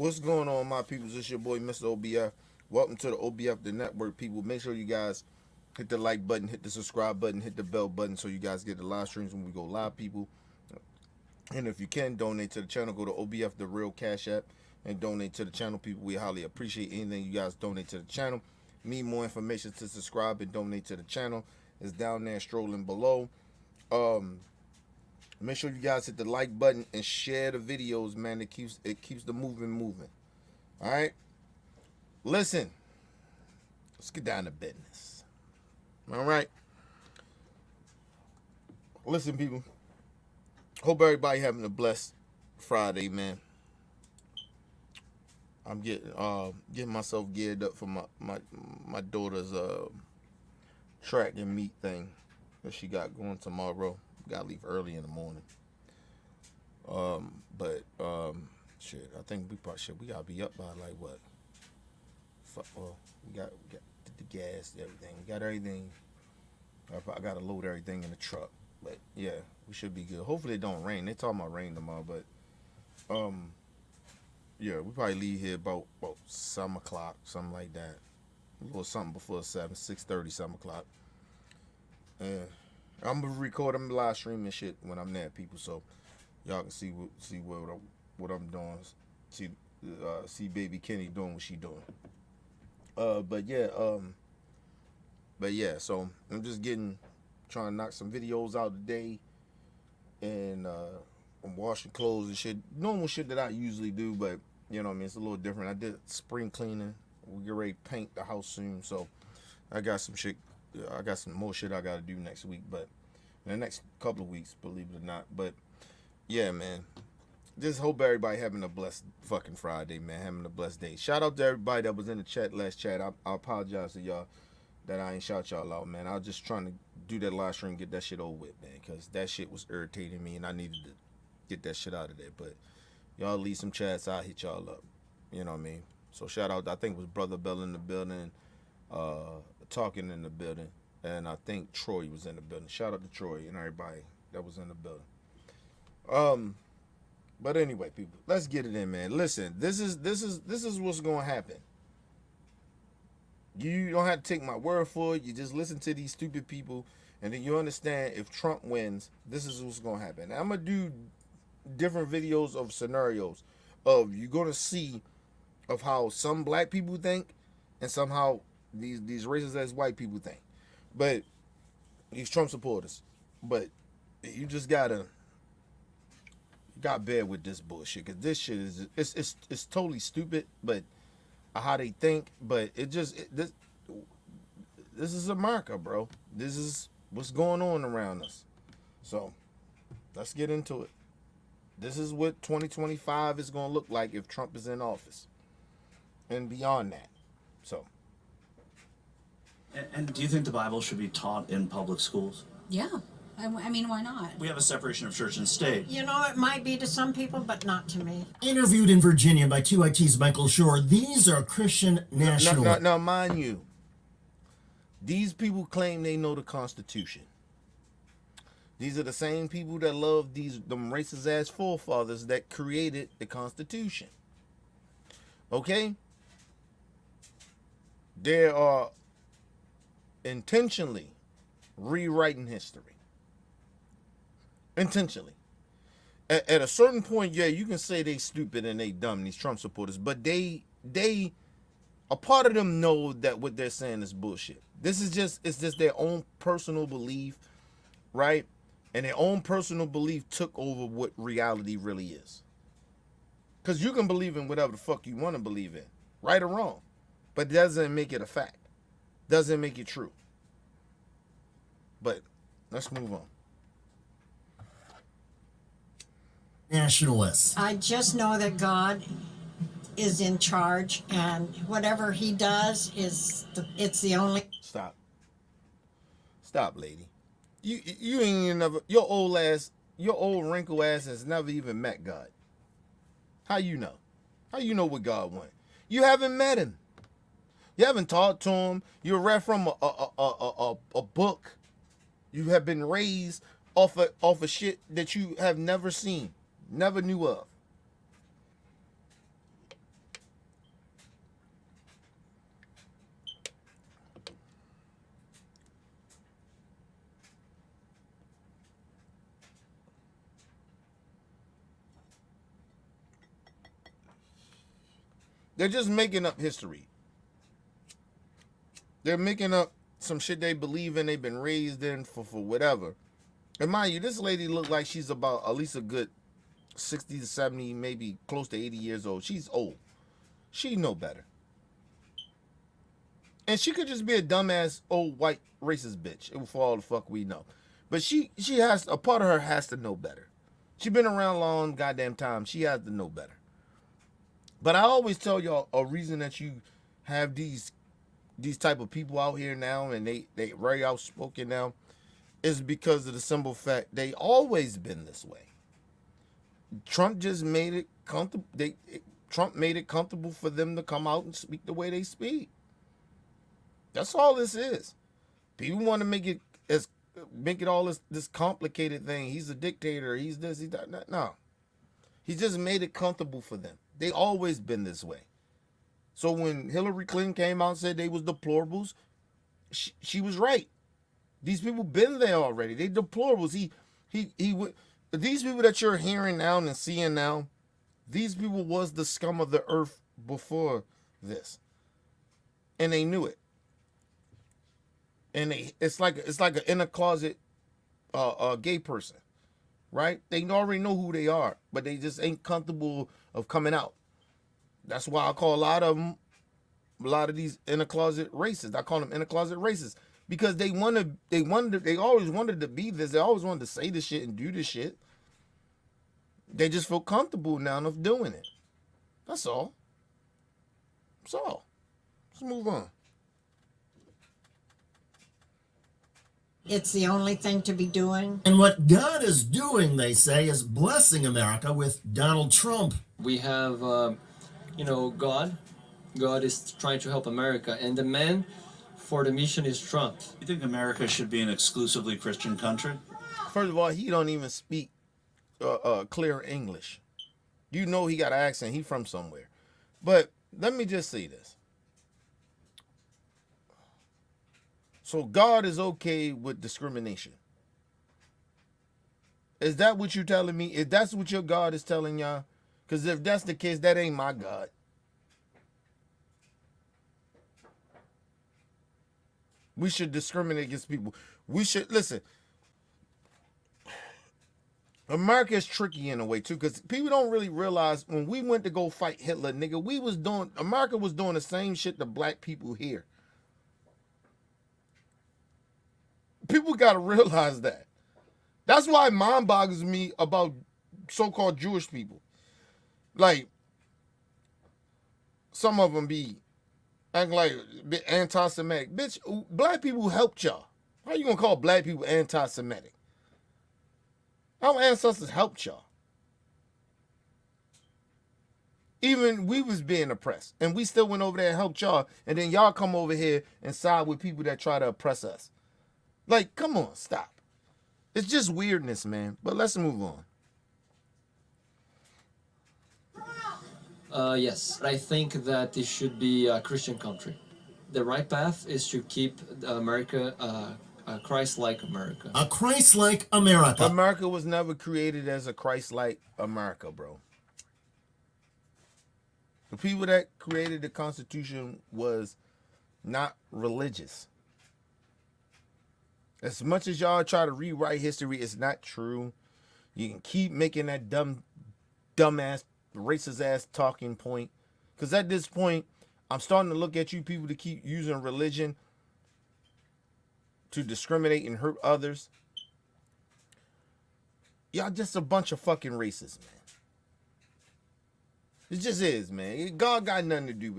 What's going on, my peoples? It's your boy, Mr. OBF. Welcome to the OBF, the network, people. Make sure you guys hit the like button, hit the subscribe button, hit the bell button so you guys get the live streams when we go live, people. And if you can donate to the channel, go to OBF, the real Cash App, and donate to the channel, people. We highly appreciate anything you guys donate to the channel. Need more information to subscribe and donate to the channel is down there strolling below. Make sure you guys hit the like button and share the videos, man. It keeps the movement moving. All right. Listen, let's get down to business. All right. Listen, people. Hope everybody having a blessed Friday, man. I'm getting myself geared up for my daughter's track and meet thing that she got going tomorrow. Gotta leave early in the morning. Shit, I think we gotta be up by like what? Well, we got the gas, everything. We got everything. I gotta load everything in the truck. But yeah, we should be good. Hopefully it don't rain. They talking about rain tomorrow, but yeah, we probably leave here about 7 o'clock, something like that. A little something before 6:30, 7 o'clock. And I'm gonna record them live streaming shit when I'm there, people, so y'all can see what I'm doing. See baby Kenny doing what she doing. But yeah, so I'm just trying to knock some videos out today, and I'm washing clothes and shit, normal shit that I usually do, but you know what I mean, it's a little different. I did spring cleaning. We get ready to paint the house soon, so I got some more shit I gotta do next week, but in the next couple of weeks, believe it or not. But yeah, man, just hope everybody having a blessed fucking Friday, man, having a blessed day. Shout out to everybody that was in the last chat. I apologize to y'all that I ain't shout y'all out, man. I was just trying to do that live stream, get that shit over with, man, because that shit was irritating me, and I needed to get that shit out of there. But y'all leave some chats, I'll hit y'all up. You know what I mean? So shout out, I think it was Brother Bell in the building, Talking in the building, and I think Troy was in the building. Shout out to Troy and everybody that was in the building. But anyway, people, let's get it in, man. Listen, this is what's gonna happen. You don't have to take my word for it. You just listen to these stupid people, and then you understand if Trump wins, this is what's gonna happen. Now, I'm gonna do different videos of scenarios of you're gonna see of how some black people think and somehow these racist ass white people think. But these Trump supporters. But you just gotta bear with this bullshit, because this shit is it's totally stupid, but how they think, but this is America, bro. This is what's going on around us. So let's get into it. This is what 2025 is going to look like if Trump is in office and beyond that. So. And do you think the Bible should be taught in public schools? Yeah. I mean, why not? We have a separation of church and state. You know, it might be to some people, but not to me. Interviewed in Virginia by QIT's Michael Shore, these are Christian nationalists. Now, mind you, these people claim they know the Constitution. These are the same people that love them racist ass forefathers that created the Constitution. Okay? They are intentionally rewriting history. Intentionally. At a certain point, yeah, you can say they stupid and they dumb, these Trump supporters, but they a part of them know that what they're saying is bullshit. It's just their own personal belief, right? And their own personal belief took over what reality really is. Because you can believe in whatever the fuck you want to believe in, right or wrong, but it doesn't make it a fact. Doesn't make it true. But let's move on. Nationalists. I just know that God is in charge, and whatever he does it's the only. Stop, lady. You ain't even never, your old wrinkle ass has never even met God. How you know? How you know what God wants? You haven't met him. You haven't talked to him. You read from a book. You have been raised off of shit that you have never seen, never knew of. They're just making up history. They're making up some shit they believe in, they've been raised in for whatever. And mind you, this lady looked like she's about at least a good 60 to 70, maybe close to 80 years old. She's old. She know better. And she could just be a dumbass old white racist bitch, for all the fuck we know. But she has, a part of her has to know better. She been around a long goddamn time. She has to know better. But I always tell y'all, a reason that you have these type of people out here now, and they very outspoken now, is because of the simple fact they always been this way. Trump just made it comfortable. Trump made it comfortable for them to come out and speak the way they speak. That's all this is. People want to make it all this complicated thing. He's a dictator. He's this. He's that. No, he just made it comfortable for them. They always been this way. So when Hillary Clinton came out and said they was deplorables, she was right. These people been there already. They deplorables. These people that you're hearing now and seeing now, these people was the scum of the earth before this, and they knew it. And it's like an inner closet, gay person, right? They already know who they are, but they just ain't comfortable of coming out. That's why I call a lot of these inner closet racists. I call them inner closet racists because they always wanted to be this. They always wanted to say this shit and do this shit. They just feel comfortable now of doing it. That's all. That's all. Let's move on. It's the only thing to be doing. And what God is doing, they say, is blessing America with Donald Trump. We have, God. God is trying to help America, and the man for the mission is Trump. You think America should be an exclusively Christian country? First of all, he don't even speak clear English. You know he got an accent. He from somewhere. But let me just say this. So God is okay with discrimination. Is that what you're telling me? If that's what your God is telling y'all? Because if that's the case, that ain't my God. We should discriminate against people. We should, listen, America is tricky in a way too, because people don't really realize when we went to go fight Hitler, nigga, America was doing the same shit to black people here. People got to realize that. That's why it mind boggles me about so-called Jewish people. Like, some of them be acting like anti-Semitic. Bitch, black people helped y'all. How you gonna call black people anti-Semitic? Our ancestors helped y'all. Even we was being oppressed, and we still went over there and helped y'all, and then y'all come over here and side with people that try to oppress us. Like, come on, stop. It's just weirdness, man. But let's move on. Yes, I think that it should be a Christian country. The right path is to keep America a Christ-like America. A Christ-like America. America was never created as a Christ-like America, bro. The people that created the Constitution was not religious. As much as y'all try to rewrite history, it's not true. You can keep making that dumbass, racist ass talking point. Because at this point, I'm starting to look at you people to keep using religion to discriminate and hurt others. Y'all just a bunch of fucking racists, man. It just is, man. God got nothing to do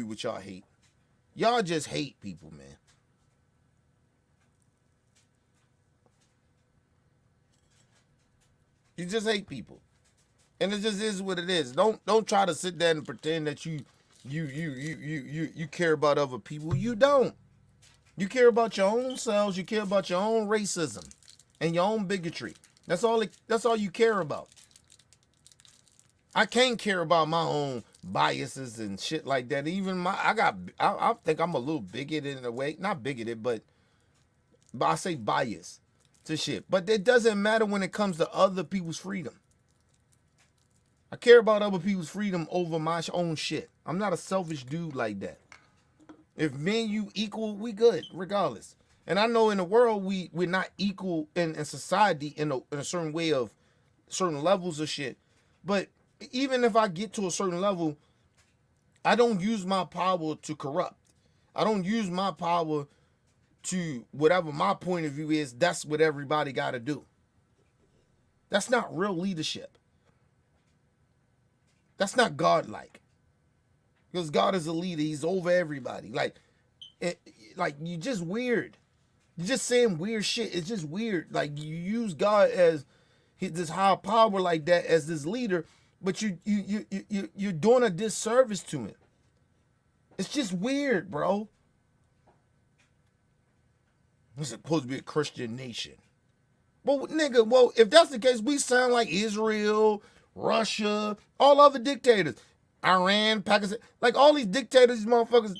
with y'all hate. Y'all just hate people, man. You just hate people. And it just is what it is. Don't try to sit there and pretend that you care about other people. You don't. You care about your own selves. You care about your own racism and your own bigotry. That's all you care about. I can't care about my own biases and shit like that. Even I think I'm a little bigoted in a way. Not bigoted, but I say bias to shit. But it doesn't matter when it comes to other people's freedom. I care about other people's freedom over my own shit. I'm not a selfish dude like that. If me and you equal, we good, regardless. And I know in the world we're not equal in society in a certain way of certain levels of shit. But even if I get to a certain level, I don't use my power to corrupt. I don't use my power to whatever my point of view is, that's what everybody got to do. That's not real leadership. That's not God-like. Because God is a leader. He's over everybody. Like you just weird. You're just saying weird shit. It's just weird. Like you use God as this high power like that as this leader, but you're doing a disservice to him. It's just weird, bro. It's supposed to be a Christian nation. Well, nigga, if that's the case, we sound like Israel, Russia, all other dictators. Iran, Pakistan, like all these dictators, these motherfuckers,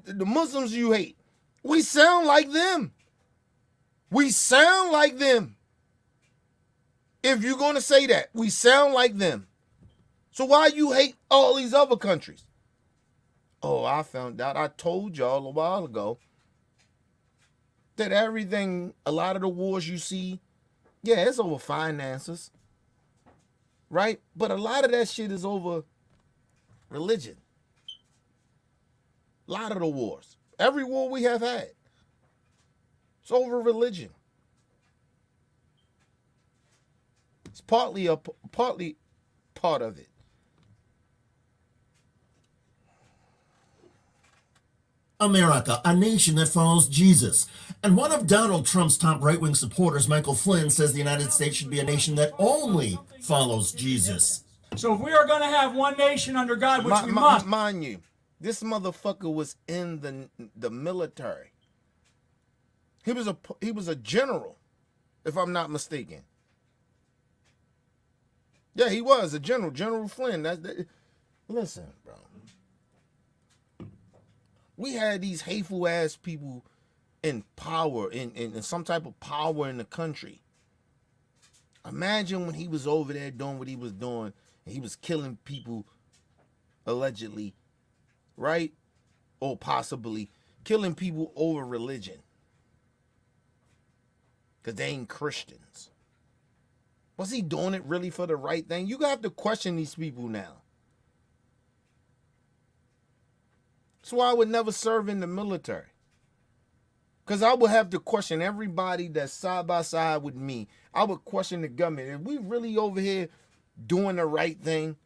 the Muslims you hate. We sound like them. We sound like them. If you're going to say that, we sound like them. So why you hate all these other countries? Oh, I found out. I told y'all a while ago that everything, a lot of the wars you see, yeah, it's over finances, right? But a lot of that shit is over religion. A lot of the wars. Every war we have had. It's over religion. It's partly part of it. America, a nation that follows Jesus. And one of Donald Trump's top right-wing supporters, Michael Flynn, says the United States should be a nation that only follows Jesus. So if we are going to have one nation under God, which we must. Mind you, this motherfucker was in the military. He was a general, if I'm not mistaken. Yeah, he was a general, General Flynn. Listen, bro. We had these hateful ass people in power, in some type of power in the country. Imagine when he was over there doing what he was doing, and he was killing people, allegedly, right? Or possibly killing people over religion. Because they ain't Christians. Was he doing it really for the right thing? You have to question these people now. That's why I would never serve in the military. Because I would have to question everybody that's side by side with me. I would question the government. If we really over here doing the right thing?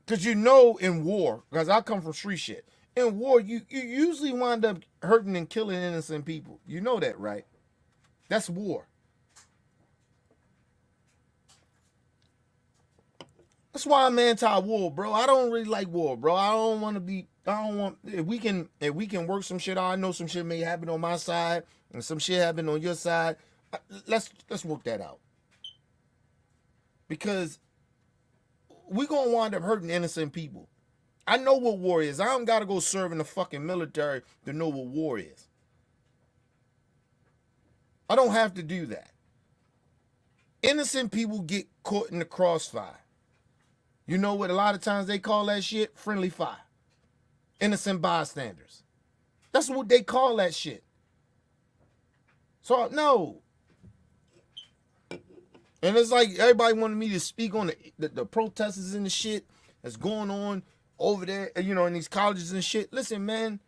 Because you know in war, because I come from street shit, in war, you usually wind up hurting and killing innocent people. You know that, right? That's war. That's why I'm anti-war, bro. I don't really like war, bro. If we can work some shit out. I know some shit may happen on my side and some shit happen on your side. Let's work that out. Because we're gonna wind up hurting innocent people. I know what war is. I don't gotta go serve in the fucking military to know what war is. I don't have to do that. Innocent people get caught in the crossfire. You know what a lot of times they call that shit? Friendly fire. Innocent bystanders. That's what they call that shit. So, no. And it's like everybody wanted me to speak on the protesters and the shit that's going on over there, you know, in these colleges and shit. Listen, man.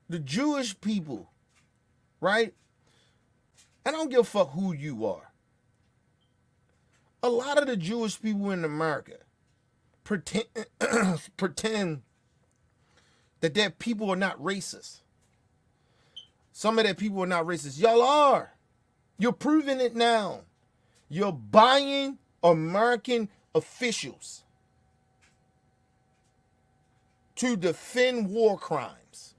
The Jewish people, right? I don't give a fuck who you are. A lot of the Jewish people in America pretend that their people are not racist. Some of their people are not racist. Y'all are. You're proving it now. You're buying American officials to defend war crimes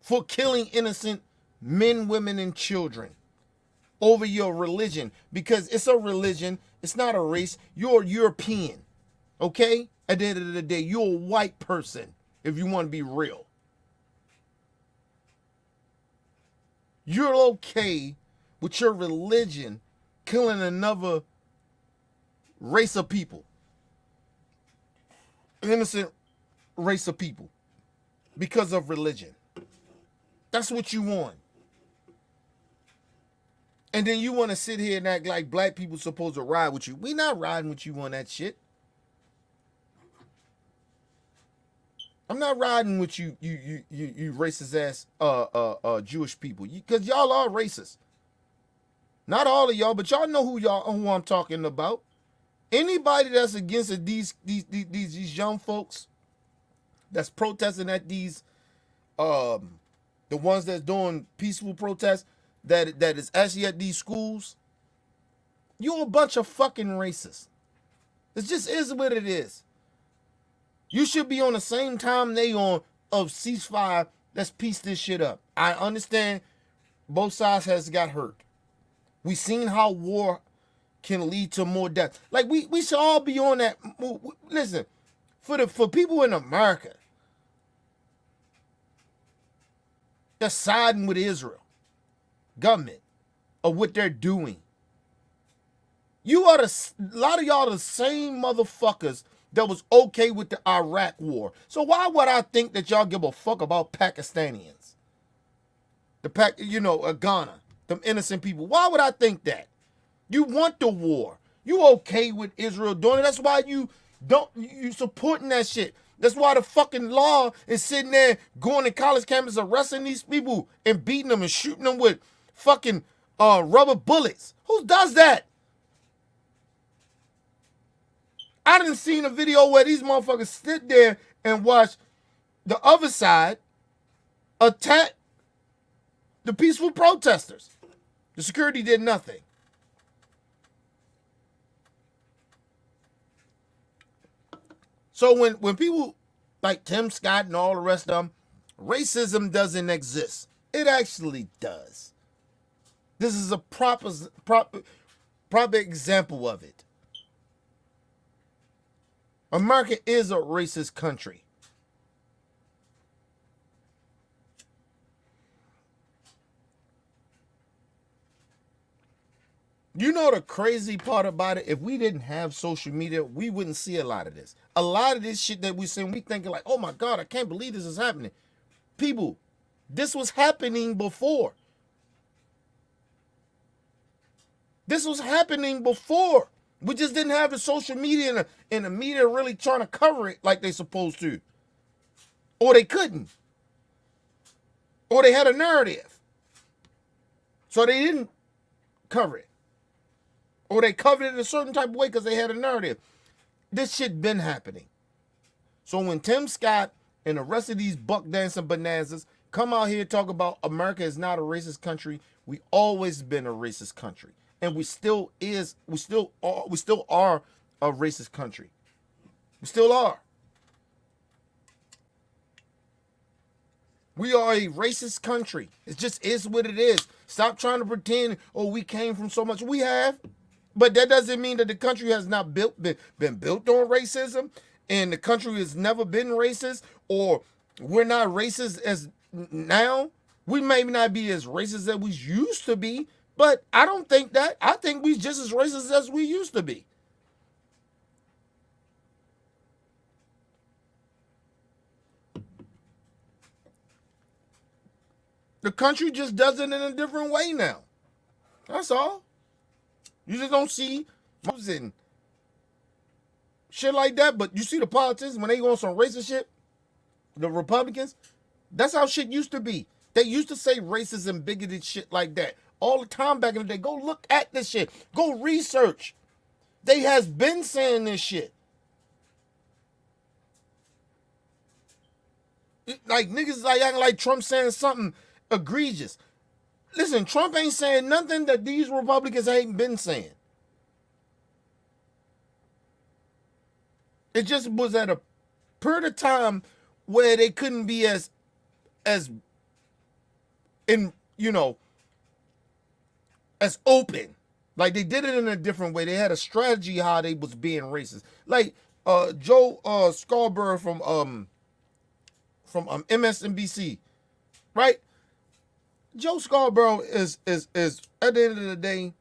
for killing innocent men, women, and children over your religion, because it's a religion, it's not a race. You're European, okay? At the end of the day, you're a white person, if you want to be real. you're okay with your religion killing another race of people, innocent race of people, because of religion. That's what you want. And then you want to sit here and act like black people supposed to ride with you. We not riding with you on that shit. I'm not riding with you racist ass Jewish people, because y'all are racist. Not all of y'all, but y'all know who I'm talking about. Anybody that's against these young folks that's protesting at these the ones that's doing peaceful protests that is actually at these schools, you're a bunch of fucking racists. It just is what it is. You should be on the same time they on of ceasefire. Let's piece this shit up. I understand both sides has got hurt. We seen how war can lead to more death. Like we should all be on that. Listen, for people in America that's siding with Israel government of what they're doing, you are a lot of y'all the same motherfuckers that was okay with the Iraq war. So why would I think that y'all give a fuck about Pakistanians? Ghana, them innocent people. Why would I think that? You want the war. You okay with Israel doing it. That's why you supporting that shit. That's why the fucking law is sitting there going to college campus arresting these people and beating them and shooting them with fucking rubber bullets. Who does that? I done seen a video where these motherfuckers sit there and watch the other side attack the peaceful protesters. The security did nothing. So when people like Tim Scott and all the rest of them, racism doesn't exist. It actually does. This is a proper example of it. America is a racist country. You know the crazy part about it? If we didn't have social media, we wouldn't see a lot of this. A lot of this shit that we see, we thinking like, oh my God, I can't believe this is happening. People, this was happening before. This was happening before. We just didn't have the social media and the media really trying to cover it like they supposed to. Or they couldn't. Or they had a narrative. So they didn't cover it. Or they covered it a certain type of way because they had a narrative. This shit been happening. So when Tim Scott and the rest of these buck dancing bonanzas come out here and talk about America is not a racist country, we always been a racist country. And we still are a racist country. We still are. We are a racist country. It just is what it is. Stop trying to pretend, oh, we came from so much. We have. But that doesn't mean that the country has not been built on racism, and the country has never been racist, or we're not racist as now. We may not be as racist as we used to be, but I don't think that. I think we just as racist as we used to be. The country just does it in a different way now. That's all. You just don't see and shit like that, but you see the politicians when they go on some racist shit, the Republicans, that's how shit used to be. They used to say racist and bigoted shit like that all the time back in the day. Go look at this shit. Go research. They has been saying this shit. Like niggas like acting like Trump saying something egregious. Listen, Trump ain't saying nothing that these Republicans ain't been saying. It just was at a period of time where they couldn't be as in, as open. Like they did it in a different way. They had a strategy how they was being racist. Like Joe Scarborough from MSNBC, right? Joe Scarborough is at the end of the day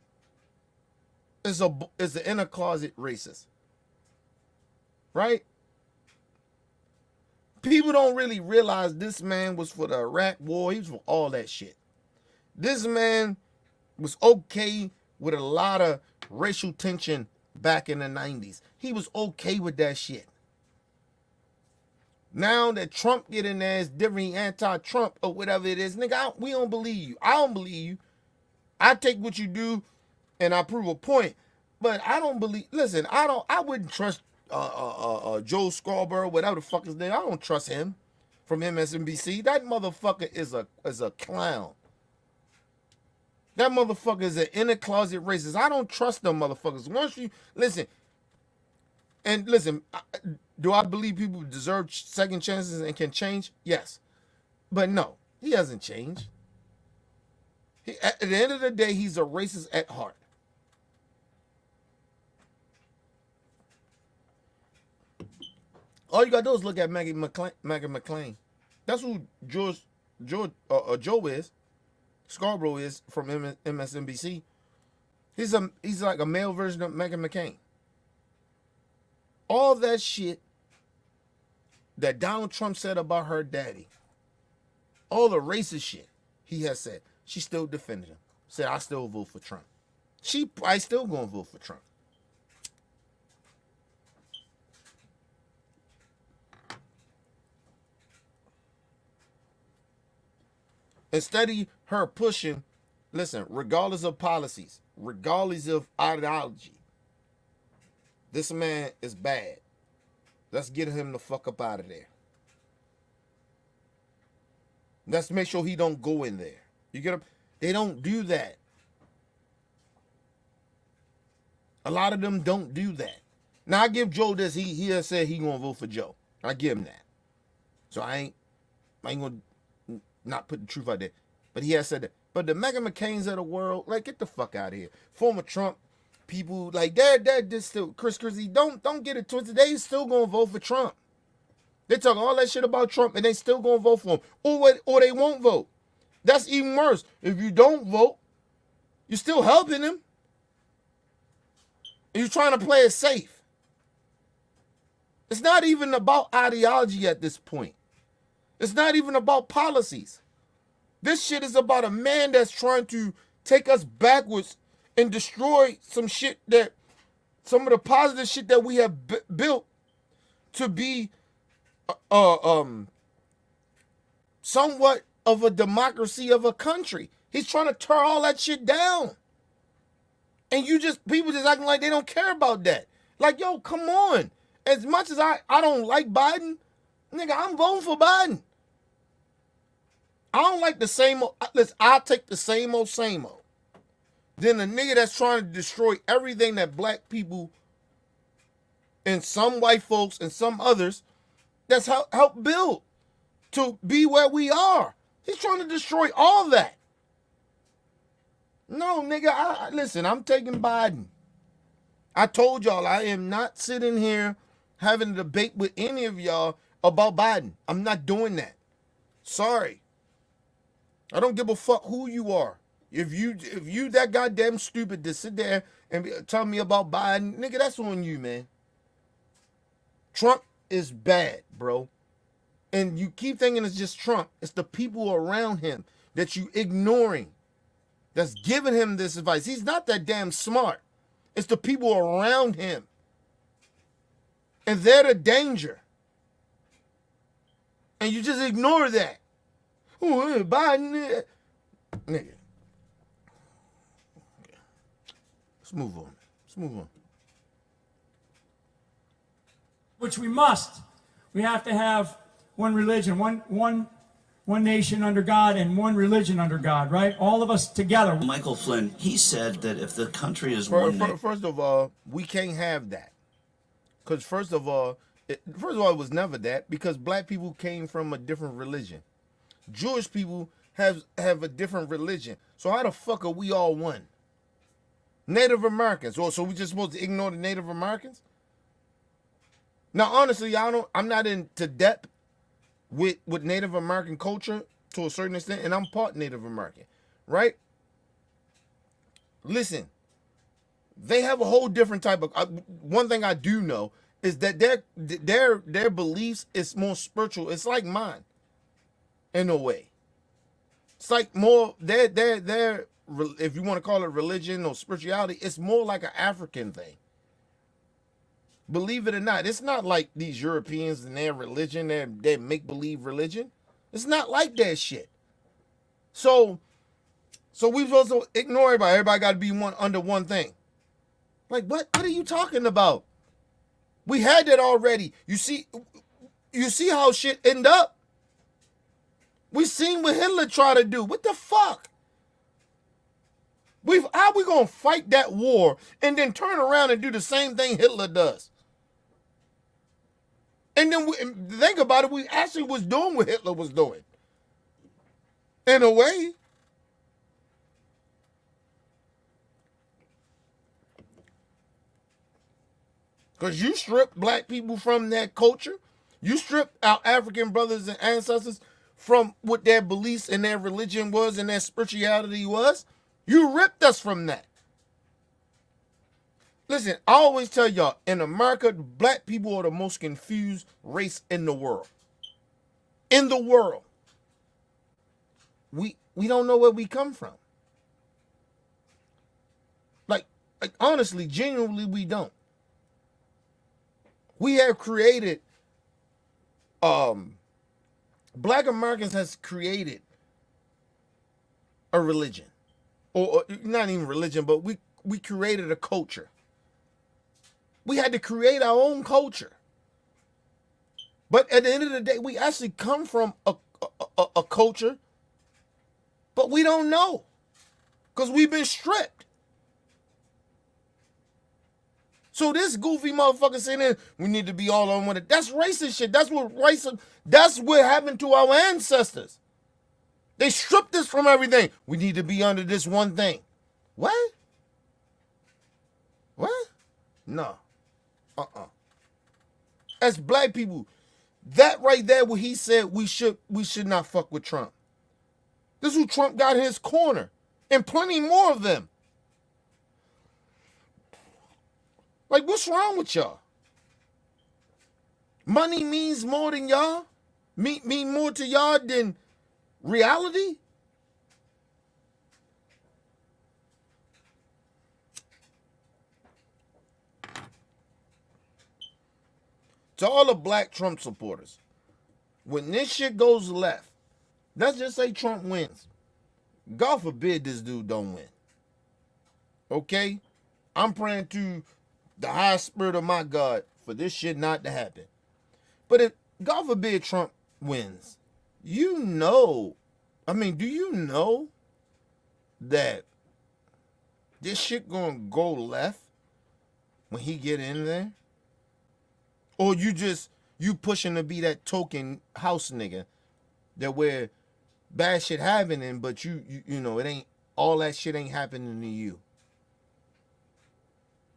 is an inner closet racist, right? People don't really realize this man was for the Iraq War. He was for all that shit. This man was okay with a lot of racial tension back in the 90s. He was okay with that shit. Now that Trump get in there, it's different, he anti-Trump or whatever it is. Nigga, we don't believe you. I don't believe you. I take what you do and I prove a point. But I don't believe, listen, I wouldn't trust Joe Scarborough, whatever the fuck his name. I don't trust him from MSNBC. That motherfucker is a clown. That motherfucker is an inner closet racist. I don't trust them motherfuckers. Once you listen, do I believe people deserve second chances and can change? Yes, but no, he hasn't changed. At the end of the day, he's a racist at heart. All you gotta do is look at Maggie McClain. That's who Joe is. Scarborough is from MSNBC. He's like a male version of Meghan McCain. All that shit that Donald Trump said about her daddy, all the racist shit he has said, she still defended him. Said, I still vote for Trump. She probably still gonna vote for Trump. Instead of her pushing, listen, regardless of policies, regardless of ideology, this man is bad. Let's get him the fuck up out of there. Let's make sure he don't go in there. You get him? They don't do that. A lot of them don't do that. Now I give Joe this. He has said he gonna vote for Joe. I give him that. So I ain't gonna not put the truth out there. But he has said that. But the Meghan McCains of the world, like, get the fuck out of here. Former Trump people, like, they're just still, Chris Christie, don't get it twisted. They still gonna vote for Trump. They talk all that shit about Trump and they still gonna vote for him. Or they won't vote. That's even worse. If you don't vote, you're still helping him. And you're trying to play it safe. It's not even about ideology at this point. It's not even about policies. This shit is about a man that's trying to take us backwards and destroy some shit that, some of the positive shit that we have built to be somewhat of a democracy of a country. He's trying to tear all that shit down. And people just acting like they don't care about that. Like, yo, come on. As much as I don't like Biden, nigga, I'm voting for Biden. I don't like the same old, listen, I'll take the same old. Then the nigga that's trying to destroy everything that black people and some white folks and some others that's helped build to be where we are. He's trying to destroy all that. No, nigga, listen, I'm taking Biden. I told y'all I am not sitting here having a debate with any of y'all about Biden. I'm not doing that. Sorry. I don't give a fuck who you are. If you that goddamn stupid to sit there and tell me about Biden, nigga, that's on you, man. Trump is bad, bro. And you keep thinking it's just Trump. It's the people around him that you ignoring that's giving him this advice. He's not that damn smart. It's the people around him. And they're the danger. And you just ignore that. Oh, Biden. Nigga. Let's move on. Which we must. We have to have one religion, one nation under God and one religion under God, right? All of us together. Michael Flynn, he said that if the country is one nation. First of all, we can't have that. Because first of all, it was never that, because black people came from a different religion. Jewish people have a different religion. So how the fuck are we all one? Native Americans. So we just supposed to ignore the Native Americans? Now, honestly, I'm not into depth with Native American culture. to a certain extent, and I'm part Native American, right? Listen, they have a whole different type of. One thing I do know is that their beliefs is more spiritual. It's like mine, in a way. It's like more their if you want to call it religion or spirituality, it's more like an African thing. Believe it or not, it's not like these Europeans and their religion, their make-believe religion. It's not like that shit. So we supposed to ignore everybody. Everybody got to be under one thing. Like, what are you talking about? We had that already. You see how shit end up? We seen what Hitler tried to do. What the fuck? How we gonna fight that war and then turn around and do the same thing Hitler does? And then think about it, we actually was doing what Hitler was doing. In a way. Because you strip black people from that culture. You strip our African brothers and ancestors from what their beliefs and their religion was and their spirituality was. You ripped us from that. Listen, I always tell y'all, in America, black people are the most confused race in the world. In the world. We don't know where we come from. Like honestly, genuinely, we don't. We have created, black Americans has created a religion. Or not even religion, but we created a culture. We had to create our own culture. But at the end of the day, we actually come from a culture, but we don't know because we've been stripped. So this goofy motherfucker saying that we need to be all on with it. That's racist shit. That's what happened to our ancestors. They stripped us from everything. We need to be under this one thing. What? What? No. As black people, that right there where he said we should not fuck with Trump. This is who Trump got in his corner. And plenty more of them. Like, what's wrong with y'all? Money means more than y'all? Mean more to y'all than reality? To all the black Trump supporters, when this shit goes left, let's just say Trump wins. God forbid this dude don't win. Okay? I'm praying to the high spirit of my God for this shit not to happen. But if God forbid Trump wins, do you know that this shit gonna go left when he get in there? Or you pushing to be that token house nigga that where bad shit happening, but you know it ain't all that shit ain't happening to you.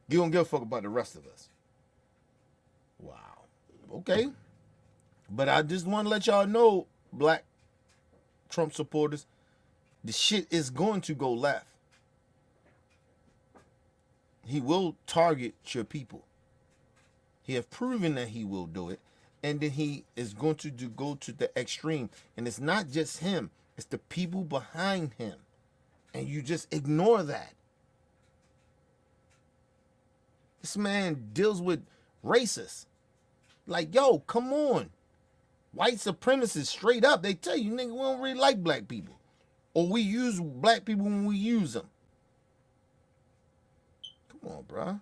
You don't give a fuck about the rest of us. Wow. Okay. But I just want to let y'all know, black Trump supporters, the shit is going to go left. He will target your people. He have proven that he will do it. And then he is going to go to the extreme. And it's not just him. It's the people behind him. And you just ignore that. This man deals with racists. Like, yo, come on. White supremacists, straight up. They tell you, nigga, we don't really like black people. Or we use black people when we use them. Come on, bruh.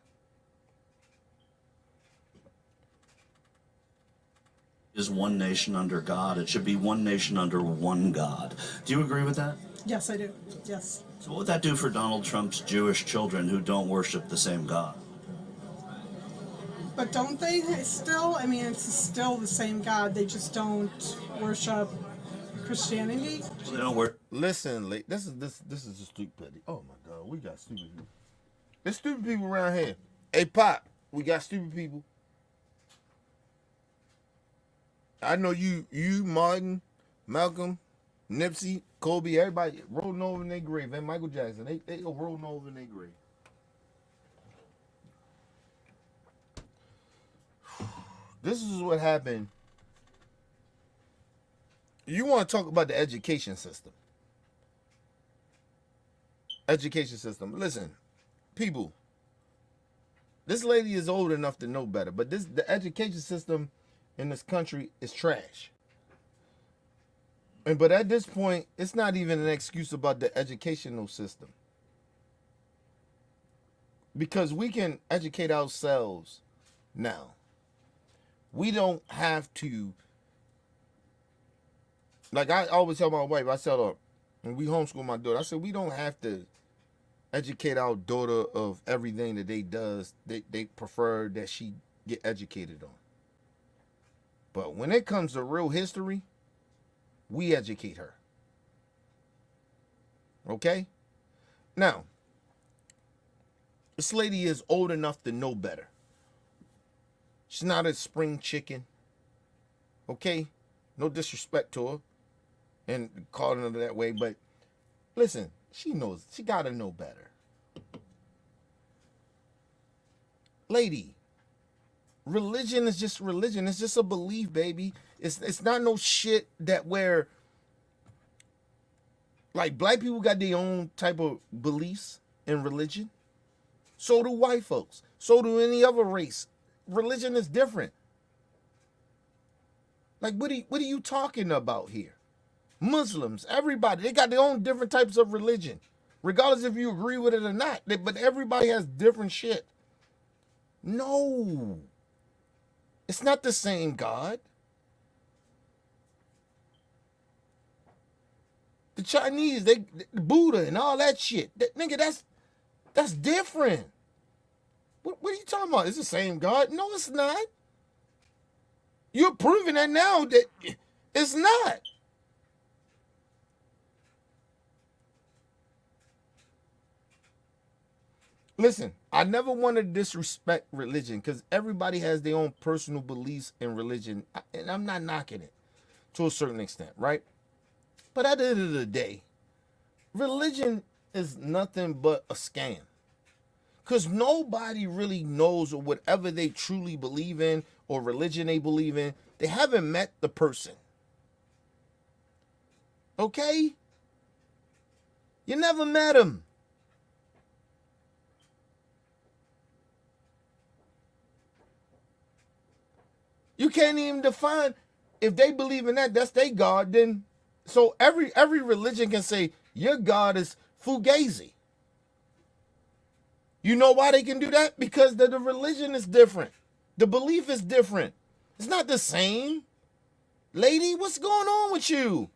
Is one nation under God. It should be one nation under one God. Do you agree with that? Yes, I do. Yes. So what would that do for Donald Trump's Jewish children who don't worship the same God? But don't they still? I mean, it's still the same God. They just don't worship Christianity. So they don't worship. Listen, this is a stupid. Oh my God, we got stupid people. There's stupid people around here. Hey, Pop, we got stupid people. I know you, Martin, Malcolm, Nipsey, Kobe, everybody rolling over in their grave, and Michael Jackson, they are rolling over in their grave. This is what happened. You want to talk about the education system. Education system. Listen, people, this lady is old enough to know better, but the education system in this country is trash. But at this point, it's not even an excuse about the educational system. Because we can educate ourselves now. We don't have to, like I always tell my wife, I said, when we homeschool my daughter, I said, we don't have to educate our daughter of everything that they prefer that she get educated on. But when it comes to real history, we educate her. Okay? Now, this lady is old enough to know better. She's not a spring chicken. Okay? No disrespect to her and calling her that way, but listen, she knows. She got to know better. Lady, religion is just religion. It's just a belief, baby. It's not no shit that where, like, black people got their own type of beliefs in religion. So do white folks. So do any other race. Religion is different. Like, what are you talking about here? Muslims, everybody, they got their own different types of religion, regardless if you agree with it or not. But everybody has different shit. No, it's not the same God. The Chinese, the Buddha and all that shit. Nigga, that's different. What are you talking about? It's the same God? No, it's not. You're proving that now that it's not. Listen, I never want to disrespect religion because everybody has their own personal beliefs in religion, and I'm not knocking it to a certain extent, right? But at the end of the day, religion is nothing but a scam. Because nobody really knows whatever they truly believe in or religion they believe in. They haven't met the person. Okay? You never met him. You can't even define if they believe in that's their God. Then so every religion can say your God is Fugazi. You know why they can do that? Because the religion is different. The belief is different. It's not the same. Lady, what's going on with you?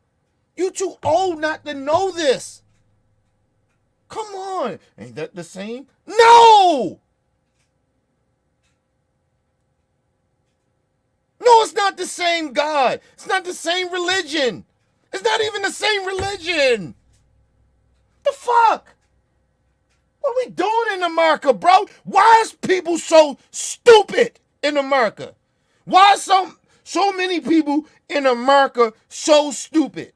You too old not to know this. Come on. Ain't that the same? No! No, it's not the same God. It's not the same religion. It's not even the same religion. The fuck? What are we doing in America, bro? Why is people so stupid in America? Why are so many people in America so stupid?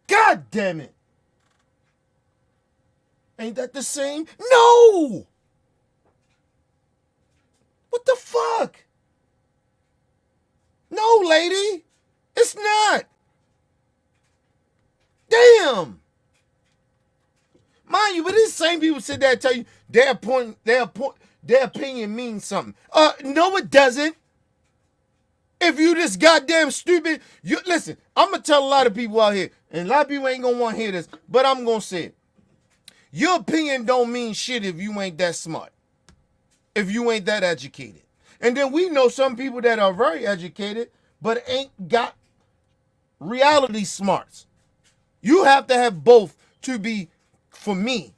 God damn it. Ain't that the same? No! What the fuck? No, lady. It's not. Damn. Mind you, but these same people sit there and tell you their opinion means something. No, it doesn't. If you this goddamn stupid, listen, I'm gonna tell a lot of people out here, and a lot of people ain't gonna want to hear this, but I'm gonna say it. Your opinion don't mean shit if you ain't that smart. If you ain't that educated. And then we know some people that are very educated, but ain't got reality smarts. You have to have both to be, for me,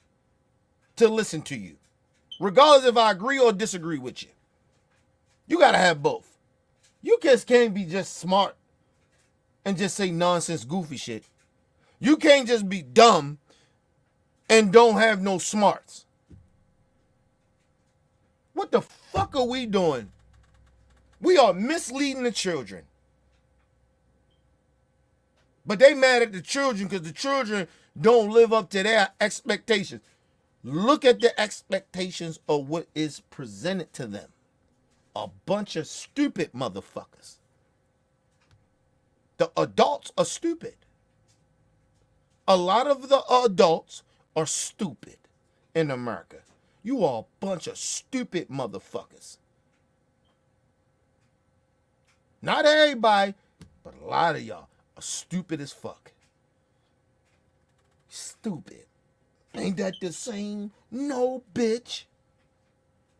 to listen to you. Regardless if I agree or disagree with you. You got to have both. You just can't be just smart and just say nonsense, goofy shit. You can't just be dumb and don't have no smarts. What the fuck are we doing? We are misleading the children. But they mad at the children because the children don't live up to their expectations. Look at the expectations of what is presented to them. A bunch of stupid motherfuckers. The adults are stupid. A lot of the adults are stupid in America. You are a bunch of stupid motherfuckers. Not everybody, but a lot of y'all are stupid as fuck. Stupid. Ain't that the same? No, bitch.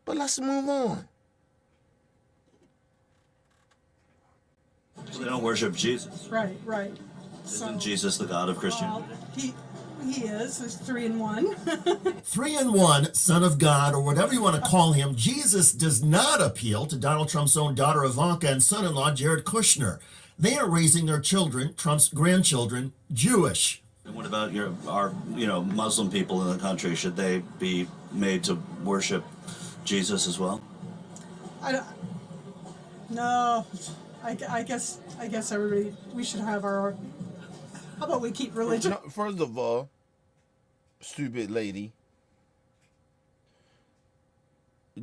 But let's move on. So they don't worship Jesus. Right, right. Isn't Jesus the God of Christianity? Well, he is. He's 3 in 1. 3 in 1, Son of God, or whatever you want to call him, Jesus does not appeal to Donald Trump's own daughter Ivanka and son-in-law Jared Kushner. They are raising their children, Trump's grandchildren, Jewish. And what about our Muslim people in the country? Should they be made to worship Jesus as well? No, I guess everybody, we should have our. How about we keep religion? No, first of all, stupid lady,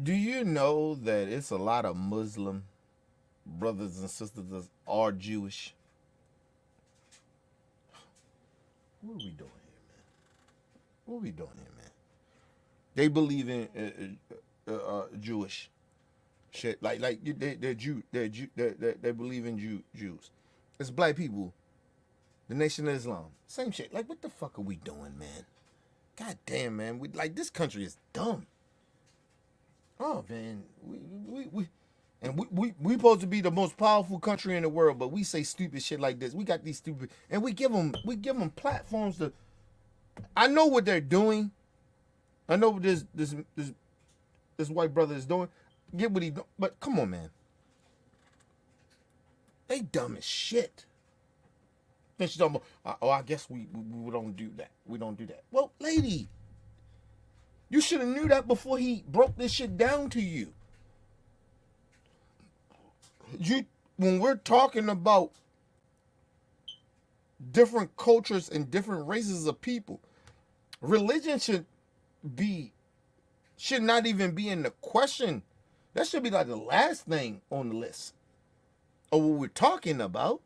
do you know that it's a lot of Muslim brothers and sisters that are Jewish? What are we doing here, man? What are we doing here, man? They believe in Jewish shit, like they're Jew, they believe in Jews. It's black people, the Nation of Islam, same shit. Like, what the fuck are we doing, man? God damn, man, we like this country is dumb. Oh man, we supposed to be the most powerful country in the world, but we say stupid shit like this. We got these stupid, and we give them platforms to. I know what they're doing. I know what this white brother is doing. Get what he do, but come on, man. They dumb as shit. Then she's talking about, I guess we don't do that. We don't do that. Well, lady, you should have knew that before he broke this shit down to you. When we're talking about different cultures and different races of people, religion should not even be in the question. That should be like the last thing on the list of what we're talking about.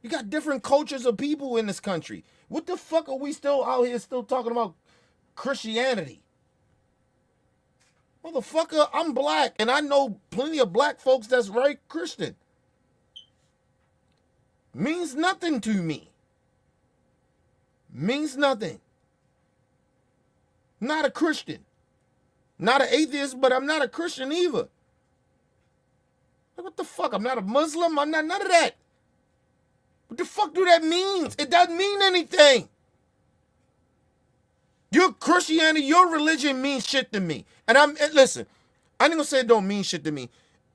You got different cultures of people in this country. What the fuck are we still out here still talking about Christianity? Motherfucker, I'm black, and I know plenty of black folks that's very Christian. Means nothing to me. Means nothing. Not a Christian. Not an atheist, but I'm not a Christian either. Like, what the fuck? I'm not a Muslim. I'm not none of that. What the fuck do that mean? It doesn't mean anything. Your Christianity, your religion means shit to me. And listen, I ain't gonna say it don't mean shit to me.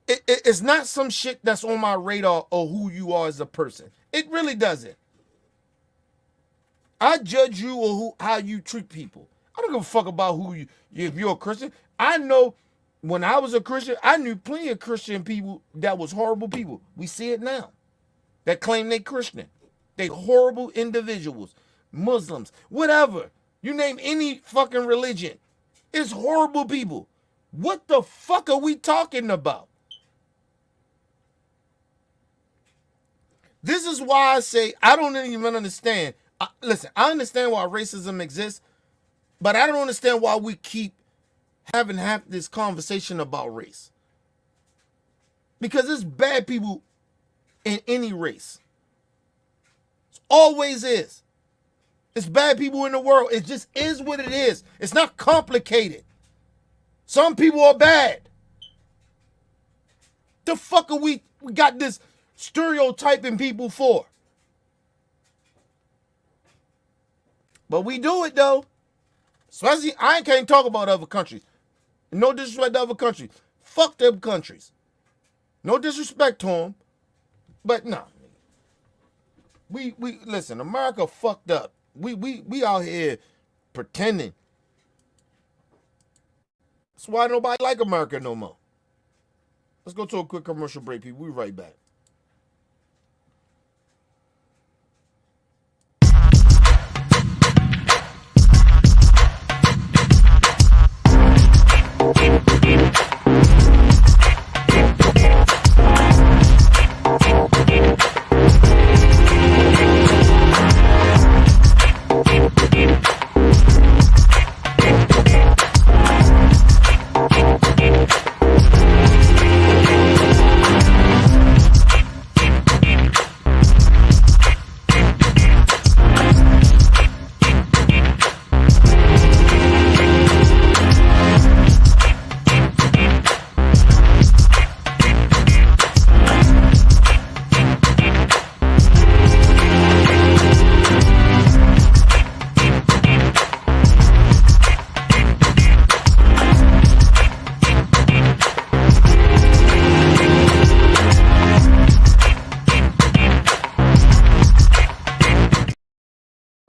It's not some shit that's on my radar or who you are as a person. It really doesn't. I judge you or how you treat people. I don't give a fuck about if you're a Christian. I know when I was a Christian, I knew plenty of Christian people that was horrible people. We see it now. That claim they Christian. They horrible individuals. Muslims. Whatever. You name any fucking religion. It's horrible people. What the fuck are we talking about? This is why I say I don't even understand. Listen, I understand why racism exists, but I don't understand why we keep having this conversation about race. Because there's bad people in any race. It always is. It's bad people in the world. It just is what it is. It's not complicated. Some people are bad. The fuck are we got this stereotyping people for? But we do it though. Especially, I can't talk about other countries. No disrespect to other countries. Fuck them countries. No disrespect to them. But no. We listen, America fucked up. We out here pretending. That's why nobody like America no more. Let's go to a quick commercial break, people. We'll be right back.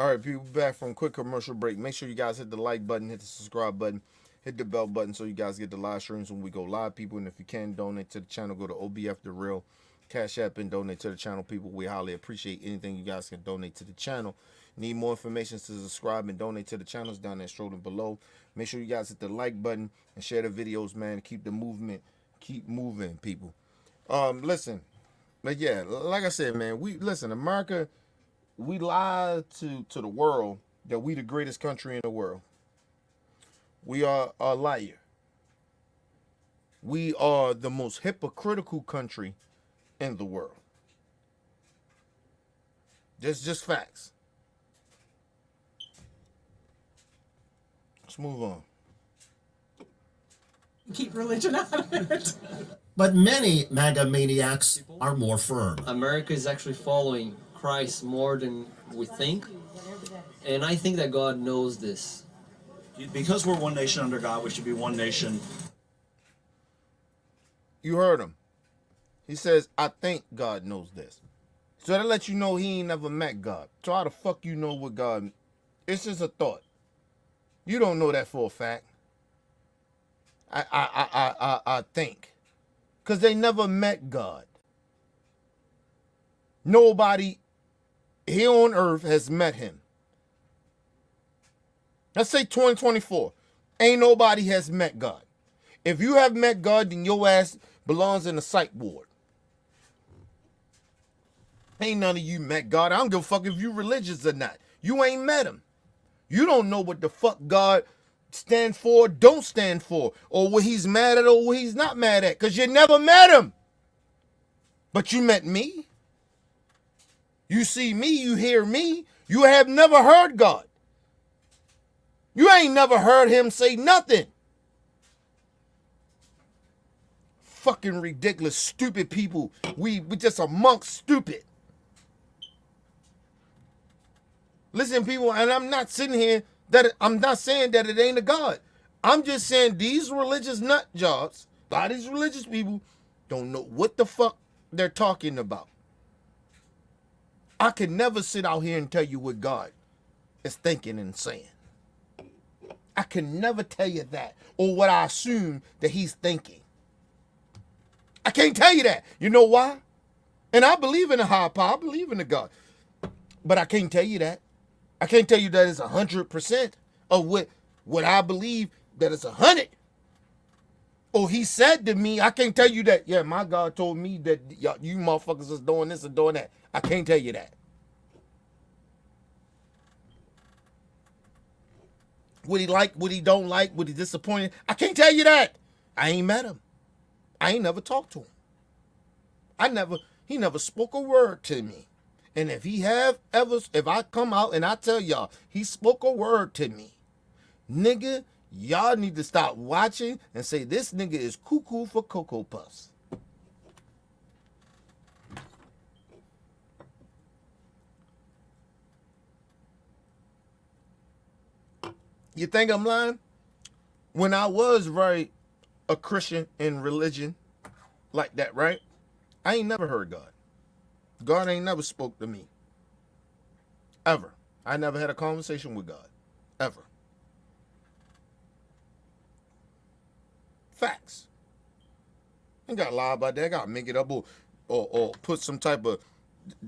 All right, people, back from quick commercial break. Make sure you guys hit the like button, hit the subscribe button, hit the bell button so you guys get the live streams when we go live, people. And if you can donate to the channel, go to OBF The Real Cash App and donate to the channel, people. We highly appreciate anything you guys can donate to the channel. Need more information to subscribe and donate to the channels down there scrolling below. Make sure you guys hit the like button and share the videos, man. Keep the movement, keep moving, people. Listen, but yeah, like I said, man, America, we lie to the world that we the greatest country in the world. We are a liar. We are the most hypocritical country in the world. That's just facts. Let's move on. Keep religion out of it. But many MAGA maniacs are more firm. America is actually following Christ more than we think. And I think that God knows this. Because we're one nation under God, we should be one nation. You heard him. He says, I think God knows this. So that lets you know he ain't never met God. So how the fuck you know what God... It's just a thought. You don't know that for a fact. I think. Because they never met God. Nobody here on earth has met him. Let's say 2024. Ain't nobody has met God. If you have met God, then your ass belongs in the psych ward. Ain't none of you met God. I don't give a fuck if you religious or not. You ain't met him. You don't know what the fuck God stand for, don't stand for, or what he's mad at or what he's not mad at, because you never met him. But you met me. You see me, you hear me. You have never heard God. You ain't never heard him say nothing. Fucking ridiculous, stupid people. We just amongst stupid. Listen, people, and I'm not sitting here I'm not saying that it ain't a God. I'm just saying these religious nut jobs, a lot of these religious people don't know what the fuck they're talking about. I can never sit out here and tell you what God is thinking and saying. I can never tell you that, or what I assume that he's thinking. I can't tell you that. You know why? And I believe in a higher power. I believe in a God. But I can't tell you that. I can't tell you that it's 100% of what I believe that it's 100. Or he said to me, I can't tell you that, yeah, my God told me that you motherfuckers is doing this and doing that. I can't tell you that. What he like, what he don't like, what he disappointed. I can't tell you that. I ain't met him. I ain't never talked to him. He never spoke a word to me. And if if I come out and I tell y'all, he spoke a word to me, nigga, y'all need to stop watching and say this nigga is cuckoo for Cocoa Puffs. You think I'm lying? When I was a Christian in religion like that, right? I ain't never heard God. God ain't never spoke to me. Ever. I never had a conversation with God. Ever. Facts. Ain't gotta lie about that. I gotta make it up or put some type of,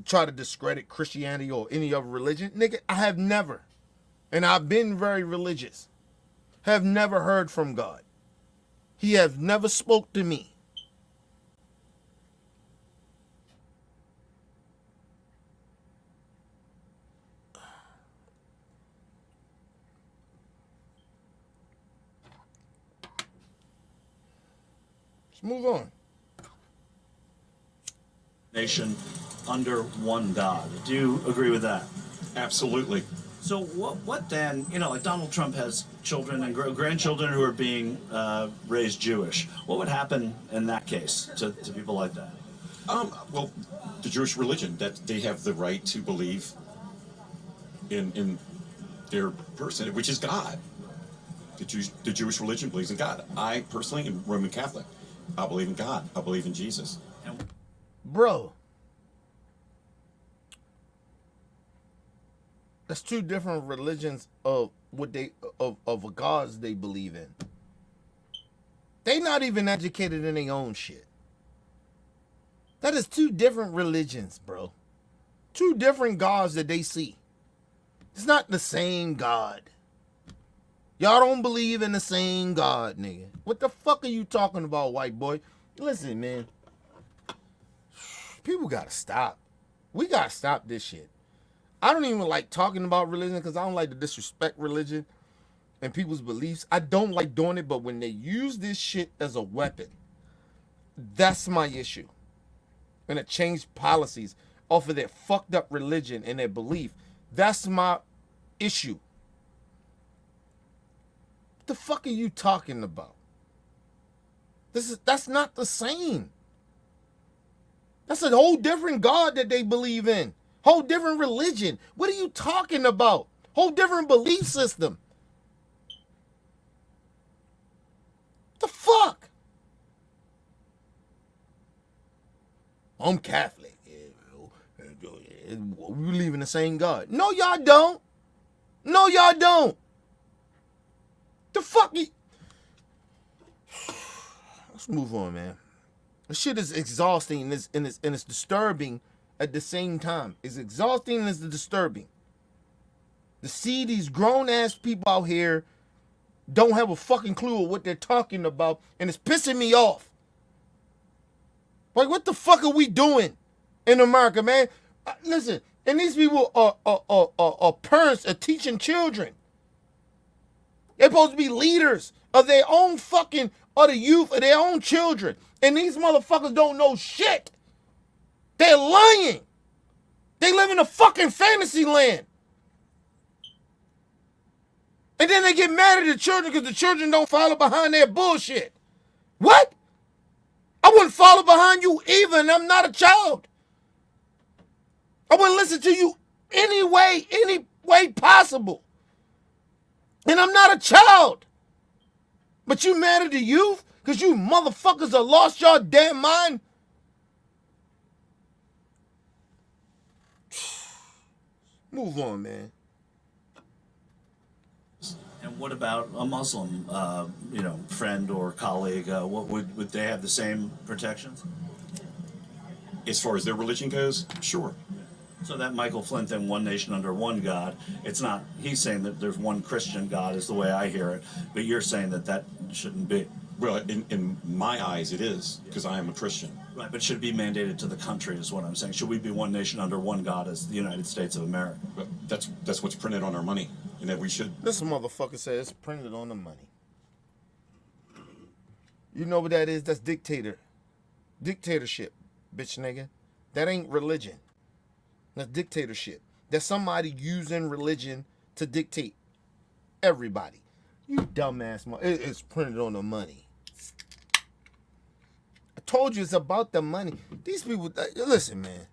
try to discredit Christianity or any other religion. Nigga, I have never. And I've been very religious. Have never heard from God. He has never spoke to me. Let's move on. Nation under one God. Do you agree with that? Absolutely. So what then, like Donald Trump has children and grandchildren who are being raised Jewish. What would happen in that case to people like that? Well, the Jewish religion, that they have the right to believe in their person, which is God. The Jewish religion believes in God. I personally am Roman Catholic. I believe in God. I believe in Jesus. Bro. That's two different religions of what they of gods they believe in. They not even educated in their own shit. That is two different religions, bro. Two different gods that they see. It's not the same God. Y'all don't believe in the same God, nigga. What the fuck are you talking about, white boy? Listen, man. People gotta stop. We gotta stop this shit. I don't even like talking about religion because I don't like to disrespect religion and people's beliefs. I don't like doing it, but when they use this shit as a weapon, that's my issue. And it changed policies off of their fucked up religion and their belief. That's my issue. What the fuck are you talking about? That's not the same. That's a whole different God that they believe in. Whole different religion. What are you talking about? Whole different belief system. The fuck? I'm Catholic. We believe in the same God. No, y'all don't. No, y'all don't. The fuck? Let's move on, man. This shit is exhausting and it's disturbing at the same time. It's exhausting and it's disturbing. To see these grown-ass people out here don't have a fucking clue of what they're talking about, and it's pissing me off. Like, what the fuck are we doing in America, man? Listen, and these people are parents are teaching children. They're supposed to be leaders of their own fucking, of the youth, of their own children. And these motherfuckers don't know shit. They're lying. They live in a fucking fantasy land. And then they get mad at the children because the children don't follow behind their bullshit. What? I wouldn't follow behind you either, and I'm not a child. I wouldn't listen to you any way possible. And I'm not a child. But you mad at the youth because you motherfuckers have lost your damn mind? Move on, man. And what about a Muslim, friend or colleague? What would they have the same protections? As far as their religion goes, sure. So that Michael Flynn thing, one nation under one God, it's not, he's saying that there's one Christian God is the way I hear it, but you're saying that shouldn't be. Well, in my eyes, it is, because I am a Christian. Right, but should it be mandated to the country is what I'm saying. Should we be one nation under one God as the United States of America? But that's what's printed on our money, and that we should. This motherfucker says it's printed on the money. You know what that is? That's dictatorship, bitch nigga. That ain't religion. That's dictatorship. That's somebody using religion to dictate everybody. You dumbass it's printed on the money. I told you it's about the money. These people, listen, man.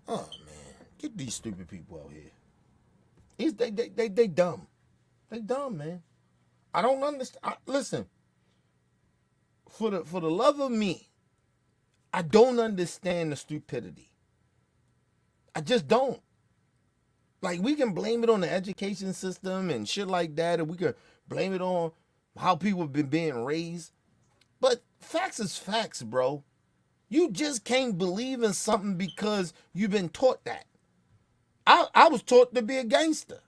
Oh, man. Get these stupid people out here. They dumb. They dumb, man. I don't understand. Listen. For the love of me, I don't understand the stupidity. I just don't. Like, we can blame it on the education system and shit like that, and we can blame it on how people have been being raised. But facts is facts, bro. You just can't believe in something because you've been taught that. I was taught to be a gangster.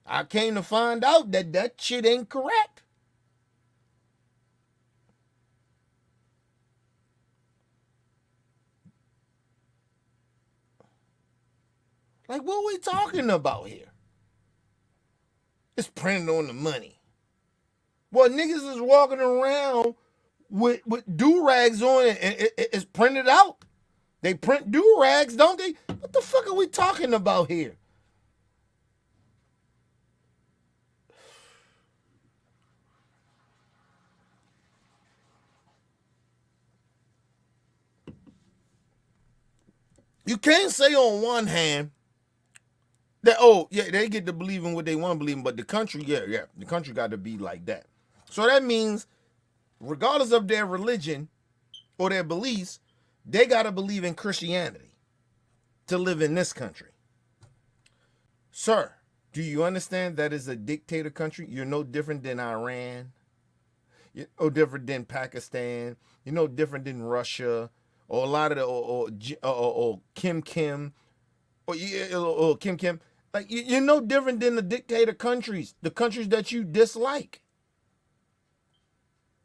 I came to find out that shit ain't correct. Like, what are we talking about here? It's printed on the money. Well, niggas is walking around with do-rags on it, and it's printed out. They print do-rags, don't they? What the fuck are we talking about here? You can't say on one hand that, oh, yeah, they get to believe in what they want to believe in, but the country, the country got to be like that. So that means, regardless of their religion or their beliefs, they got to believe in Christianity to live in this country. Sir, do you understand that is a dictator country? You're no different than Iran. You're no different than Pakistan. You're no different than Russia or a lot of the or Kim Kim or Kim Kim. Like you're no different than the dictator countries, the countries that you dislike.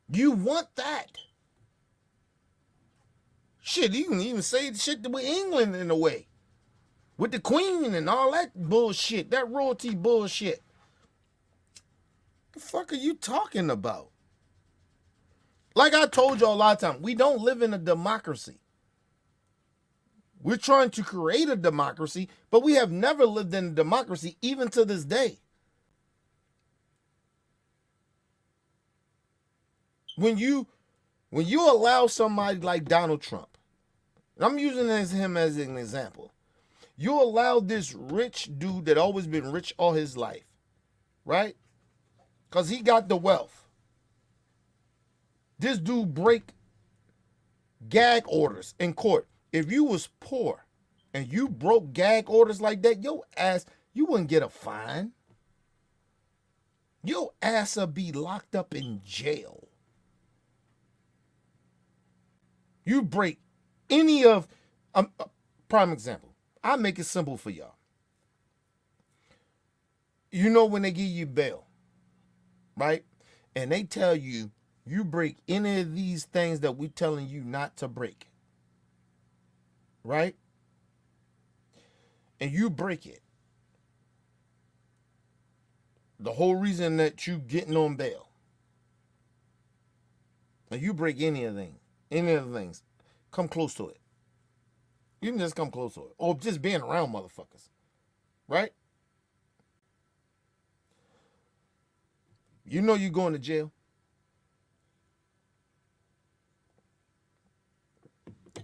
You want that. Shit, you can even say shit with England in a way. With the Queen and all that bullshit, that royalty bullshit. The fuck are you talking about? Like I told y'all a lot of times, we don't live in a democracy. We're trying to create a democracy, but we have never lived in a democracy, even to this day. When you allow somebody like Donald Trump, I'm using him as an example. You allow this rich dude that always been rich all his life, right? Because he got the wealth. This dude break gag orders in court. If you was poor and you broke gag orders like that, your ass, you wouldn't get a fine. Your ass would be locked up in jail. You break any of, prime example, I'll make it simple for y'all. You know when they give you bail, right? And they tell you, you break any of these things that we're telling you not to break. Right? And you break it. The whole reason that you getting on bail. And you break any of the things, come close to it. You can just come close to it. Or just being around motherfuckers. Right? You know you going to jail.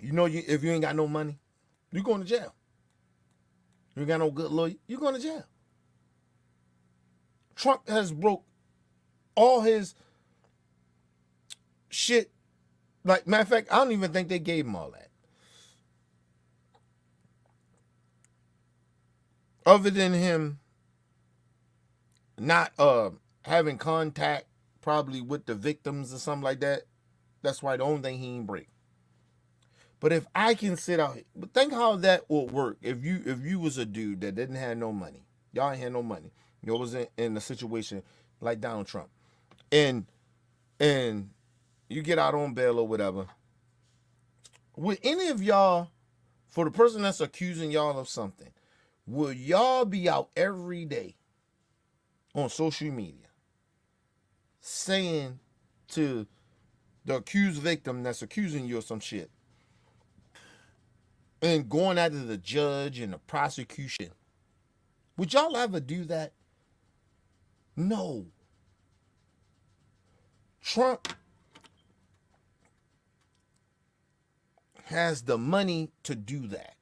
You know if you ain't got no money, you going to jail. You ain't got no good lawyer, you going to jail. Trump has broke all his shit. Like, matter of fact, I don't even think they gave him all that. Other than him not having contact probably with the victims or something like that, that's why the only thing he ain't break. But if I can sit out here, but think how that would work if you was a dude that didn't have no money. Y'all ain't had no money. You was in a situation like Donald Trump. And you get out on bail or whatever. Would any of y'all, for the person that's accusing y'all of something, would y'all be out every day on social media saying to the accused victim that's accusing you of some shit, and going after the judge and the prosecution? Would y'all ever do that? No. Trump has the money to do that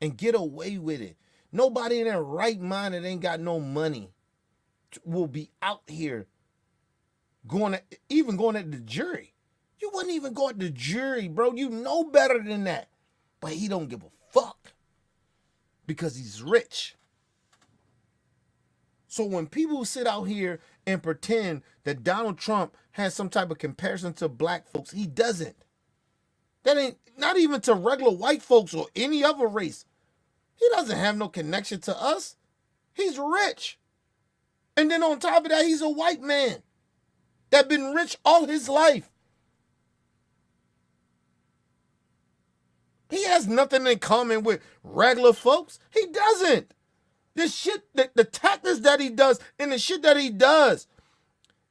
and get away with it. Nobody in their right mind that ain't got no money will be out here going at the jury. You wouldn't even go at the jury, bro. You know better than that. But he don't give a fuck because he's rich. So when people sit out here and pretend that Donald Trump has some type of comparison to black folks, he doesn't. That ain't, not even to regular white folks or any other race. He doesn't have no connection to us. He's rich. And then on top of that, he's a white man that been rich all his life. He has nothing in common with regular folks. He doesn't. The shit, the tactics that he does and the shit that he does,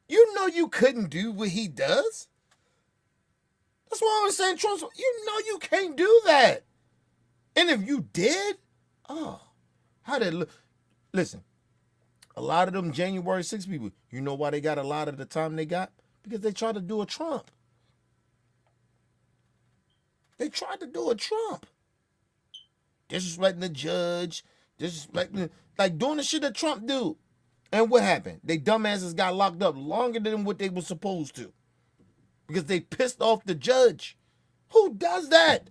you know you couldn't do what he does. That's why I was saying, Trump, you know you can't do that. And if you did, oh, how did it look? Listen, a lot of them January 6 people, you know why they got a lot of the time they got? Because they tried to do a Trump. They tried to do a Trump. Disrespecting the judge, disrespecting, like doing the shit that Trump do. And what happened? They dumbasses got locked up longer than what they were supposed to. Because they pissed off the judge. Who does that?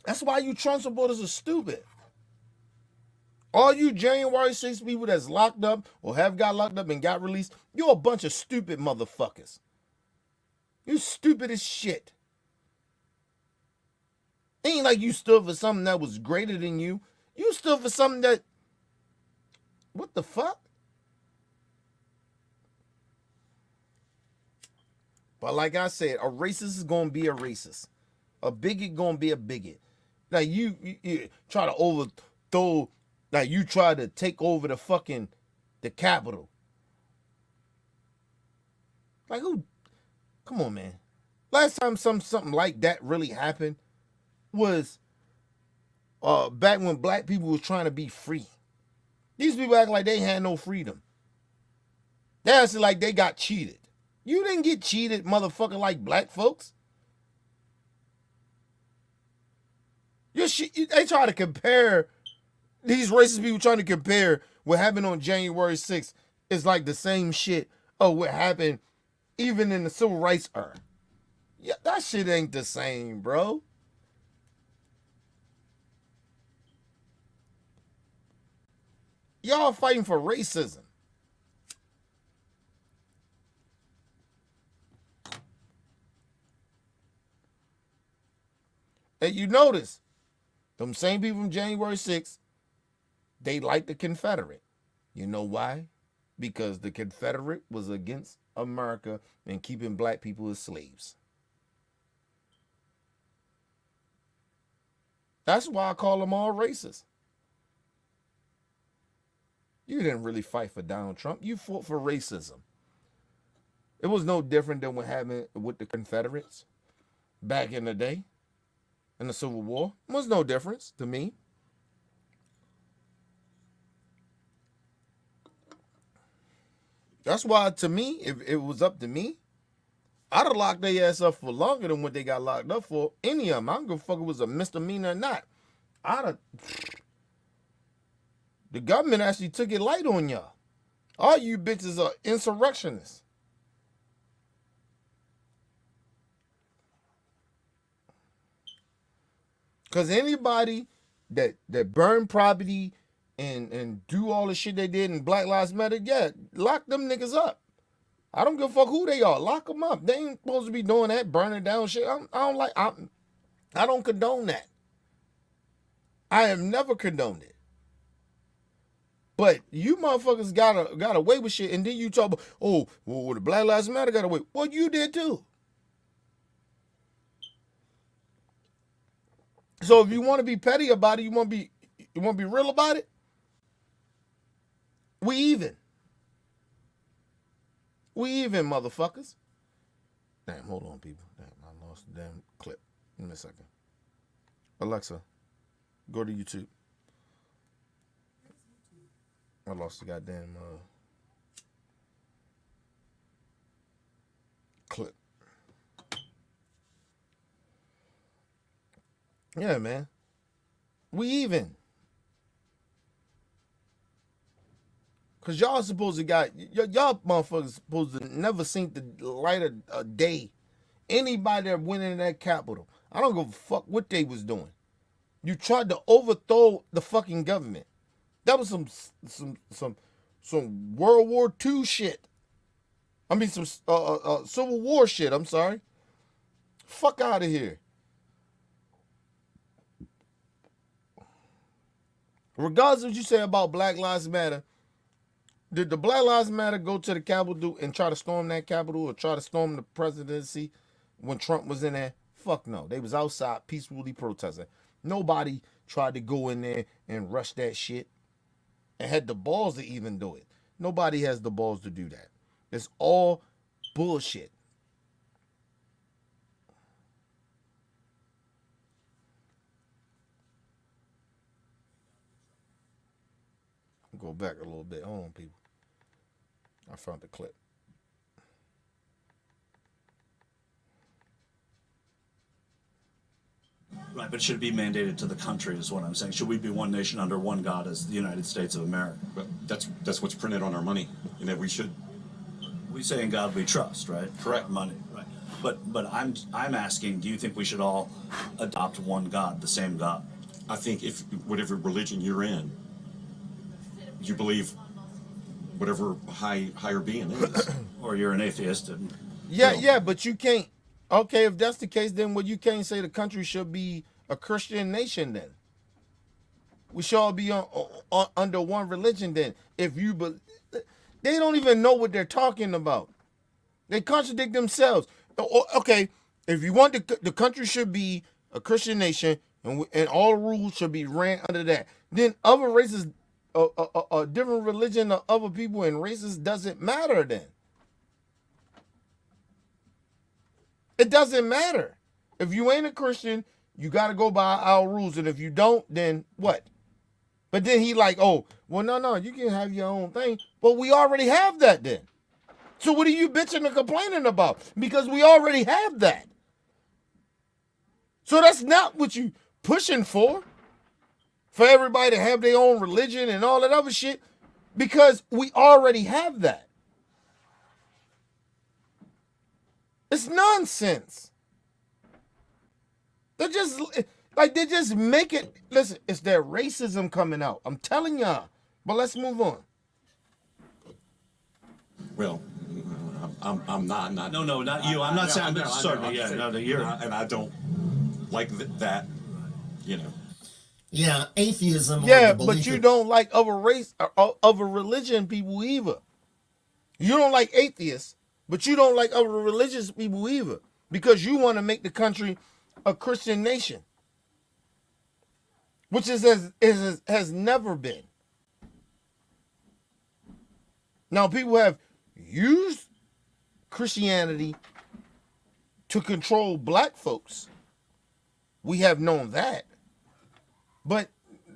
That's why you Trump supporters are stupid. All you January 6 people that's locked up or have got locked up and got released, you're a bunch of stupid motherfuckers. You stupid as shit. Ain't like you stood for something that was greater than you. You stood for something that... What the fuck? But like I said, a racist is going to be a racist. A bigot going to be a bigot. Now you try to overthrow... Now you try to take over the Capitol. Like who? Come on, man. Last time something like that really happened was back when black people was trying to be free. These people act like they had no freedom. They act like they got cheated. You didn't get cheated, motherfucker, like black folks. They try to compare, these racist people trying to compare what happened on January 6th is like the same shit of what happened even in the civil rights era. Yeah, that shit ain't the same, bro. Y'all fighting for racism. And you notice, them same people from January 6th, they like the Confederate. You know why? Because the Confederate was against America and keeping black people as slaves. That's why I call them all racist. You didn't really fight for Donald Trump. You fought for racism. It was no different than what happened with the Confederates back in the day in the Civil War. It was no difference to me. That's why, to me, if it was up to me, I'd have locked their ass up for longer than what they got locked up for. Any of them. I don't give a fuck if it was a misdemeanor or not. The government actually took it light on y'all. All you bitches are insurrectionists. Because anybody that burn property and do all the shit they did in Black Lives Matter, yeah, lock them niggas up. I don't give a fuck who they are. Lock them up. They ain't supposed to be doing that, burning down shit. I don't condone that. I have never condoned it. But you motherfuckers got away with shit, and then you talk about, oh, well, the Black Lives Matter got away. Well, you did too. So if you want to be petty about it, you want to be real about it, we even. We even, motherfuckers. Damn, hold on, people. Damn, I lost the damn clip. Give me a second. Alexa, go to YouTube. I lost the goddamn clip. Yeah, man. We even. Cause y'all supposed to y'all motherfuckers supposed to never seen the light of a day. Anybody that went in that Capitol, I don't give a fuck what they was doing. You tried to overthrow the fucking government. That was some World War II shit. I mean some Civil War shit. I'm sorry. Fuck out of here. Regardless of what you say about Black Lives Matter, did the Black Lives Matter go to the Capitol and try to storm that Capitol or try to storm the presidency when Trump was in there? Fuck no. They was outside peacefully protesting. Nobody tried to go in there and rush that shit and had the balls to even do it. Nobody has the balls to do that. It's all bullshit. Go back a little bit. Hold on, people. I found the clip. Right, but should it be mandated to the country is what I'm saying. Should we be one nation under one God as the United States of America? But that's what's printed on our money, and that we should. We say in God we trust, right? Correct. Money, right. But I'm asking, do you think we should all adopt one God, the same God? I think if whatever religion you're in, you believe whatever higher being is. Or you're an atheist and Yeah, but you can't. Okay, if that's the case, then you can't say the country should be a Christian nation. Then we should all be under one religion. Then, if you they don't even know what they're talking about. They contradict themselves. Okay, if you want the country should be a Christian nation, and all rules should be ran under that. Then other races, a different religion of other people and races doesn't matter. Then it doesn't matter. If you ain't a Christian, you got to go by our rules, and if you don't, then what? But then he like, oh, well, no, you can have your own thing, but we already have that then. So what are you bitching and complaining about? Because we already have that. So that's not what you pushing for everybody to have their own religion and all that other shit, because we already have that. It's nonsense. They just make it. Listen, it's their racism coming out. I'm telling y'all. But let's move on. Well, I'm not. No, not you. I'm not saying. Sorry, yeah, no, you're. And I don't like that. You know. Yeah, atheism. Yeah, or the but belief you that- don't like other race or other religion people either. You don't like atheists, but you don't like other religious people either, because you want to make the country a Christian nation, which has never been. Now people have used Christianity to control black folks. We have known that. But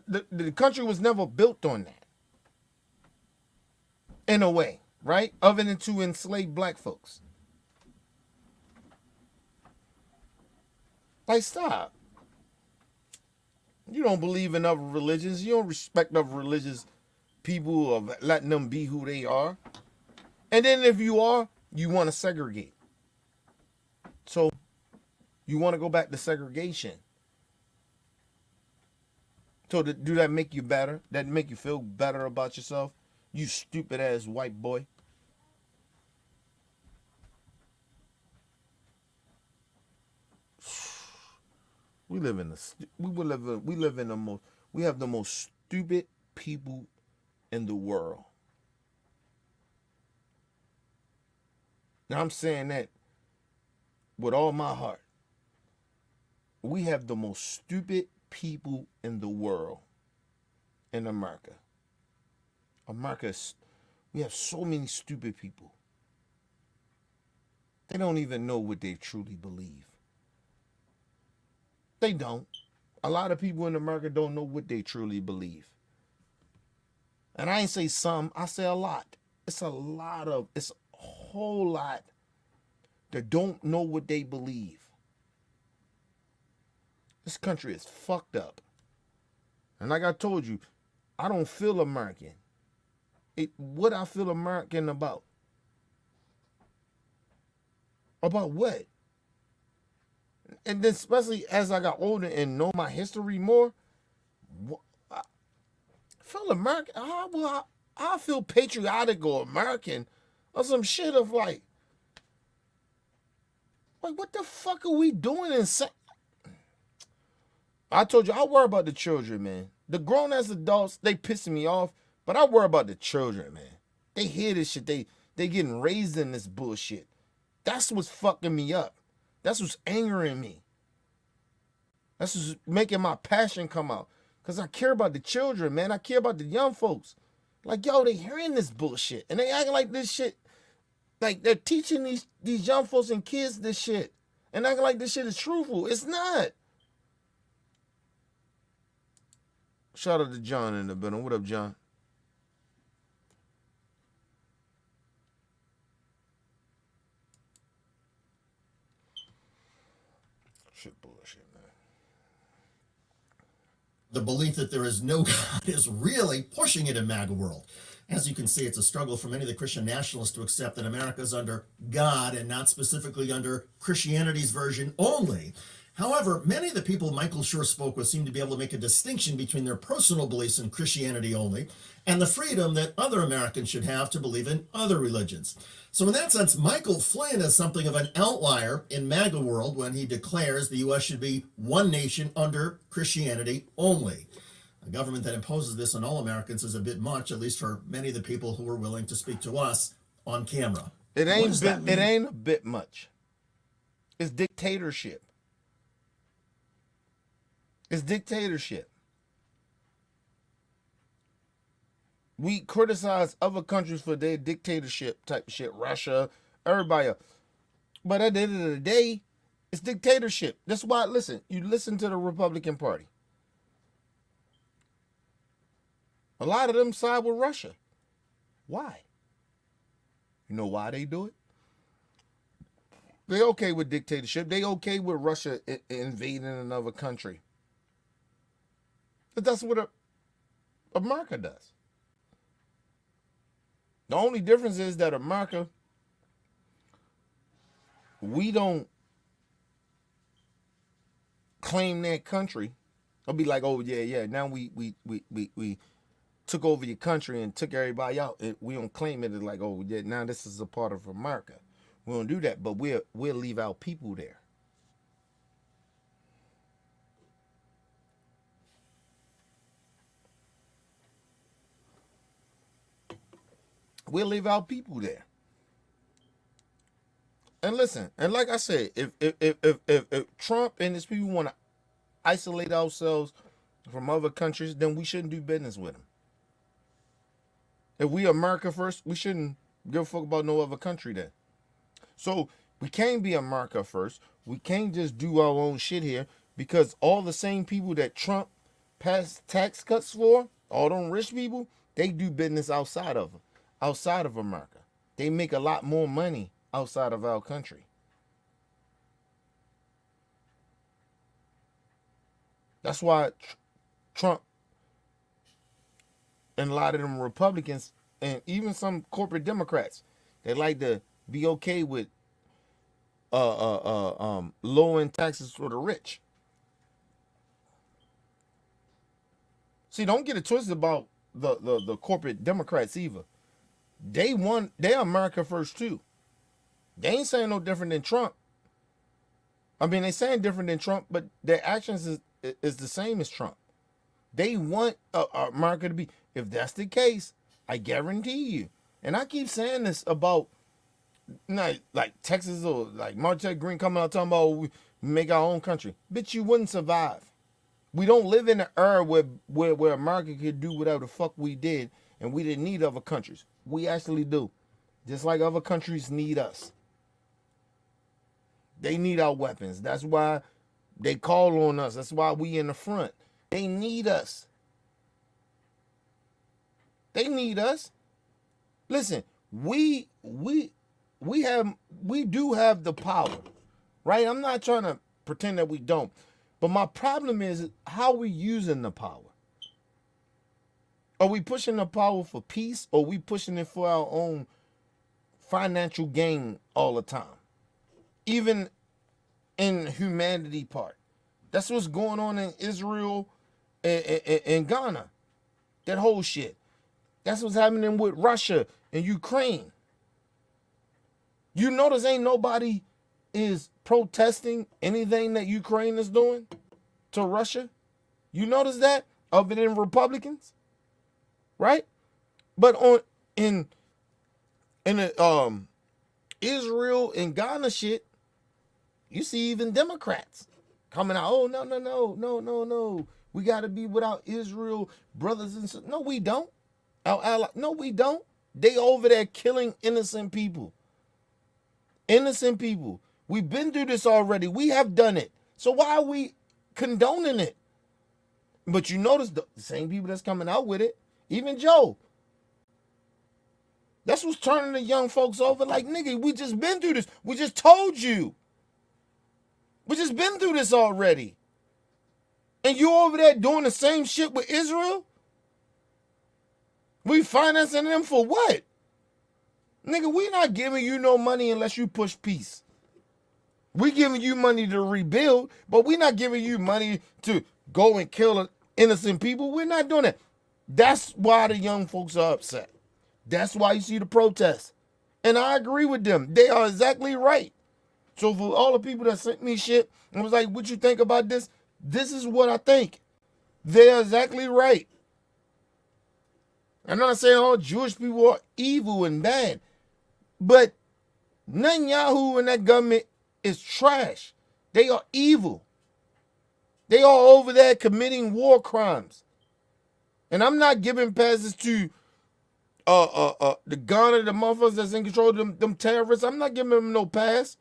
the country was never built on that. In a way, right? Other than to enslave black folks. Like, stop. You don't believe in other religions. You don't respect other religious people of letting them be who they are. And then if you are, you want to segregate. So you want to go back to segregation. So do that make you better? That make you feel better about yourself? You stupid ass white boy. We have the most stupid people in the world. Now I'm saying that with all my heart. We have the most stupid people in the world in America. We have so many stupid people. They don't even know what they truly believe. They don't. A lot of people in America don't know what they truly believe. And I ain't say some, I say a lot. It's a whole lot that don't know what they believe. This country is fucked up. And like I told you, I don't feel American. What I feel American about? About what? And then especially as I got older and know my history more, I feel American. I feel patriotic or American or some shit of like what the fuck are we doing in I told you, I worry about the children, man. The grown-ass adults, they pissing me off, but I worry about the children, man. They hear this shit. They getting raised in this bullshit. That's what's fucking me up. That's what's angering me. That's what's making my passion come out. Because I care about the children, man. I care about the young folks. Like, yo, they hearing this bullshit. And they acting like this shit, like they're teaching these young folks and kids this shit. And acting like this shit is truthful. It's not. Shout out to John in the building. What up, John? Shit bullshit, man. The belief that there is no God is really pushing it in MAGA world. As you can see, it's a struggle for many of the Christian nationalists to accept that America is under God and not specifically under Christianity's version only. However, many of the people Michael Schur spoke with seem to be able to make a distinction between their personal beliefs in Christianity only and the freedom that other Americans should have to believe in other religions. So in that sense, Michael Flynn is something of an outlier in MAGA world when he declares the U.S. should be one nation under Christianity only. A government that imposes this on all Americans is a bit much, at least for many of the people who are willing to speak to us on camera. It What ain't does that it mean? ain't a bit much. It's dictatorship. It's dictatorship. We criticize other countries for their dictatorship type of shit, Russia, everybody else. But at the end of the day, it's dictatorship. That's why, listen, you listen to the Republican Party. A lot of them side with Russia. Why? You know why they do it? They okay with dictatorship. They okay with Russia invading another country. But that's what America does. The only difference is that America, we don't claim their country. I'll be like, oh yeah, now we took over your country and took everybody out. We don't claim it as like, oh yeah, now this is a part of America. We don't do that, but we'll leave our people there. We'll leave our people there. And listen, and like I said, if Trump and his people want to isolate ourselves from other countries, then we shouldn't do business with them. If we America first, we shouldn't give a fuck about no other country then. So we can't be America first. We can't just do our own shit here because all the same people that Trump passed tax cuts for, all them rich people, they do business outside of America. They make a lot more money outside of our country. That's why Trump and a lot of them Republicans and even some corporate Democrats, they like to be okay with low-end taxes for the rich. See, don't get it twisted about the corporate Democrats either. They're America first too. They ain't saying no different than Trump. I mean, they saying different than Trump, but their actions is the same as Trump. They want America to be. If that's the case, I guarantee you. And I keep saying this about like Texas or like Marquette Green coming out talking about we make our own country. Bitch, you wouldn't survive. We don't live in an era where America could do whatever the fuck we did and we didn't need other countries. We actually do. Just like other countries need us. They need our weapons. That's why they call on us. That's why we in the front. They need us. They need us. Listen, we do have the power, right? I'm not trying to pretend that we don't. But my problem is how we using the power. Are we pushing the power for peace or are we pushing it for our own financial gain all the time? Even in humanity part. That's what's going on in Israel and Ghana. That whole shit. That's what's happening with Russia and Ukraine. You notice ain't nobody is protesting anything that Ukraine is doing to Russia? You notice that? Other than Republicans? Right? But in the Israel and Ghana shit, you see even Democrats coming out, oh no. We gotta be without Israel, brothers and sisters. No, we don't. Our ally. No, we don't. They over there killing innocent people. Innocent people. We've been through this already. We have done it. So why are we condoning it? But you notice the same people that's coming out with it, even Joe. That's what's turning the young folks over. Like, nigga, we just been through this. We just told you. We just been through this already. And you over there doing the same shit with Israel? We financing them for what? Nigga, we not giving you no money unless you push peace. We giving you money to rebuild, but we not giving you money to go and kill innocent people. We're not doing that. That's why the young folks are upset. That's why you see the protests. And I agree with them. They are exactly right. So for all the people that sent me shit and was like, what you think about this? This is what I think. They're exactly right. I'm not saying all Jewish people are evil and bad, but Netanyahu and that government is trash. They are evil. They are over there committing war crimes. And I'm not giving passes to the Ghana, the motherfuckers that's in control of them terrorists. I'm not giving them no pass.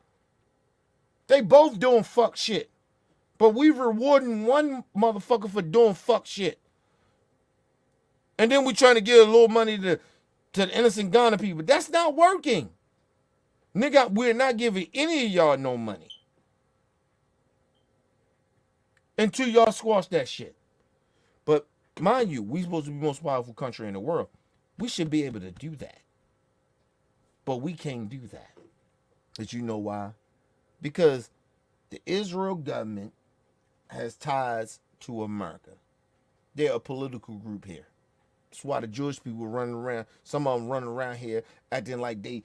They both doing fuck shit. But we rewarding one motherfucker for doing fuck shit. And then we trying to give a little money to the innocent Ghana people. That's not working. Nigga, we're not giving any of y'all no money until y'all squash that shit. But mind you, we supposed to be the most powerful country in the world. We should be able to do that. But we can't do that. Did you know why? Because the Israel government has ties to America. They're a political group here. That's why the Jewish people running around, some of them running around here acting like they,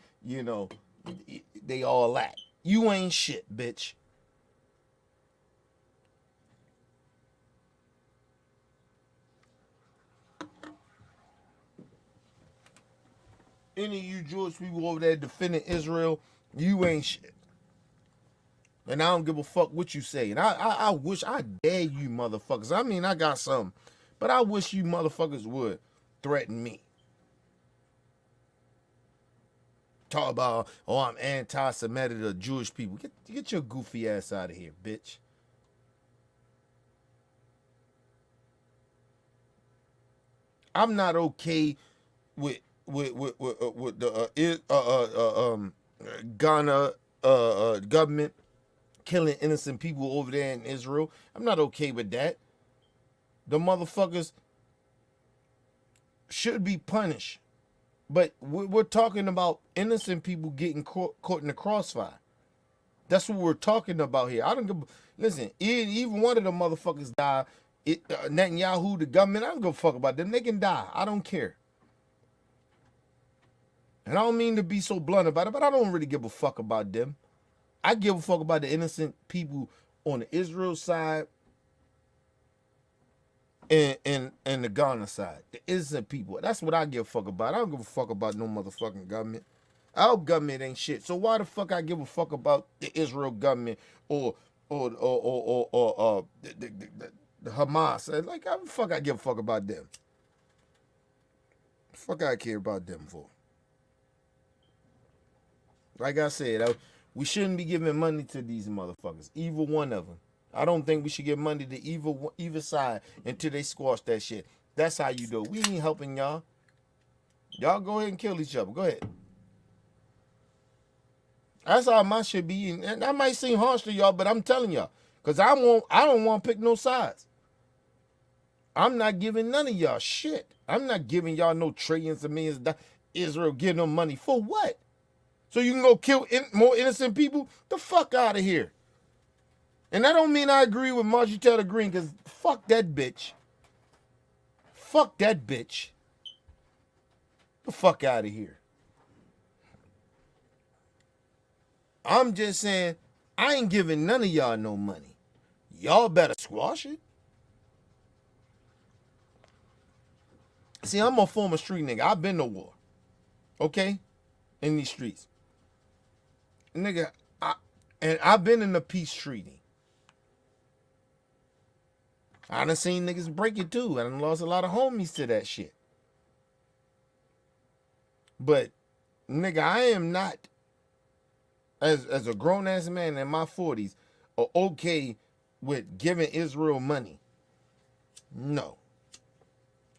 they all that. You ain't shit, bitch. Any of you Jewish people over there defending Israel, you ain't shit. And I don't give a fuck what you say. And I wish, I dare you motherfuckers. I mean, I got some. But I wish you motherfuckers would threaten me. Talk about, oh, I'm anti-Semitic to Jewish people. Get your goofy ass out of here, bitch. I'm not okay with the Ghana government killing innocent people over there in Israel. I'm not okay with that. The motherfuckers should be punished. But we're talking about innocent people getting caught in the crossfire. That's what we're talking about here. I don't give. Listen, even one of the motherfuckers died. Netanyahu, the government, I don't give a fuck about them. They can die. I don't care. And I don't mean to be so blunt about it, but I don't really give a fuck about them. I give a fuck about the innocent people on the Israel side and the Ghana side. The innocent people. That's what I give a fuck about. I don't give a fuck about no motherfucking government. Our government ain't shit. So why the fuck I give a fuck about the Israel government or the Hamas? Like, how the fuck I give a fuck about them? The fuck I care about them for? Like I said, we shouldn't be giving money to these motherfuckers. Either one of them. I don't think we should give money to either side until they squash that shit. That's how you do it. We ain't helping y'all. Y'all go ahead and kill each other. Go ahead. That's how my shit be. And that might seem harsh to y'all, but I'm telling y'all. Because I don't want to pick no sides. I'm not giving none of y'all shit. I'm not giving y'all no trillions of millions of dollars. Israel giving them money. For what? So you can go kill more innocent people? The fuck out of here. And that don't mean I agree with Marjorie Taylor Greene, because fuck that bitch. Fuck that bitch. The fuck out of here. I'm just saying, I ain't giving none of y'all no money. Y'all better squash it. See, I'm a former street nigga. I've been to war. Okay? In these streets. Nigga, I've been in the peace treaty. I done seen niggas break it too. I done lost a lot of homies to that shit. But, nigga, I am not, as a grown-ass man in my 40s, okay with giving Israel money. No.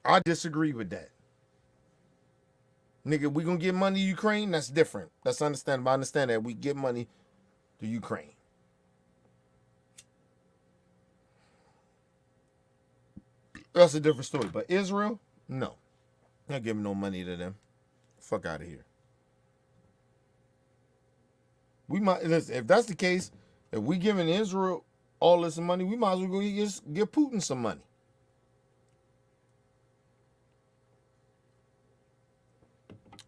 I disagree with that. Nigga, we gonna give money to Ukraine? That's different. That's understandable. I understand that. We give money to Ukraine. That's a different story. But Israel? No. Not giving no money to them. Fuck out of here. We might listen, if that's the case, if we giving Israel all this money, we might as well go just give Putin some money.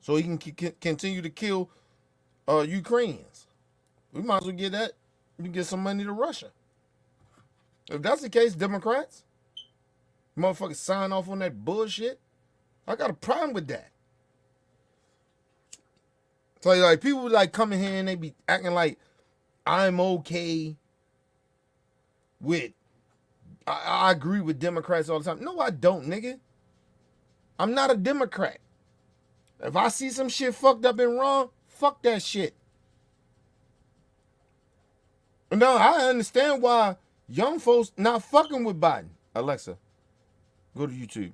So he can continue to kill Ukrainians. We might as well get that. We get some money to Russia. If that's the case, Democrats, motherfuckers sign off on that bullshit. I got a problem with that. So like people like coming here and they be acting like I'm okay with I agree with Democrats all the time. No, I don't, nigga. I'm not a Democrat. If I see some shit fucked up and wrong, fuck that shit. No, I understand why young folks not fucking with Biden. Alexa, go to YouTube.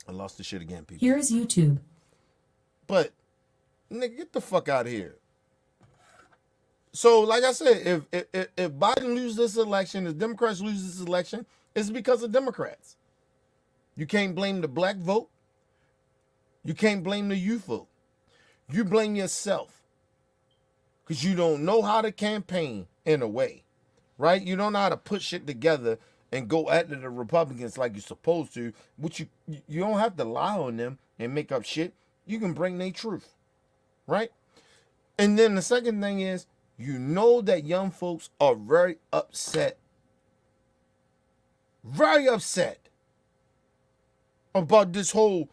I lost the shit again, people. Here's YouTube. But, nigga, get the fuck out of here. So, like I said, if Biden loses this election, if Democrats lose this election, it's because of Democrats. You can't blame the black vote. You can't blame the youth vote. You blame yourself. Because you don't know how to campaign in a way, right? You don't know how to put shit together and go after the Republicans like you're supposed to, which you don't have to lie on them and make up shit. You can bring their truth, right? And then the second thing is, you know that young folks are very upset about this whole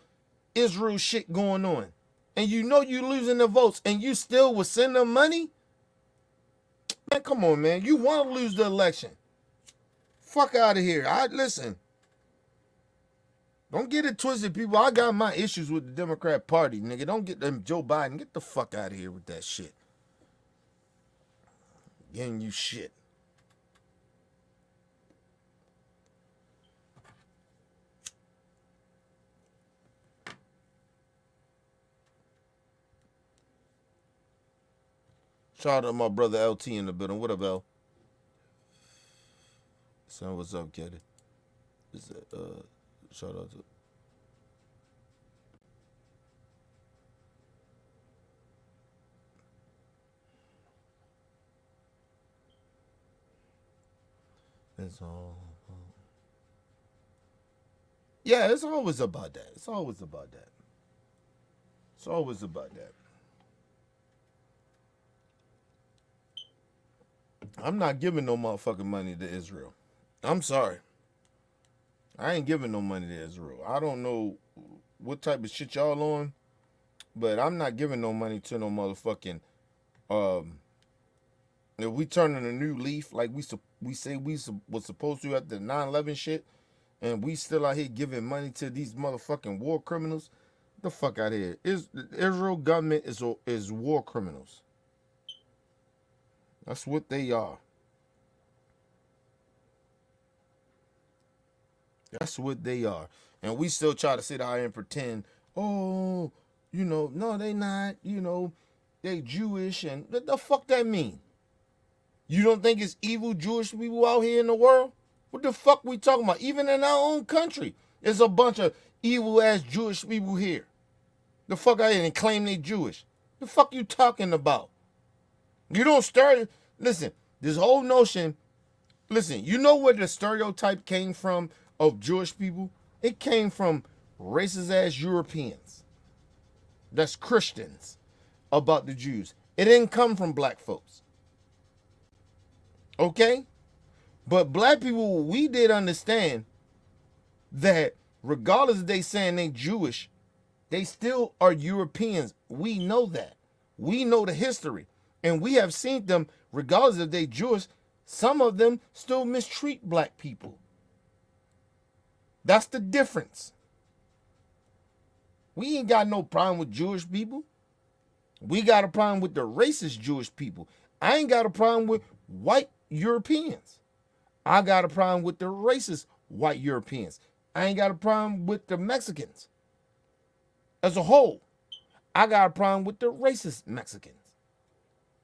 Israel shit going on. And you know you losing the votes and you still will send them money? Man, come on, man. You want to lose the election. Fuck out of here. Listen. Don't get it twisted, people. I got my issues with the Democrat Party, nigga. Don't get them Joe Biden. Get the fuck out of here with that shit. Getting you shit. Shout out to my brother LT in the building. What up, L? Son, what's up, kid? Shout out to. It's all. Yeah, it's always about that. It's always about that. It's always about that. I'm not giving no motherfucking money to Israel. I'm sorry. I ain't giving no money to Israel. I don't know what type of shit y'all on, but I'm not giving no money to no motherfucking. If we turning a new leaf like we say we was supposed to at the 9/11 shit, and we still out here giving money to these motherfucking war criminals, get the fuck out of here. The Israel government is war criminals. That's what they are. That's what they are. And we still try to sit out here and pretend, oh, no, they not, they Jewish. And what the fuck that mean? You don't think it's evil Jewish people out here in the world? What the fuck we talking about? Even in our own country, there's a bunch of evil-ass Jewish people here. The fuck out here and claim they Jewish. The fuck you talking about? You don't start. Listen, this whole notion. Listen, you know where the stereotype came from of Jewish people? It came from racist ass Europeans. That's Christians about the Jews. It didn't come from black folks. Okay? But black people, we did understand that regardless of they saying they Jewish, they still are Europeans. We know that. We know the history. And we have seen them, regardless if they Jewish, some of them still mistreat black people. That's the difference. We ain't got no problem with Jewish people. We got a problem with the racist Jewish people. I ain't got a problem with white Europeans. I got a problem with the racist white Europeans. I ain't got a problem with the Mexicans. As a whole, I got a problem with the racist Mexicans.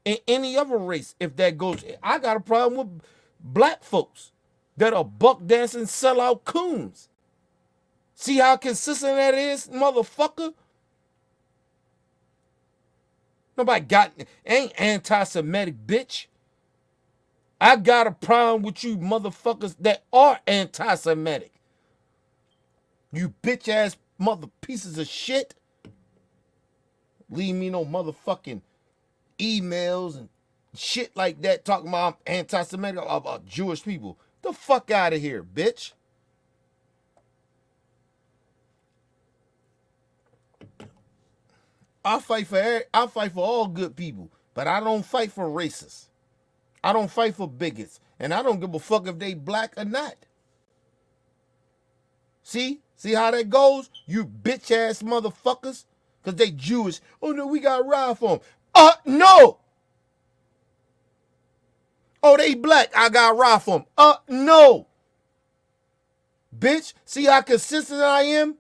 And any other race, if that goes, I got a problem with black folks that are buck dancing sellout coons. See how consistent that is, motherfucker? Nobody ain't anti-Semitic, bitch. I got a problem with you motherfuckers that are anti-Semitic. You bitch ass mother pieces of shit. Leave me no motherfucking emails and shit like that talking about I'm anti-Semitic about Jewish people. The fuck out of here, bitch. I fight for all good people, but I don't fight for racists. I don't fight for bigots, and I don't give a fuck if they black or not. See how that goes? You bitch ass motherfuckers, cause they Jewish. Oh no, we got ride for them. No. Oh, they black. I got ride for them. No. Bitch, see how consistent I am?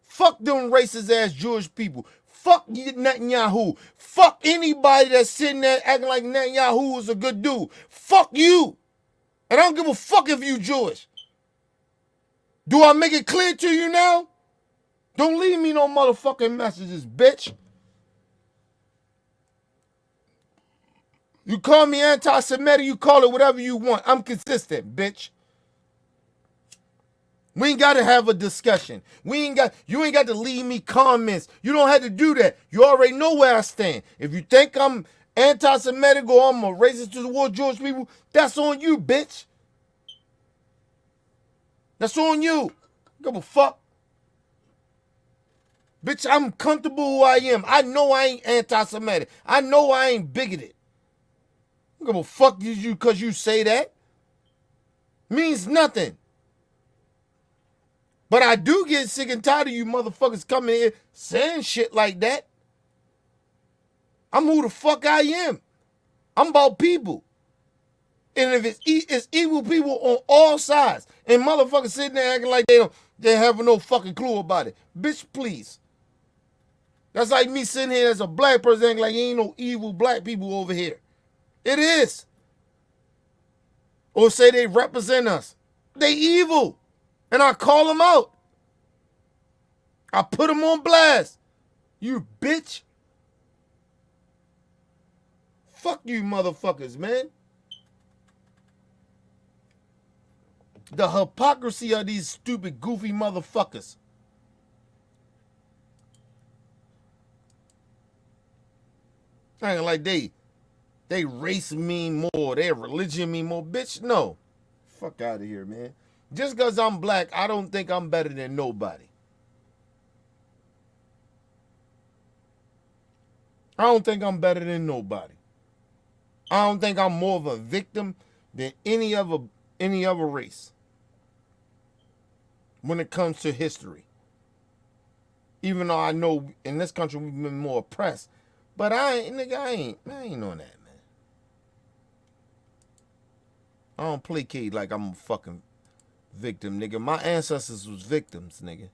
Fuck them racist ass Jewish people. Fuck Netanyahu. Fuck anybody that's sitting there acting like Netanyahu is a good dude. Fuck you. And I don't give a fuck if you Jewish. Do I make it clear to you now? Don't leave me no motherfucking messages, bitch. You call me anti-Semitic, you call it whatever you want. I'm consistent, bitch. We ain't got to have a discussion. You ain't got to leave me comments. You don't have to do that. You already know where I stand. If you think I'm anti-Semitic or I'm a racist towards Jewish people, that's on you, bitch. That's on you. Give a fuck. Bitch, I'm comfortable who I am. I know I ain't anti-Semitic. I know I ain't bigoted. I don't give a fuck you because you say that. Means nothing. But I do get sick and tired of you motherfuckers coming here saying shit like that. I'm who the fuck I am. I'm about people. And if it's evil people on all sides, and motherfuckers sitting there acting like they have no fucking clue about it. Bitch, please. That's like me sitting here as a black person acting like ain't no evil black people over here. It is. Or say they represent us. They evil. And I call them out. I put them on blast. You bitch. Fuck you motherfuckers, man. The hypocrisy of these stupid, goofy motherfuckers. Ain't like they race mean more, their religion mean more. Bitch, no. Fuck out of here, man. Just because I'm black, I don't think I'm better than nobody. I don't think I'm better than nobody. I don't think I'm more of a victim than any other race when it comes to history. Even though I know in this country we've been more oppressed. But I ain't on that, man. I don't placate like I'm a fucking victim, nigga. My ancestors was victims, nigga.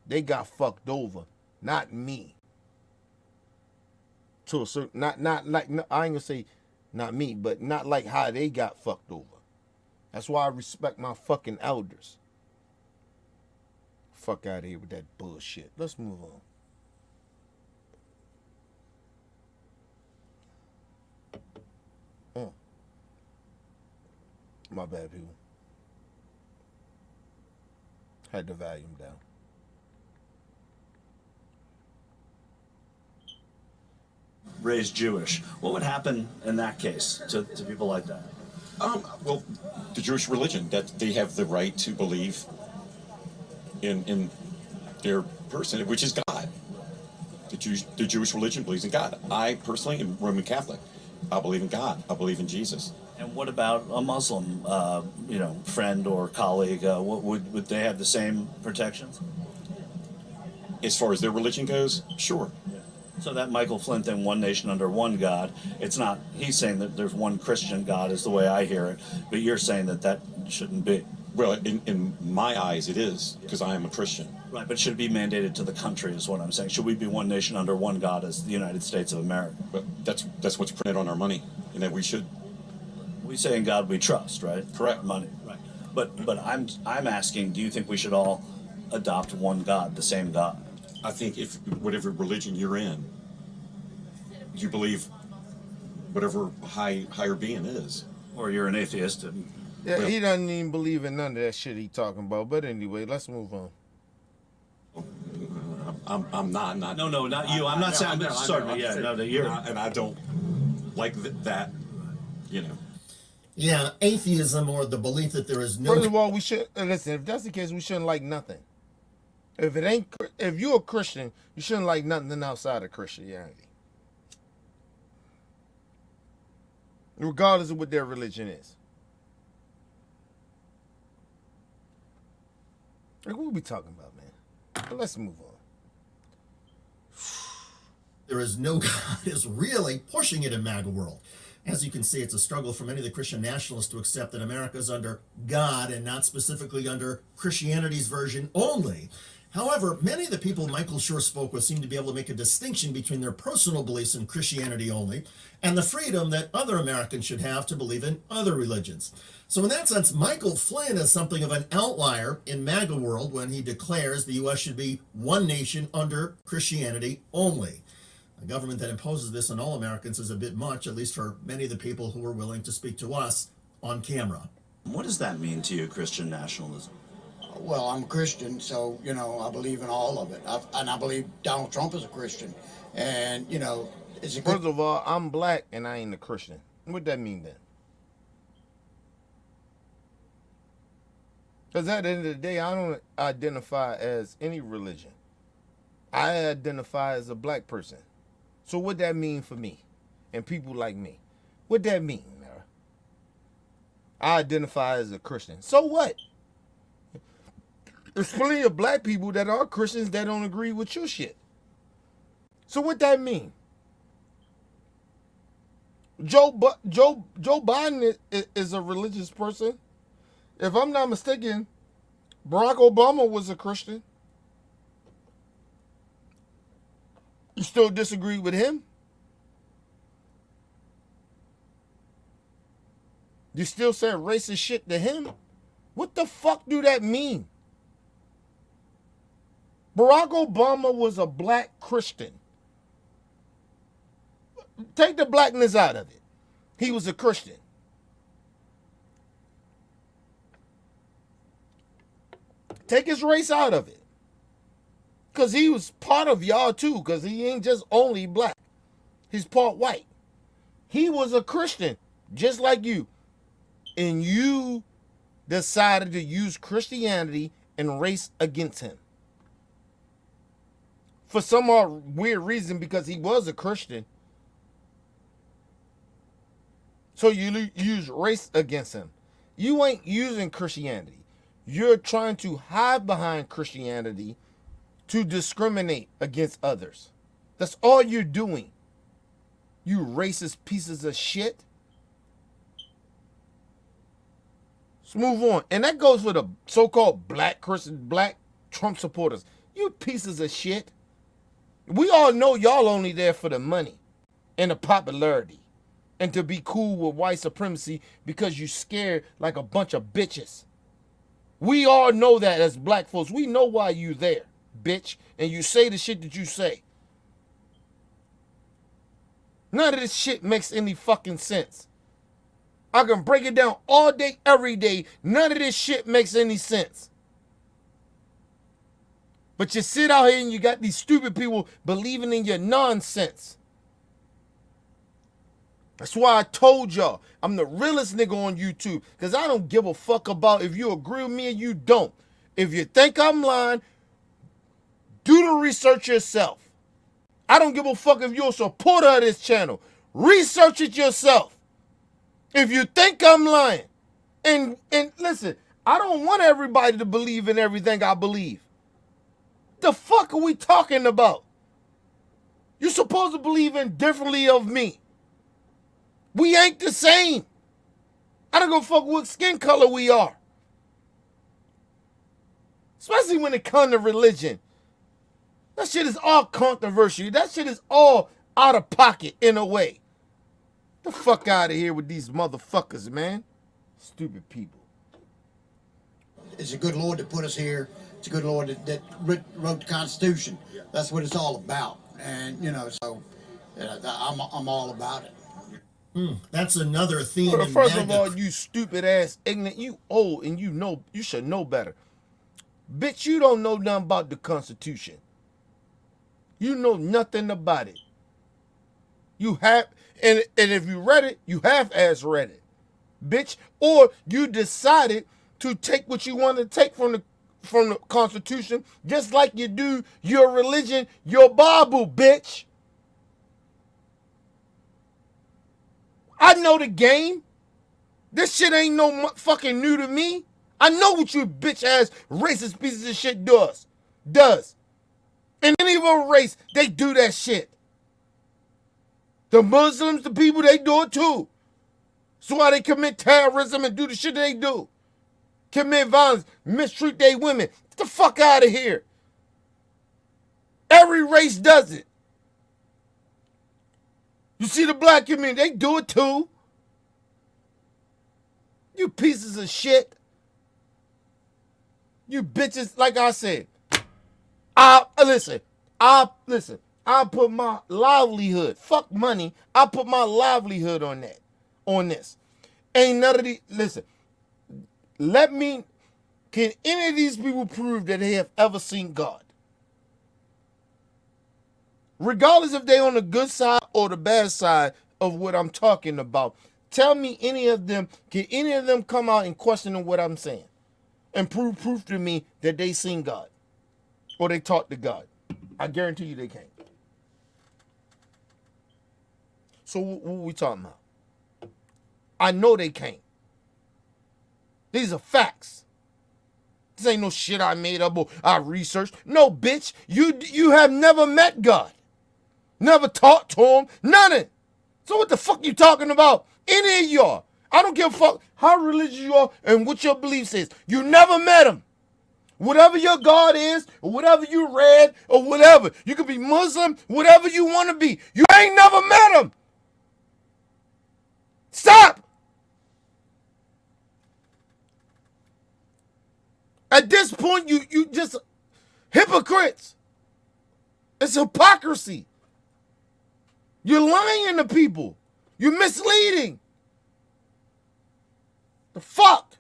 They got fucked over, not me. To a certain, not like, no, I ain't gonna say not me, but not like how they got fucked over. That's why I respect my fucking elders. Fuck out of here with that bullshit. Let's move on. My bad, people. Had the volume down. Raised Jewish. What would happen in that case to people like that? Well, the Jewish religion, that they have the right to believe in their person, which is God. The Jewish religion believes in God. I personally am Roman Catholic. I believe in God. I believe in Jesus. And what about a Muslim, friend or colleague? Would they have the same protections? As far as their religion goes, sure. So that Michael Flynn thing, one nation under one God, it's not, he's saying that there's one Christian God is the way I hear it, but you're saying that shouldn't be. Well, in my eyes, it is, because I am a Christian. Right, but should it be mandated to the country is what I'm saying. Should we be one nation under one God as the United States of America? But that's what's printed on our money, and that we should. We say in God we trust, right? Correct. Money, right. But I'm asking, do you think we should all adopt one God, the same God? I think if whatever religion you're in, you believe whatever higher being is. Or you're an atheist? And Yeah, Well- he doesn't even believe in none of that shit he talking about. But anyway, let's move on. I'm not. no, not you. I'm not saying. Sorry, yeah, no, you're. And I don't like that. You know. Yeah, atheism, or the belief that there is no First of all, we should listen. If that's the case, we shouldn't like nothing. If you're a Christian, you shouldn't like nothing outside of Christianity, regardless of what their religion is. Like, what are we talking about, man? But let's move on. there is no God is really pushing it in MAGA world. As you can see, it's a struggle for many of the Christian nationalists to accept that America is under God and not specifically under Christianity's version only. However, many of the people Michael Schur spoke with seem to be able to make a distinction between their personal beliefs in Christianity only and the freedom that other Americans should have to believe in other religions. So in that sense, Michael Flynn is something of an outlier in MAGA world when he declares the U.S. should be one nation under Christianity only. A government that imposes this on all Americans is a bit much, at least for many of the people who are willing to speak to us on camera. What does that mean to you, Christian nationalism? Well, I'm a Christian, so, you know, I believe in all of it. And I believe Donald Trump is a Christian. And, you know, it's a good... First of all, I'm black and I ain't a Christian. What that mean then? Because at the end of the day, I don't identify as any religion. I identify as a black person. So what that mean for me and people like me? What that mean, Mara? I identify as a Christian. So what? There's plenty of black people that are Christians that don't agree with your shit. So what that mean? Joe Biden is a religious person. If I'm not mistaken, Barack Obama was a Christian. You still disagree with him? You still said racist shit to him? What the fuck do that mean? Barack Obama was a black Christian. Take the blackness out of it. He was a Christian. Take his race out of it. Because he was part of y'all too, because he ain't just only black. He's part white. He was a Christian, just like you. And you decided to use Christianity and race against him. For some weird reason, because he was a Christian. So you use race against him. You ain't using Christianity. You're trying to hide behind Christianity to discriminate against others. That's all you're doing. You racist pieces of shit. Let's move on. And that goes for the so-called black Trump supporters. You pieces of shit. We all know y'all only there for the money and the popularity and to be cool with white supremacy because you scared like a bunch of bitches. We all know that as black folks. We know why you there, bitch. And you say the shit that you say. None of this shit makes any fucking sense. I can break it down all day, every day. None of this shit makes any sense. But you sit out here and you got these stupid people believing in your nonsense. That's why I told y'all I'm the realest nigga on YouTube. Because I don't give a fuck about if you agree with me or you don't. If you think I'm lying, do the research yourself. I don't give a fuck if you're a supporter of this channel. Research it yourself. If you think I'm lying. And listen, I don't want everybody to believe in everything I believe. The fuck are we talking about? You're supposed to believe indifferently of me. We ain't the same. I don't give a fuck what skin color we are. Especially when it comes to religion. That shit is all controversial. That shit is all out of pocket in a way. The fuck out of here with these motherfuckers, man. Stupid people. it's a good Lord that put us here. It's a good Lord that wrote the Constitution. That's what it's all about. And you know, so I'm all about it. That's another theme Well, in first of MAGA. all, you stupid ass ignorant, you old and you should know better. Bitch, you don't know nothing about the Constitution. You know nothing about it. You have, and if you read it, you half-ass read it, bitch. Or you decided to take what you want to take from the Constitution, just like you do your religion, your Bible, bitch. I know the game. This shit ain't no fucking new to me. I know what you bitch ass racist pieces of shit does. And any other race, they do that shit. The Muslims, the people, they do it too. That's why they commit terrorism and do the shit they do. Commit violence, mistreat their women. Get the fuck out of here. Every race does it. You see the black community, they do it too. You pieces of shit. You bitches, like I said. Listen, I put my livelihood, fuck money, I put my livelihood on this. Ain't none of these, listen, can any of these people prove that they have ever seen God? Regardless if they're on the good side or the bad side of what I'm talking about, tell me can any of them come out and question what I'm saying? And proof to me that they seen God or they talked to God. I guarantee you they can't. So what we talking about? I know they can't. These are facts. This ain't no shit I made up or I researched. No, bitch, you have never met God. Never talked to him, nothing. So what the fuck you talking about? Any of y'all. I don't give a fuck how religious you are and what your beliefs is. You never met him. Whatever your God is, or whatever you read, or whatever. You could be Muslim, whatever you want to be. You ain't never met him. Stop. At this point, you just hypocrites. It's hypocrisy. You're lying to people. You're misleading. The fuck?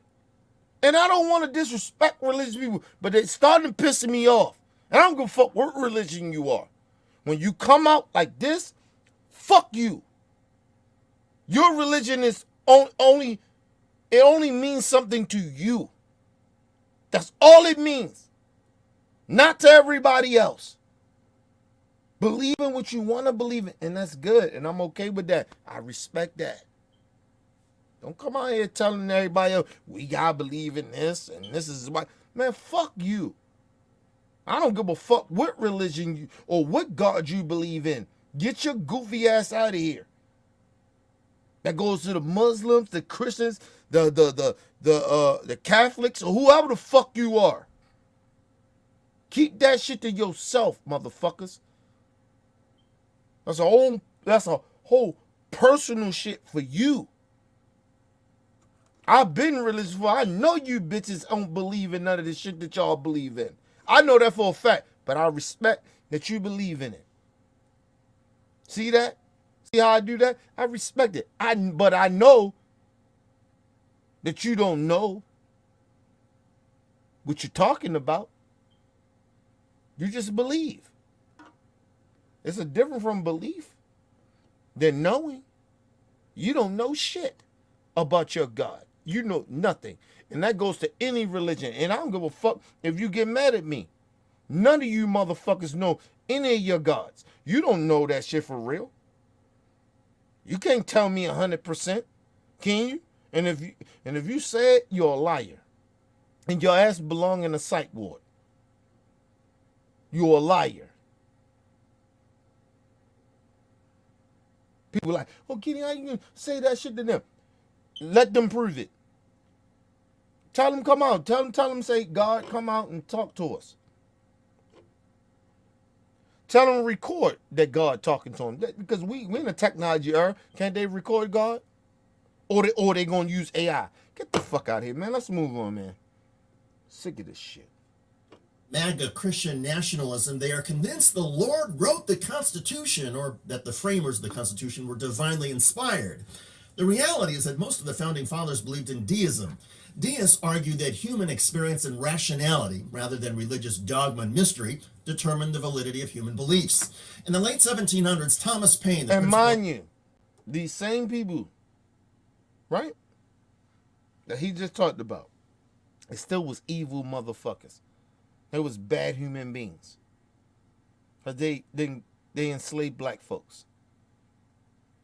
And I don't want to disrespect religious people, but they're starting to piss me off. And I don't give a fuck what religion you are. When you come out like this, fuck you. Your religion is only means something to you. That's all it means. Not to everybody else. Believe in what you want to believe in, and that's good, and I'm okay with that. I respect that. Don't come out here telling everybody else, we gotta believe in this, and this is why. Man, fuck you. I don't give a fuck what religion you or what God you believe in. Get your goofy ass out of here. That goes to the Muslims, the Christians, the Catholics, or whoever the fuck you are. Keep that shit to yourself, motherfuckers. That's a whole personal shit for you. I've been religious before. I know you bitches don't believe in none of this shit that y'all believe in. I know that for a fact, but I respect that you believe in it. See that? See how I do that? I respect it. But I know that you don't know what you're talking about. You just believe. It's a different from belief than knowing. You don't know shit about your God. You know nothing. And that goes to any religion. And I don't give a fuck if you get mad at me. None of you motherfuckers know any of your gods. You don't know that shit for real. You can't tell me 100%, can you? And if you say it, you're a liar. And your ass belong in a psych ward. You're a liar. People are like, oh, Kenny, how you gonna say that shit to them? Let them prove it. Tell them, come out. Tell them, say, God, come out and talk to us. Tell them to record that God talking to them. Because we in a technology era. Can't they record God? Or they going to use AI. Get the fuck out of here, man. Let's move on, man. Sick of this shit. MAGA Christian nationalism, they are convinced the Lord wrote the Constitution, or that the framers of the Constitution were divinely inspired. The reality is that most of the founding fathers believed in deism. Deists argue that human experience and rationality, rather than religious dogma and mystery, determine the validity of human beliefs. In the late 1700s, Thomas Paine, And mind you, these same people, right, that he just talked about, it still was evil motherfuckers. They was bad human beings. Because they enslaved black folks.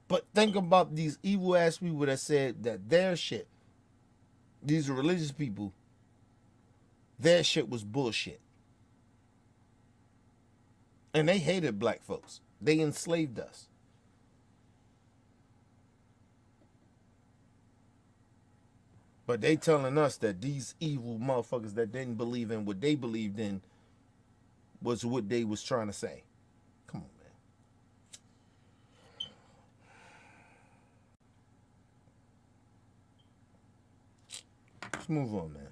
But think about these evil ass people that said that their shit, these religious people, their shit was bullshit. And they hated black folks. They enslaved us. But they telling us that these evil motherfuckers that didn't believe in what they believed in was what they was trying to say. Come on, man. Let's move on, man.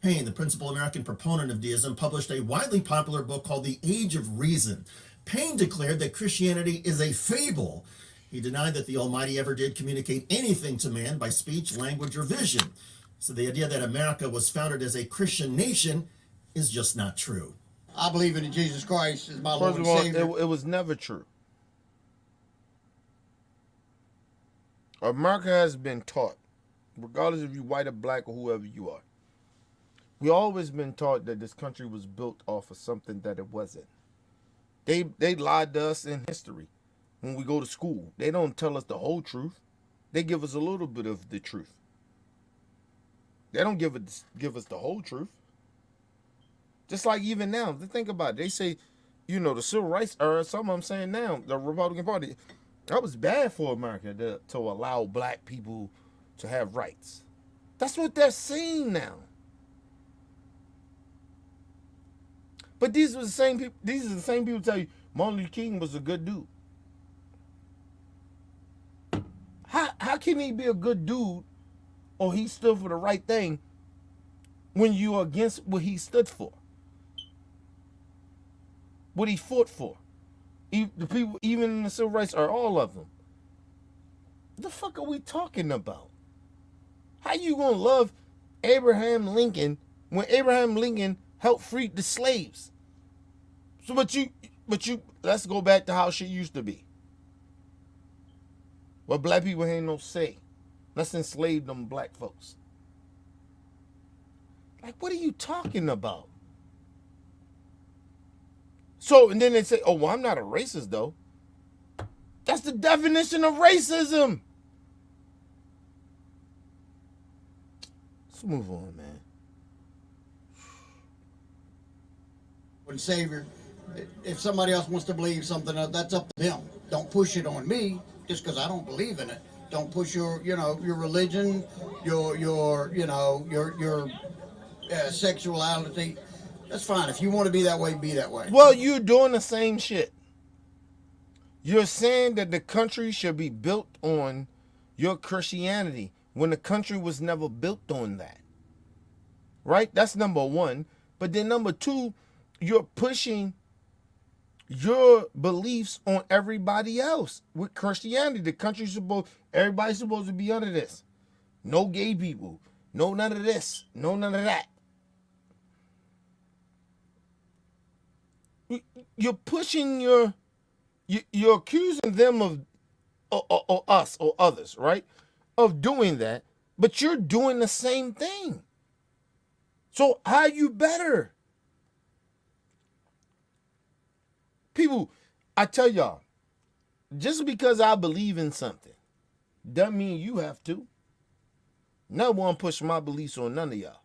Paine, the principal American proponent of deism, published a widely popular book called The Age of Reason. Paine declared that Christianity is a fable. He denied that the Almighty ever did communicate anything to man by speech, language, or vision. So the idea that America was founded as a Christian nation is just not true. I believe in Jesus Christ as my Lord First and of all, Savior. it was never true. America has been taught, regardless if you're white or black or whoever you are, we always been taught that this country was built off of something that it wasn't. They lied to us in history. When we go to school, they don't tell us the whole truth. They give us a little bit of the truth. They don't give us the whole truth. Just like even now, think about it. They say, you know, the civil rights era, some of them saying now, the Republican Party, that was bad for America to allow black people to have rights. That's what they're saying now. But these are the same people. These are the same people tell you Martin Luther King was a good dude. How can he be a good dude, or he stood for the right thing, when you're against what he stood for, what he fought for? The people, even in the civil rights, are all of them. What the fuck are we talking about? How you gonna love Abraham Lincoln when Abraham Lincoln helped free the slaves? So, but you, let's go back to how shit used to be. Well, black people ain't no say. Let's enslave them black folks. Like, what are you talking about? So, and then they say, oh, well, I'm not a racist, though. That's the definition of racism. Let's move on, man. And Savior. If somebody else wants to believe something, that's up to them. Don't push it on me just because I don't believe in it. Don't push your, your religion, your sexuality. That's fine. If you want to be that way, be that way. Well, you're doing the same shit. You're saying that the country should be built on your Christianity when the country was never built on that. Right? That's number one. But then number two, you're pushing your beliefs on everybody else with Christianity. The country's everybody's supposed to be under this. No gay people. No none of this. No none of that. You're pushing you're accusing them of or us or others, right, of doing that, but you're doing the same thing. So how are you better? People, I tell y'all, just because I believe in something doesn't mean you have to. No one push my beliefs on none of y'all.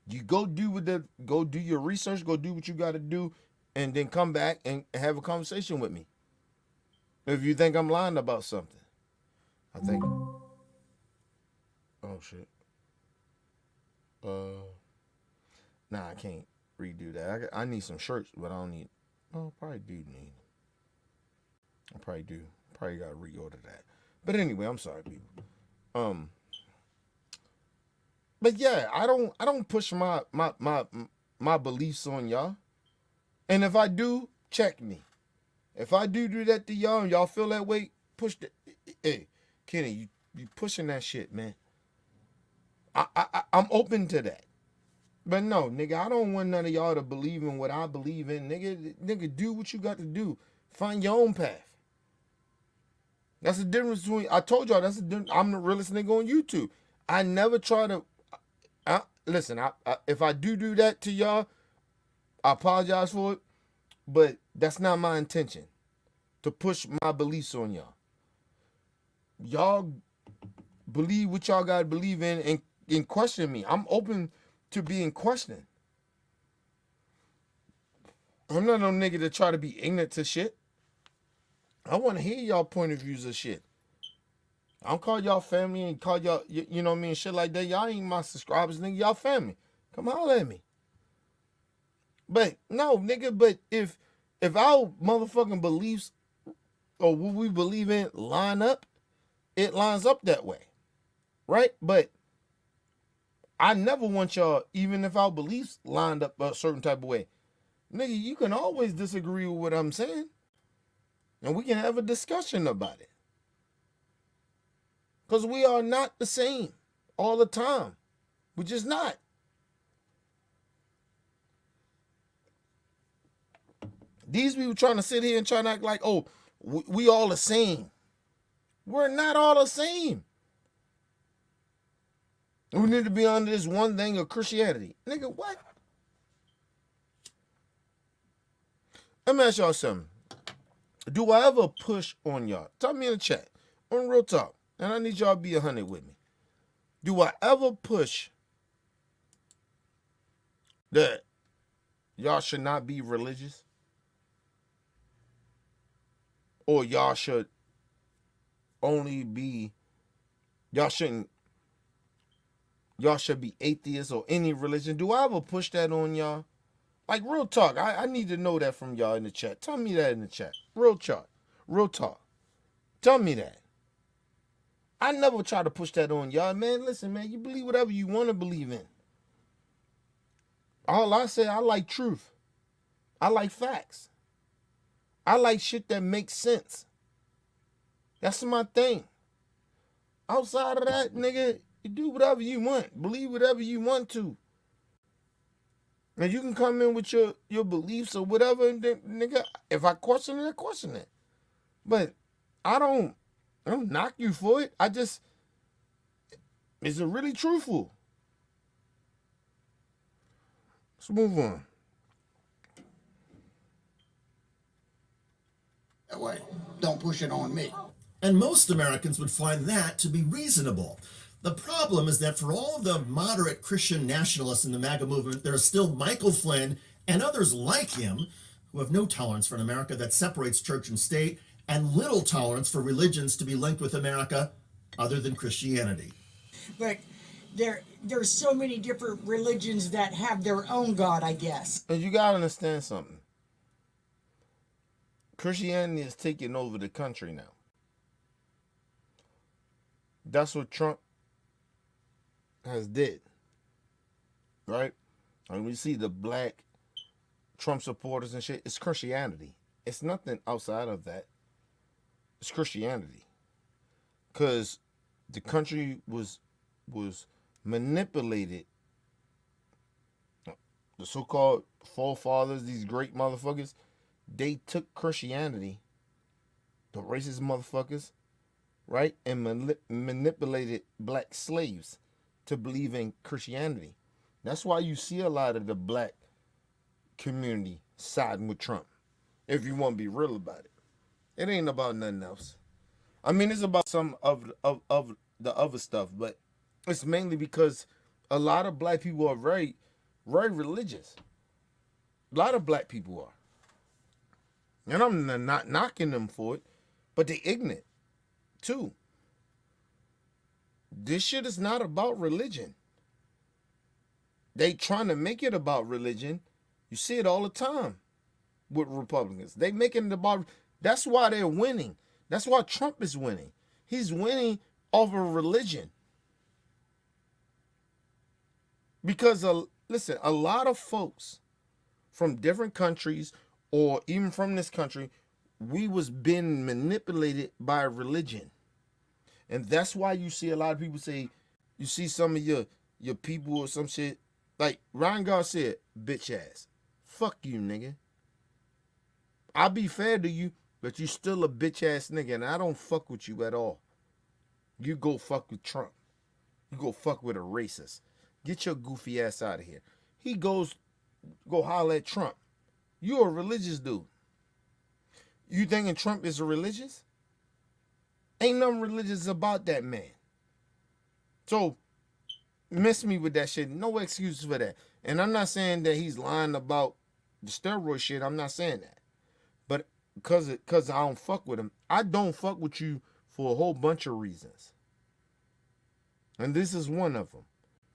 You go do your research, go do what you got to do, and then come back and have a conversation with me. If you think I'm lying about something, I think. Oh shit. Nah, I can't redo that. I need some shirts, but I don't need. Oh, probably do need. I probably do. Probably gotta reorder that. But anyway, I'm sorry, people. But yeah, I don't push my beliefs on y'all. And if I do, check me. If I do that to y'all and y'all feel that way, push the. Hey, Kenny, you pushing that shit, man. I'm open to that. But no, nigga, I don't want none of y'all to believe in what I believe in. Nigga, do what you got to do. Find your own path. That's the difference between, I told y'all, that's the difference. I'm the realest nigga on YouTube. I never try to, listen, if I do that to y'all, I apologize for it. But that's not my intention, to push my beliefs on y'all. Y'all believe what y'all got to believe in and question me. I'm open to being questioned. I'm not no nigga to try to be ignorant to shit. I want to hear y'all point of views of shit. I don't call y'all family and call y'all, you know what I mean, shit like that. Y'all ain't my subscribers, nigga. Y'all family. Come holler at me. But no, nigga, but if our motherfucking beliefs or what we believe in line up, it lines up that way. Right? But I never want y'all, even if our beliefs lined up a certain type of way, nigga, you can always disagree with what I'm saying. And we can have a discussion about it. Because we are not the same all the time. We're just not. These people trying to sit here and try to act like, oh, we all the same. We're not all the same. We need to be under this one thing of Christianity. Nigga, what? Let me ask y'all something. Do I ever push on y'all? Tell me in the chat. On Real Talk. And I need y'all to be 100 with me. Do I ever push that y'all should not be religious? Or y'all should only be, y'all should be atheists or any religion? Do I ever push that on y'all? Like, real talk. I need to know that from y'all in the chat. Tell me that in the chat. Real talk. Real talk. Tell me that. I never try to push that on y'all. Man, listen, man, you believe whatever you want to believe in. All I say, I like truth. I like facts. I like shit that makes sense. That's my thing. Outside of that, nigga, you do whatever you want. Believe whatever you want to. And you can come in with your beliefs or whatever, and then, nigga, if I question it, I question it. But I don't knock you for it. I just, is it really truthful? Let's move on. That way, don't push it on me. And most Americans would find that to be reasonable. The problem is that for all the moderate Christian nationalists in the MAGA movement, there are still Michael Flynn and others like him who have no tolerance for an America that separates church and state and little tolerance for religions to be linked with America other than Christianity. But there's so many different religions that have their own God, I guess. And you gotta understand something. Christianity is taking over the country now. That's what Trump has did. Right? And we see the black Trump supporters and shit. It's Christianity. It's nothing outside of that. It's Christianity. Because the country was manipulated. The so-called forefathers, these great motherfuckers, they took Christianity, the racist motherfuckers, right, and manipulated black slaves to believe in Christianity. That's why you see a lot of the black community siding with Trump, if you want to be real about it. It ain't about nothing else. I mean, it's about some of the other stuff, but it's mainly because a lot of black people are very, very religious. A lot of black people are. And I'm not knocking them for it, but they ignorant too. This shit is not about religion. They trying to make it about religion. You see it all the time with Republicans. They making it about, that's why they're winning. That's why Trump is winning. He's winning over religion. Because listen, a lot of folks from different countries or even from this country, we was being manipulated by religion. And that's why you see a lot of people say, you see some of your people or some shit, like Ryan Garcia, bitch ass. Fuck you, nigga. I'll be fair to you, but you still a bitch ass nigga, and I don't fuck with you at all. You go fuck with Trump. You go fuck with a racist. Get your goofy ass out of here. He go holler at Trump. You a religious dude. You thinking Trump is religious? Ain't nothing religious about that man. So, miss me with that shit. No excuses for that. And I'm not saying that he's lying about the steroid shit. I'm not saying that. But because I don't fuck with him, I don't fuck with you for a whole bunch of reasons. And this is one of them.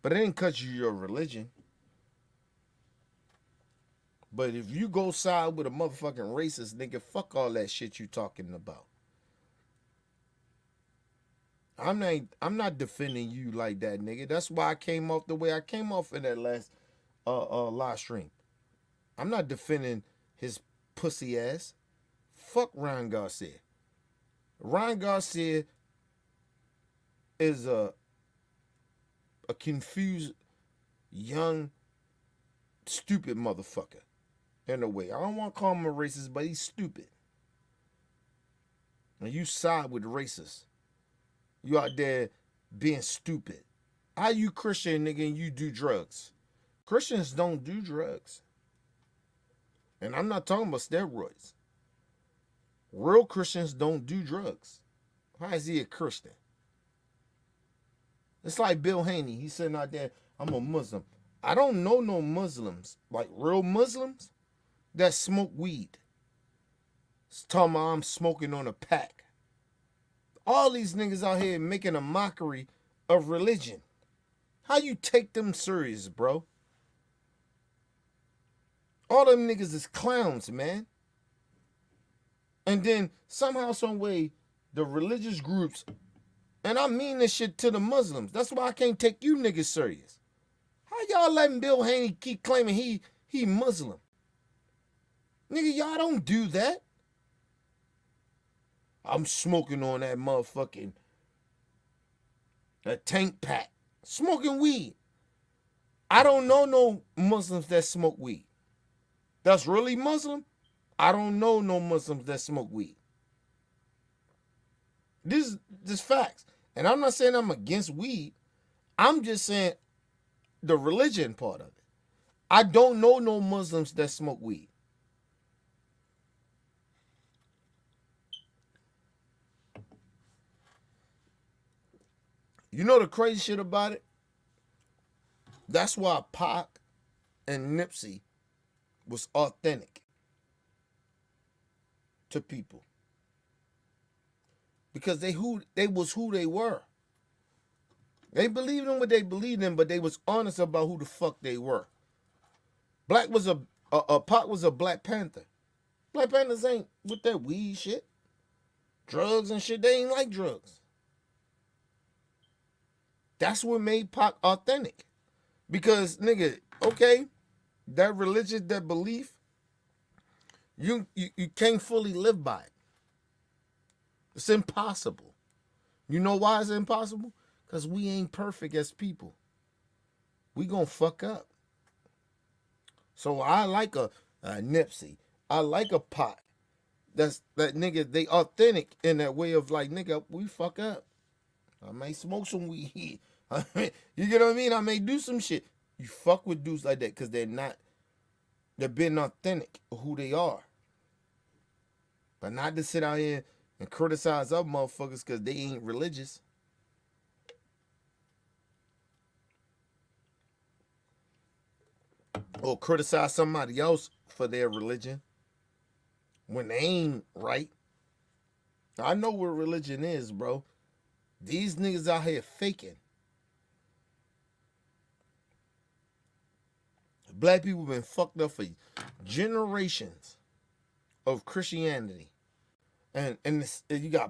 But it ain't because you're your religion. But if you go side with a motherfucking racist nigga, fuck all that shit you talking about. I'm not defending you like that, nigga. That's why I came off the way I came off in that last live stream. I'm not defending his pussy ass. Fuck Ryan Garcia. Ryan Garcia is a confused, young, stupid motherfucker. In a way. I don't want to call him a racist, but he's stupid. And you side with racists. You out there being stupid. How you Christian, nigga, and you do drugs? Christians don't do drugs. And I'm not talking about steroids. Real Christians don't do drugs. How is he a Christian? It's like Bill Haney. He's sitting out there, I'm a Muslim. I don't know no Muslims, like real Muslims, that smoke weed. It's talking about I'm smoking on a pack. All these niggas out here making a mockery of religion. How you take them serious, bro? All them niggas is clowns, man. And then somehow, some way, the religious groups, and I mean this shit to the Muslims. That's why I can't take you niggas serious. How y'all letting Bill Haney keep claiming he Muslim? Nigga, y'all don't do that. I'm smoking on that motherfucking tank pack. Smoking weed. I don't know no Muslims that smoke weed. That's really Muslim? I don't know no Muslims that smoke weed. This is facts. And I'm not saying I'm against weed. I'm just saying the religion part of it. I don't know no Muslims that smoke weed. You know the crazy shit about it? That's why Pac and Nipsey was authentic to people. Because they was who they were. They believed in what they believed in, but they was honest about who the fuck they were. Pac was a Black Panther. Black Panthers ain't with that weed shit. Drugs and shit, they ain't like drugs. That's what made Pac authentic. Because, nigga, okay, that religion, that belief, you can't fully live by it. It's impossible. You know why it's impossible? Because we ain't perfect as people. We gonna fuck up. So I like a Nipsey. I like a Pac. That nigga, they authentic in that way of like, nigga, we fuck up. I may smoke some weed. You get what I mean? I may do some shit. You fuck with dudes like that because they're being authentic of who they are. But not to sit out here and criticize other motherfuckers because they ain't religious. Or criticize somebody else for their religion when they ain't right. I know what religion is, bro. These niggas out here faking. Black people been fucked up for generations of Christianity. And you got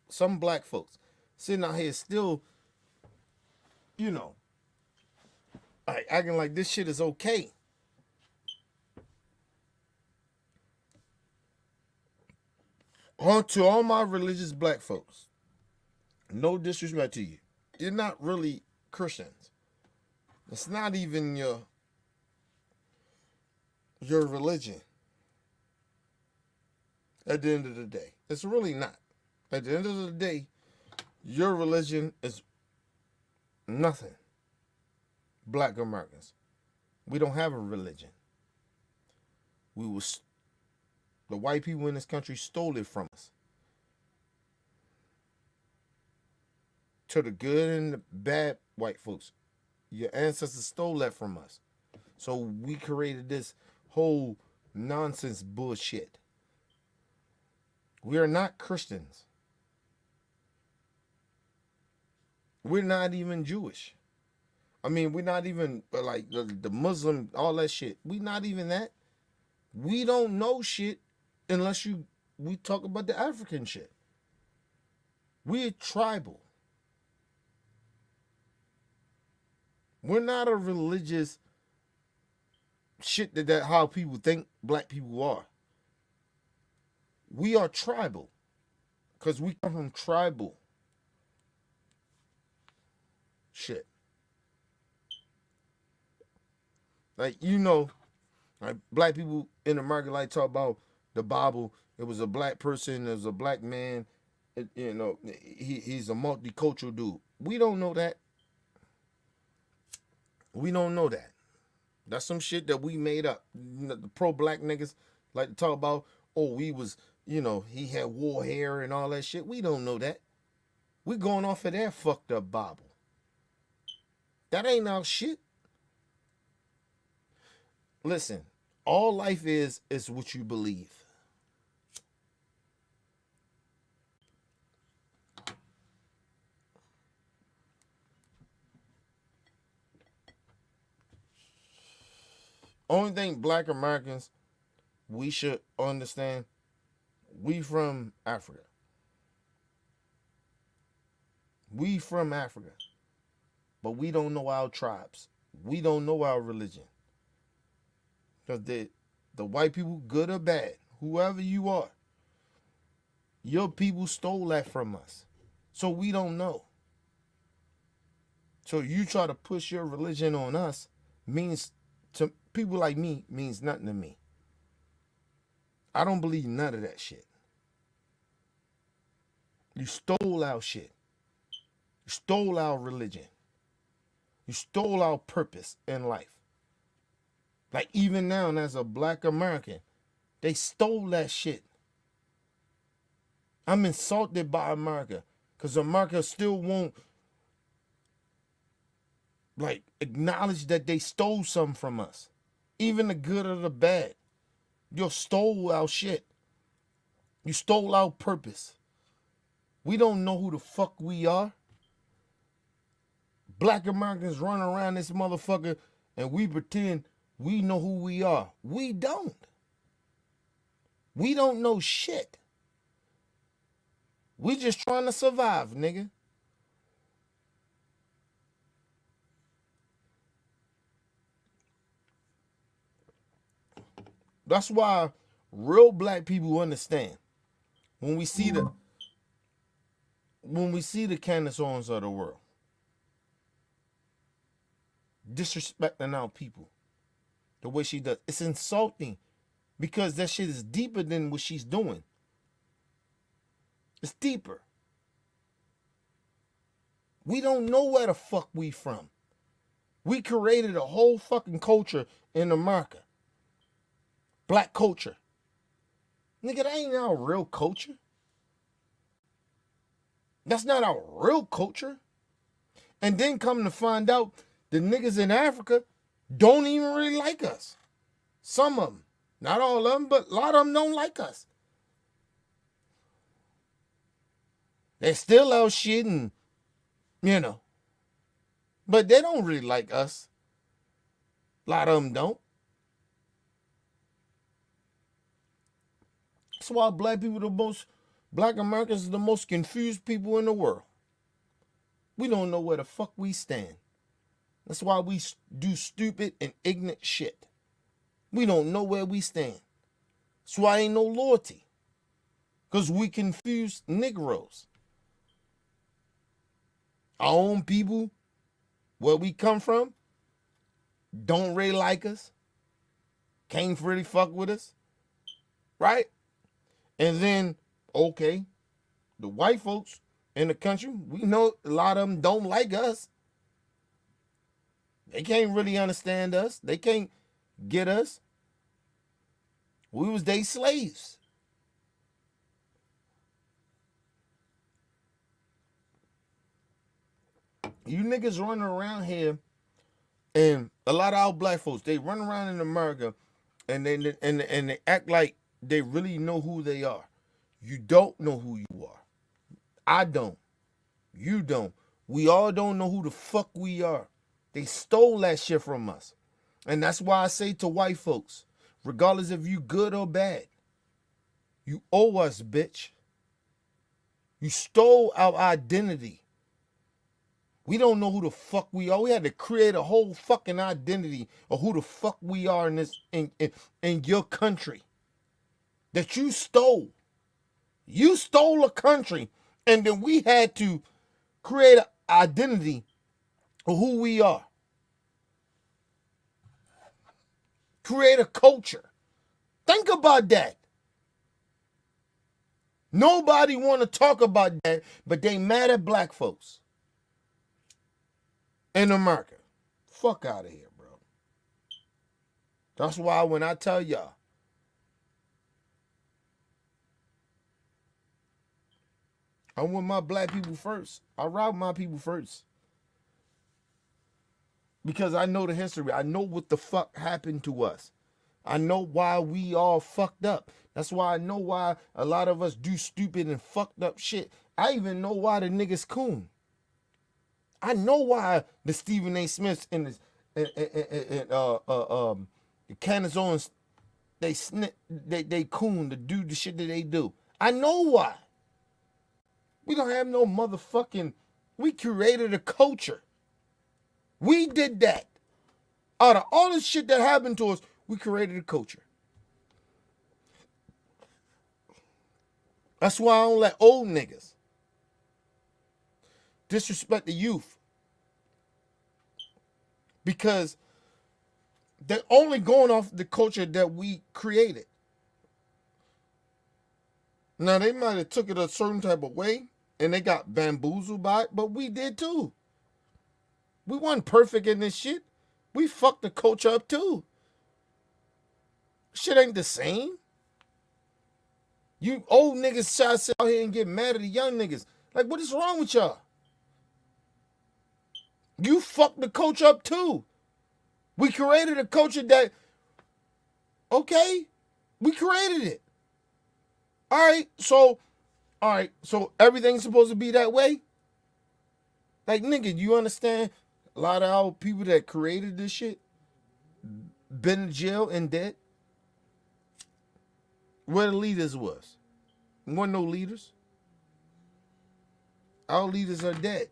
some black folks sitting out here still, Like, acting like this shit is okay. On to all my religious black folks, no disrespect to you. You're not really Christians. It's not even your religion. At the end of the day, it's really not. At the end of the day, your religion is nothing. Black Americans, we don't have a religion. The white people in this country stole it from us. To the good and the bad white folks, your ancestors stole that from us. So we created this whole nonsense bullshit. We are not Christians. We're not even Jewish. I mean, we're not even like the Muslim, all that shit. We not even that. We don't know shit unless we talk about the African shit. We're tribal. We're not a religious shit that how people think black people are. We are tribal because we come from tribal shit. Like, like black people in America like talk about the Bible. It was a black person, it was a black man. He's a multicultural dude. We don't know that. We don't know that. That's some shit that we made up. The pro-black niggas like to talk about, he had war hair and all that shit. We don't know that. We going off of their fucked up Bible. That ain't our shit. Listen, all life is what you believe. Only thing black Americans, we should understand, we from Africa. We from Africa. But we don't know our tribes. We don't know our religion. Because the white people, good or bad, whoever you are, your people stole that from us. So we don't know. So you try to push your religion on us means to people like me means nothing to me. I don't believe none of that shit. You stole our shit. You stole our religion. You stole our purpose in life. Like even now, as a black American, they stole that shit. I'm insulted by America because America still won't acknowledge that they stole something from us. Even the good or the bad. You stole our shit. You stole our purpose. We don't know who the fuck we are. Black Americans run around this motherfucker and we pretend we know who we are. We don't. We don't know shit. We just trying to survive, nigga. That's why real black people understand when we see the Candace Owens of the world disrespecting our people the way she does. It's insulting because that shit is deeper than what she's doing. It's deeper. We don't know where the fuck we from. We created a whole fucking culture in America. Black culture. Nigga, that ain't our real culture. That's not our real culture. And then come to find out the niggas in Africa don't even really like us. Some of them. Not all of them, but a lot of them don't like us. They still out shitting, But they don't really like us. A lot of them don't. That's why black Americans are the most confused people in the world. We don't know where the fuck we stand. That's why we do stupid and ignorant shit. We don't know where we stand. That's why ain't no loyalty. Because we confuse Negroes. Our own people, where we come from, don't really like us. Can't really fuck with us. Right? And then, okay, the white folks in the country, we know a lot of them don't like us. They can't really understand us. They can't get us. We was they slaves. You niggas running around here, and a lot of our black folks, they run around in America, and they act like they really know who they are. You don't know who you are. I don't. You don't. We all don't know who the fuck we are. They stole that shit from us. And that's why I say to white folks, regardless if you good or bad, you owe us, bitch. You stole our identity. We don't know who the fuck we are. We had to create a whole fucking identity of who the fuck we are in this in your country that you stole. You stole a country, and then we had to create an identity of who we are. Create a culture. Think about that. Nobody want to talk about that, but they mad at black folks in America. Fuck out of here, bro. That's why when I tell y'all, I'm with my black people first. I ride with my people first. Because I know the history. I know what the fuck happened to us. I know why we all fucked up. That's why I know why a lot of us do stupid and fucked up shit. I even know why the niggas coon. I know why the Stephen A. Smiths and the Candace Owens, they coon to do the shit that they do. I know why. We don't have no motherfucking. We created a culture. We did that. Out of all this shit that happened to us, we created a culture. That's why I don't let old niggas disrespect the youth. Because they're only going off the culture that we created. Now, they might have took it a certain type of way, and they got bamboozled by it, but we did too. We weren't perfect in this shit. We fucked the culture up too. Shit ain't the same. You old niggas try to sit out here and get mad at the young niggas. Like, what is wrong with y'all? You fucked the culture up too. We created a culture that, okay, we created it. All right, so everything's supposed to be that way? Like, nigga, you understand? A lot of our people that created this shit been in jail and dead. Where the leaders was. There wasn't no leaders. Our leaders are dead.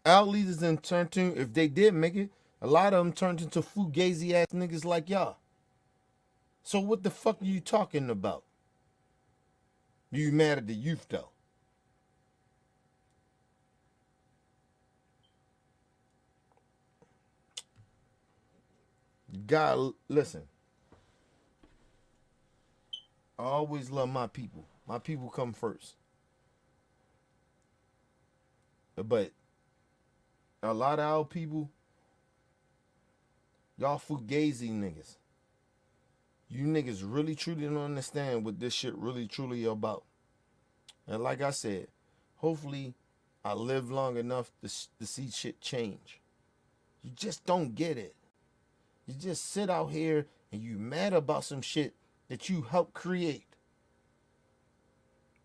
Our leaders then turned to, if they did make it, a lot of them turned into fugazi ass niggas like y'all. So what the fuck are you talking about? You mad at the youth though? God, listen. I always love my people. My people come first. But a lot of our people, y'all fugazi niggas. You niggas really truly don't understand what this shit really truly about. And like I said, hopefully I live long enough to see shit change. You just don't get it. You just sit out here and you mad about some shit that you helped create.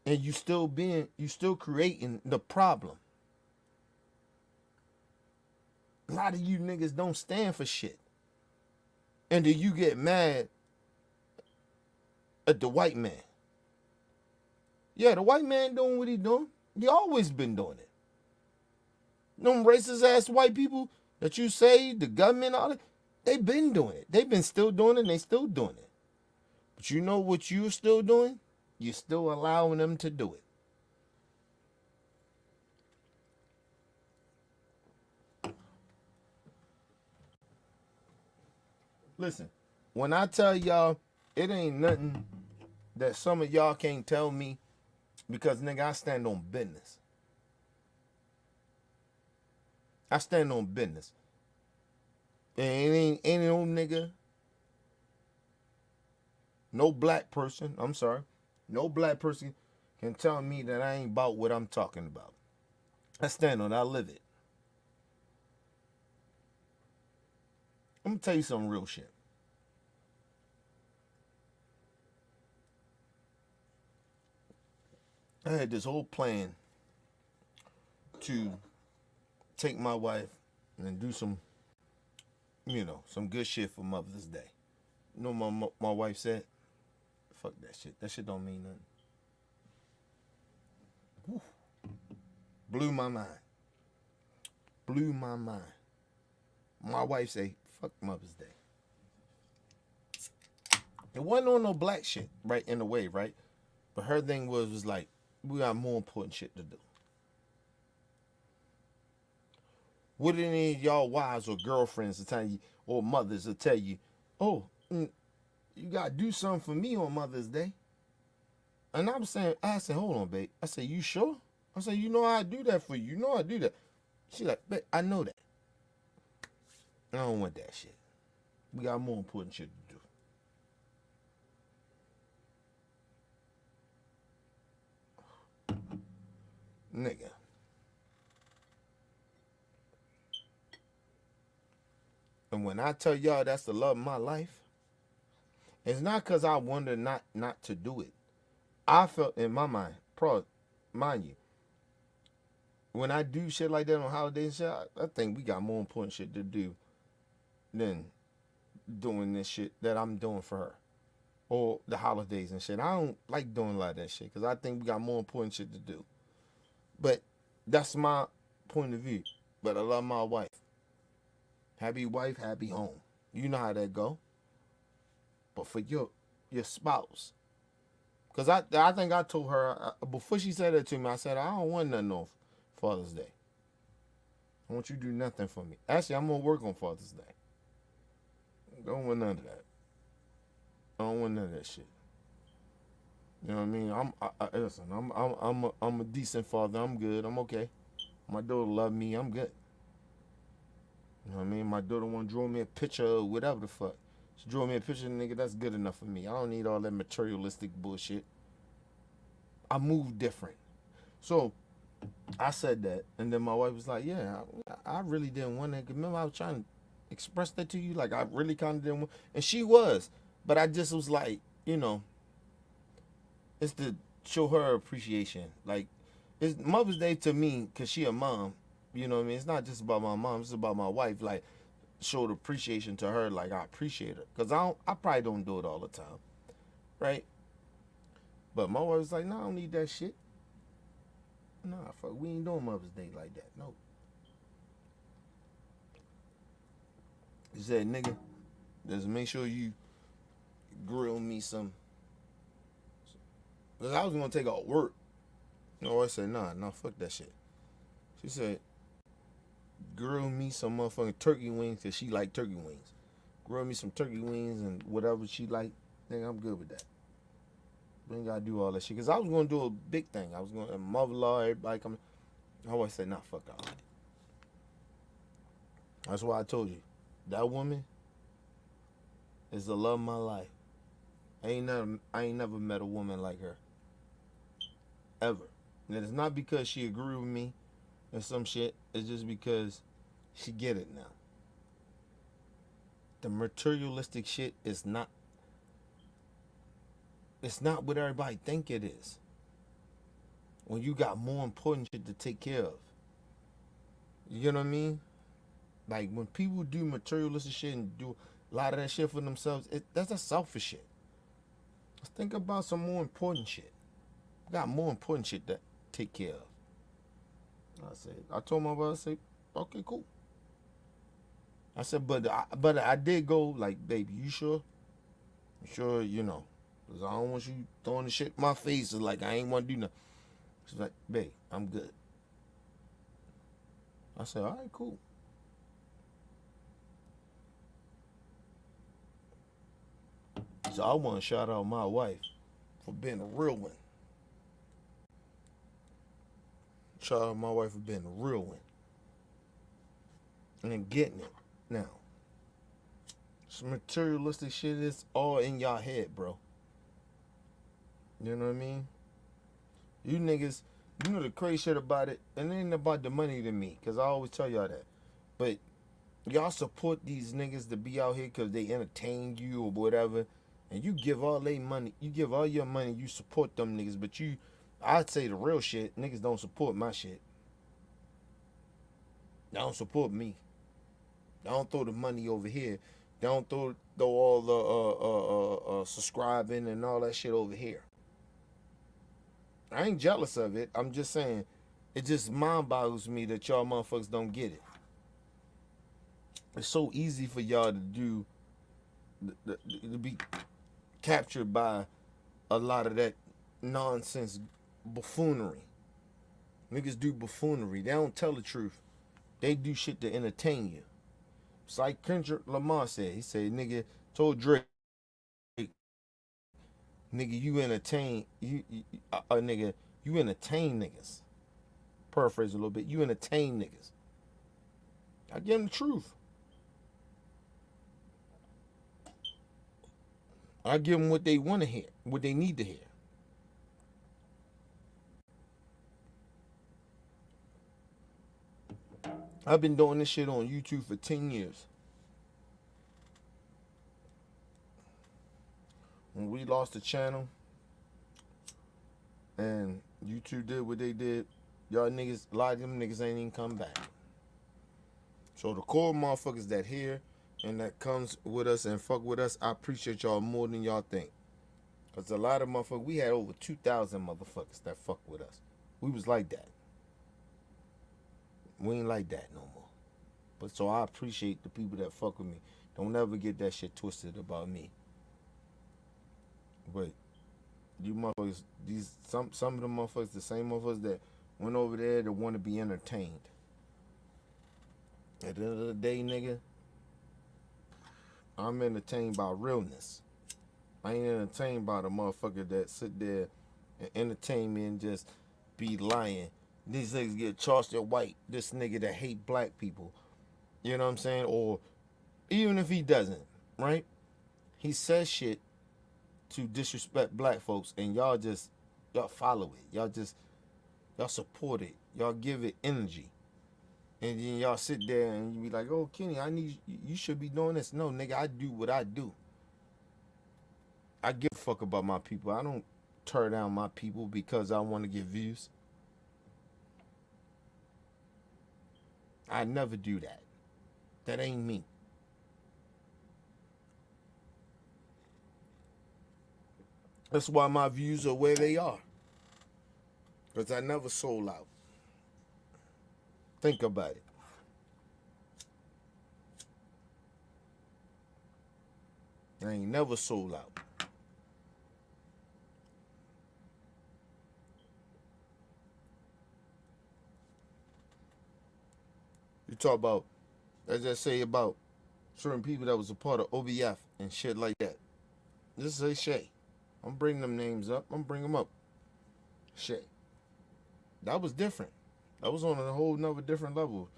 And you still creating the problem. A lot of you niggas don't stand for shit. And then you get mad at the white man. Yeah, the white man doing what he doing. He always been doing it. Them racist ass white people that you say, the government, all that, they been doing it. They been still doing it and they still doing it. But you know what you're still doing? You're still allowing them to do it. Listen, when I tell y'all, it ain't nothing that some of y'all can't tell me, because nigga, I stand on business. I stand on business. And ain't no nigga, no black person, I'm sorry, no black person can tell me that I ain't about what I'm talking about. I stand on it, I live it. I'm gonna tell you some real shit. I had this whole plan to take my wife and do some, some good shit for Mother's Day. You know what my wife said? Fuck that shit. That shit don't mean nothing. Whew. Blew my mind. Blew my mind. My wife say, fuck Mother's Day. It wasn't on no black shit, right, in a way, right? But her thing was like, we got more important shit to do. Would any of y'all wives or girlfriends to tell you, or mothers to tell you, oh, you gotta do something for me on Mother's Day? And I said, hold on, babe. I said, you sure? I said, you know I do that for you. You know I do that. She like, babe, I know that. I don't want that shit. We got more important shit to do. Nigga. And when I tell y'all that's the love of my life, it's not because I wanted not to do it. I felt in my mind, mind you, when I do shit like that on holidays and shit, I think we got more important shit to do than doing this shit that I'm doing for her. Or the holidays and shit. I don't like doing a lot of that shit because I think we got more important shit to do. But that's my point of view. But I love my wife. Happy wife, happy home. You know how that go. But for your spouse. Because I think I told her, before she said that to me, I said, I don't want nothing on Father's Day. I want you to do nothing for me. Actually, I'm going to work on Father's Day. I don't want none of that. I don't want none of that shit. You know what I mean? Listen, I'm a decent father. I'm good. I'm okay. My daughter love me. I'm good. You know what I mean? My daughter want to draw me a picture or whatever the fuck. She drew me a picture, nigga, that's good enough for me. I don't need all that materialistic bullshit. I move different. So, I said that, and then my wife was like, yeah, I really didn't want that. Remember, I was trying to express that to you? Like, I really kind of didn't want, and she was. But I just was like, it's to show her appreciation. Like, it's Mother's Day to me, because she a mom. You know what I mean? It's not just about my mom. It's about my wife. Like, show the appreciation to her. Like, I appreciate her. Because I probably don't do it all the time. Right? But my wife was like, no, I don't need that shit. Nah, fuck, we ain't doing Mother's Day like that. No. She said, nigga, just make sure you grill me some. Because I was going to take out work. I said, nah, fuck that shit. She said, grill me some motherfucking turkey wings, because she like turkey wings. Grill me some turkey wings and whatever she like. Nigga, I'm good with that. We ain't got to do all that shit. Because I was going to do a big thing. I was going to mother-in-law, everybody coming. I always said, nah, fuck all that. That's why I told you. That woman is the love of my life. I ain't never met a woman like her. Ever. And it's not because she agree with me and some shit. It's just because she get it now. The materialistic shit is not. It's not what everybody think it is. When you got more important shit to take care of. You know what I mean? Like, when people do materialistic shit and do a lot of that shit for themselves, that's a selfish shit. Let's think about some more important shit. I got more important shit to take care of. I told my brother, I said, okay, cool. I said, but I did go like, baby, you sure? You sure, you know? Because I don't want you throwing the shit in my face. It's like I ain't want to do nothing. She's like, babe, I'm good. I said, all right, cool. So I want to shout out my wife for being a real one. Shout out my wife for being a real one. And then getting it. Now, some materialistic shit is all in y'all head, bro. You know what I mean? You niggas, you know the crazy shit about it, and it ain't about the money to me, because I always tell y'all that. But y'all support these niggas to be out here because they entertain you or whatever, and you give all they money, you give all your money, you support them niggas, but you, I'd say the real shit, niggas don't support my shit. They don't support me. They don't throw the money over here. They don't throw all the subscribing and all that shit over here. I ain't jealous of it. I'm just saying, it just mind boggles me that y'all motherfuckers don't get it. It's so easy for y'all to do, to be captured by a lot of that nonsense buffoonery. Niggas do buffoonery. They don't tell the truth. They do shit to entertain you. It's like Kendrick Lamar said. He said, nigga, told Drake, nigga, you entertain, nigga, you entertain niggas. Paraphrase a little bit. You entertain niggas. I give them the truth. I give them what they want to hear, what they need to hear. I've been doing this shit on YouTube for 10 years. When we lost the channel and YouTube did what they did, y'all niggas, a lot of them niggas ain't even come back. So the core motherfuckers that here and that comes with us and fuck with us, I appreciate y'all more than y'all think. Because a lot of motherfuckers, we had over 2,000 motherfuckers that fuck with us. We was like that. We ain't like that no more. But so I appreciate the people that fuck with me. Don't ever get that shit twisted about me. But you motherfuckers, these some of the motherfuckers, the same motherfuckers that went over there to want to be entertained. At the end of the day, nigga, I'm entertained by realness. I ain't entertained by the motherfucker that sit there and entertain me and just be lying. These niggas get Charleston White, this nigga that hate black people. You know what I'm saying? Or even if he doesn't, right? He says shit to disrespect black folks and y'all follow it. Y'all support it. Y'all give it energy. And then y'all sit there and you be like, oh, Kenny, you should be doing this. No, nigga, I do what I do. I give a fuck about my people. I don't tear down my people because I want to get views. I never do that. That ain't me. That's why my views are where they are. Because I never sold out. Think about it. I ain't never sold out. You talk about, as I say about certain people that was a part of OBF and shit like that. This is Shay. I'm bringing them names up. I'm bringing them up. Shay. That was different. That was on a whole nother different level.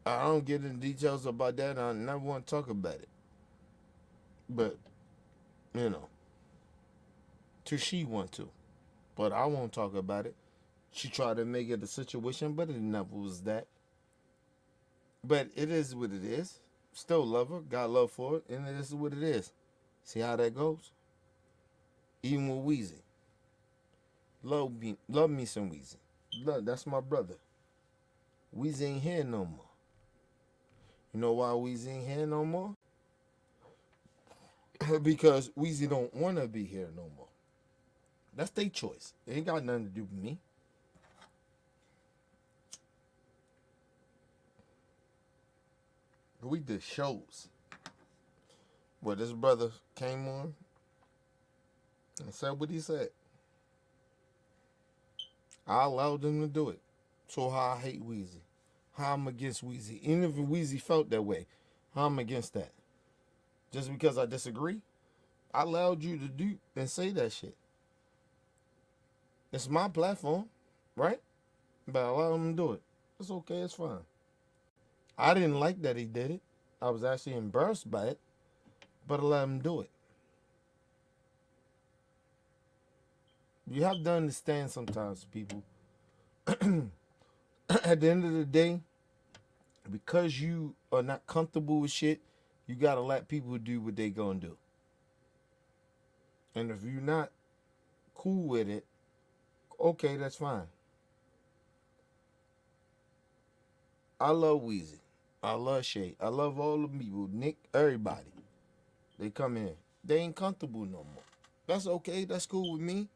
I don't get into details about that. I never want to talk about it. But, you know, she want to. But I won't talk about it. She tried to make it a situation, but it never was that. But it is what it is. Still love her. Got love for it. And it is what it is. See how that goes? Even with Weezy. Love me some Weezy. That's my brother. Weezy ain't here no more. You know why Weezy ain't here no more? Because Weezy don't want to be here no more. That's their choice. It ain't got nothing to do with me. We did shows. Well, this brother came on and said what he said. I allowed them to do it. So how I hate Weezy. How I'm against Weezy. Even if Weezy felt that way, how I'm against that. Just because I disagree, I allowed you to do and say that shit. It's my platform, right? But I allowed him to do it. It's okay, it's fine. I didn't like that he did it. I was actually embarrassed by it, but I let him do it. You have to understand sometimes, people. At the end of the day, because you are not comfortable with shit, you gotta let people do what they gonna do. And if you're not cool with it, okay, that's fine. I love Weezy. I love Shay. I love all the people. Nick, everybody. They come in. They ain't comfortable no more. That's okay. That's cool with me.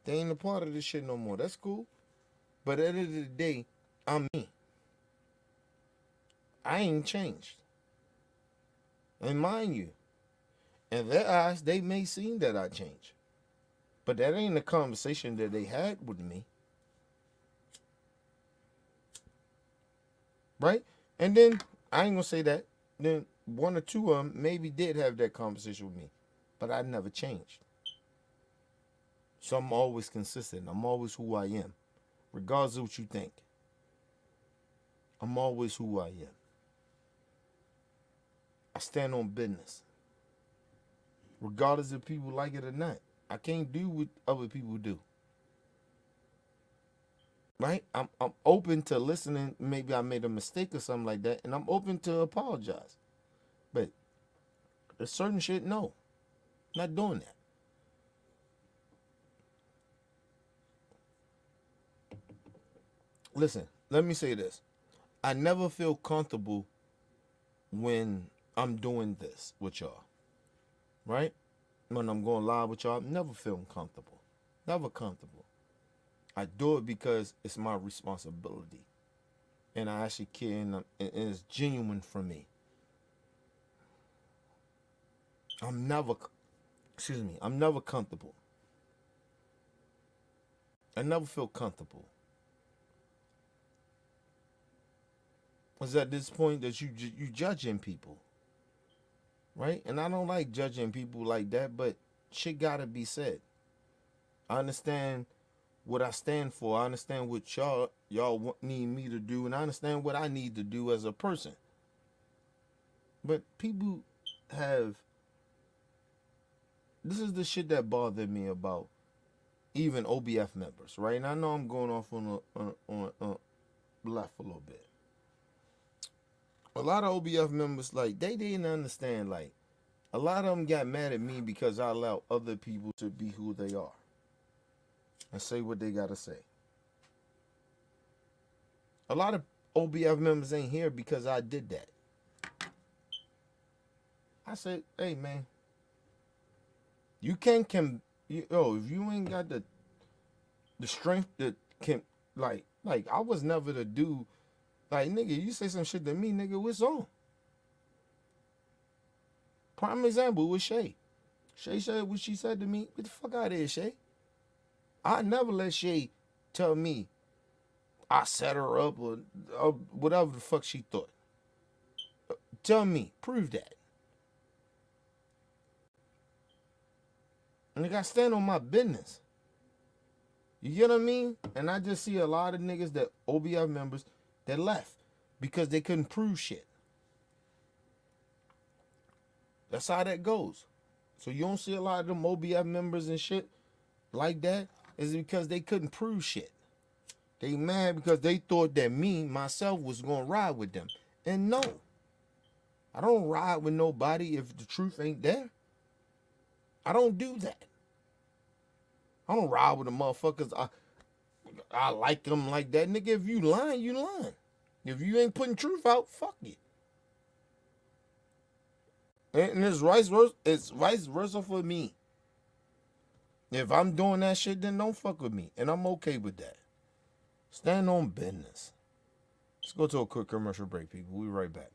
They ain't a part of this shit no more. That's cool. But at the end of the day, I'm me. I ain't changed. And mind you, in their eyes, they may seem that I changed. But that ain't the conversation that they had with me. Right? And then, I ain't gonna say that. Then one or two of them maybe did have that conversation with me. But I never changed. So I'm always consistent. I'm always who I am. Regardless of what you think. I'm always who I am. I stand on business. Regardless if people like it or not. I can't do what other people do. Right? I'm open to listening. Maybe I made a mistake or something like that. And I'm open to apologize. But there's certain shit, no. Not doing that. Listen, let me say this. I never feel comfortable when I'm doing this with y'all. Right? When I'm going live with y'all, I'm never feeling comfortable. Never comfortable. I do it because it's my responsibility. And I actually care, and it's genuine for me. I'm never comfortable. I never feel comfortable. It's at this point that you judging people. Right? And I don't like judging people like that, but shit gotta be said. I understand what I stand for. I understand what y'all need me to do, and I understand what I need to do as a person. But people have... This is the shit that bothered me about even OBF members, right? And I know I'm going off on left a little bit. A lot of OBF members, like, they didn't understand, like, a lot of them got mad at me because I allowed other people to be who they are and say what they gotta say. A lot of OBF members ain't here because I did that. I said, hey, man, you can't if you ain't got the strength that can, like, I was never the dude. Like, nigga, you say some shit to me, nigga, what's on? Prime example was Shay. Shay said what she said to me. Get the fuck out of here, Shay. I never let Shay tell me I set her up or whatever the fuck she thought. Tell me. Prove that. And I gotta stand on my business. You get what I mean? And I just see a lot of niggas that OBF members that left because they couldn't prove shit. That's how that goes. So you don't see a lot of them OBF members and shit like that is because they couldn't prove shit. They mad because they thought that myself was gonna ride with them. And no. I don't ride with nobody if the truth ain't there. I don't do that. I don't ride with the motherfuckers. I like them like that. Nigga, if you lying, you lying. If you ain't putting truth out, fuck it. And it's vice versa for me. If I'm doing that shit, then don't fuck with me. And I'm okay with that. Stand on business. Let's go to a quick commercial break, people. We'll be right back.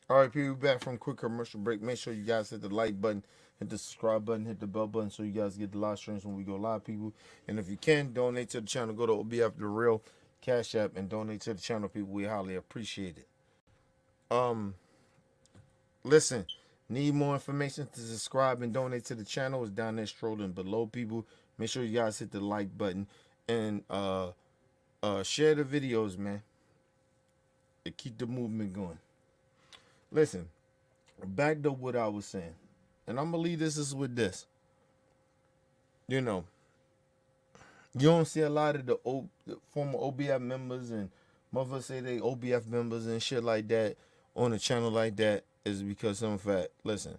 All right, people, back from quick commercial break. Make sure you guys hit the like button, hit the subscribe button, hit the bell button so you guys get the live streams when we go live, people. And if you can, donate to the channel. Go to OBF The Real Cash App and donate to the channel, people. We highly appreciate it. Listen, need more information to subscribe and donate to the channel. It's down there scrolling below, people. Make sure you guys hit the like button and share the videos, man. To keep the movement going. Listen, back to what I was saying, and I'm gonna leave this is with this. You know, you don't see a lot of the former OBF members and motherfuckers say they OBF members and shit like that on a channel like that is because of the fact, listen,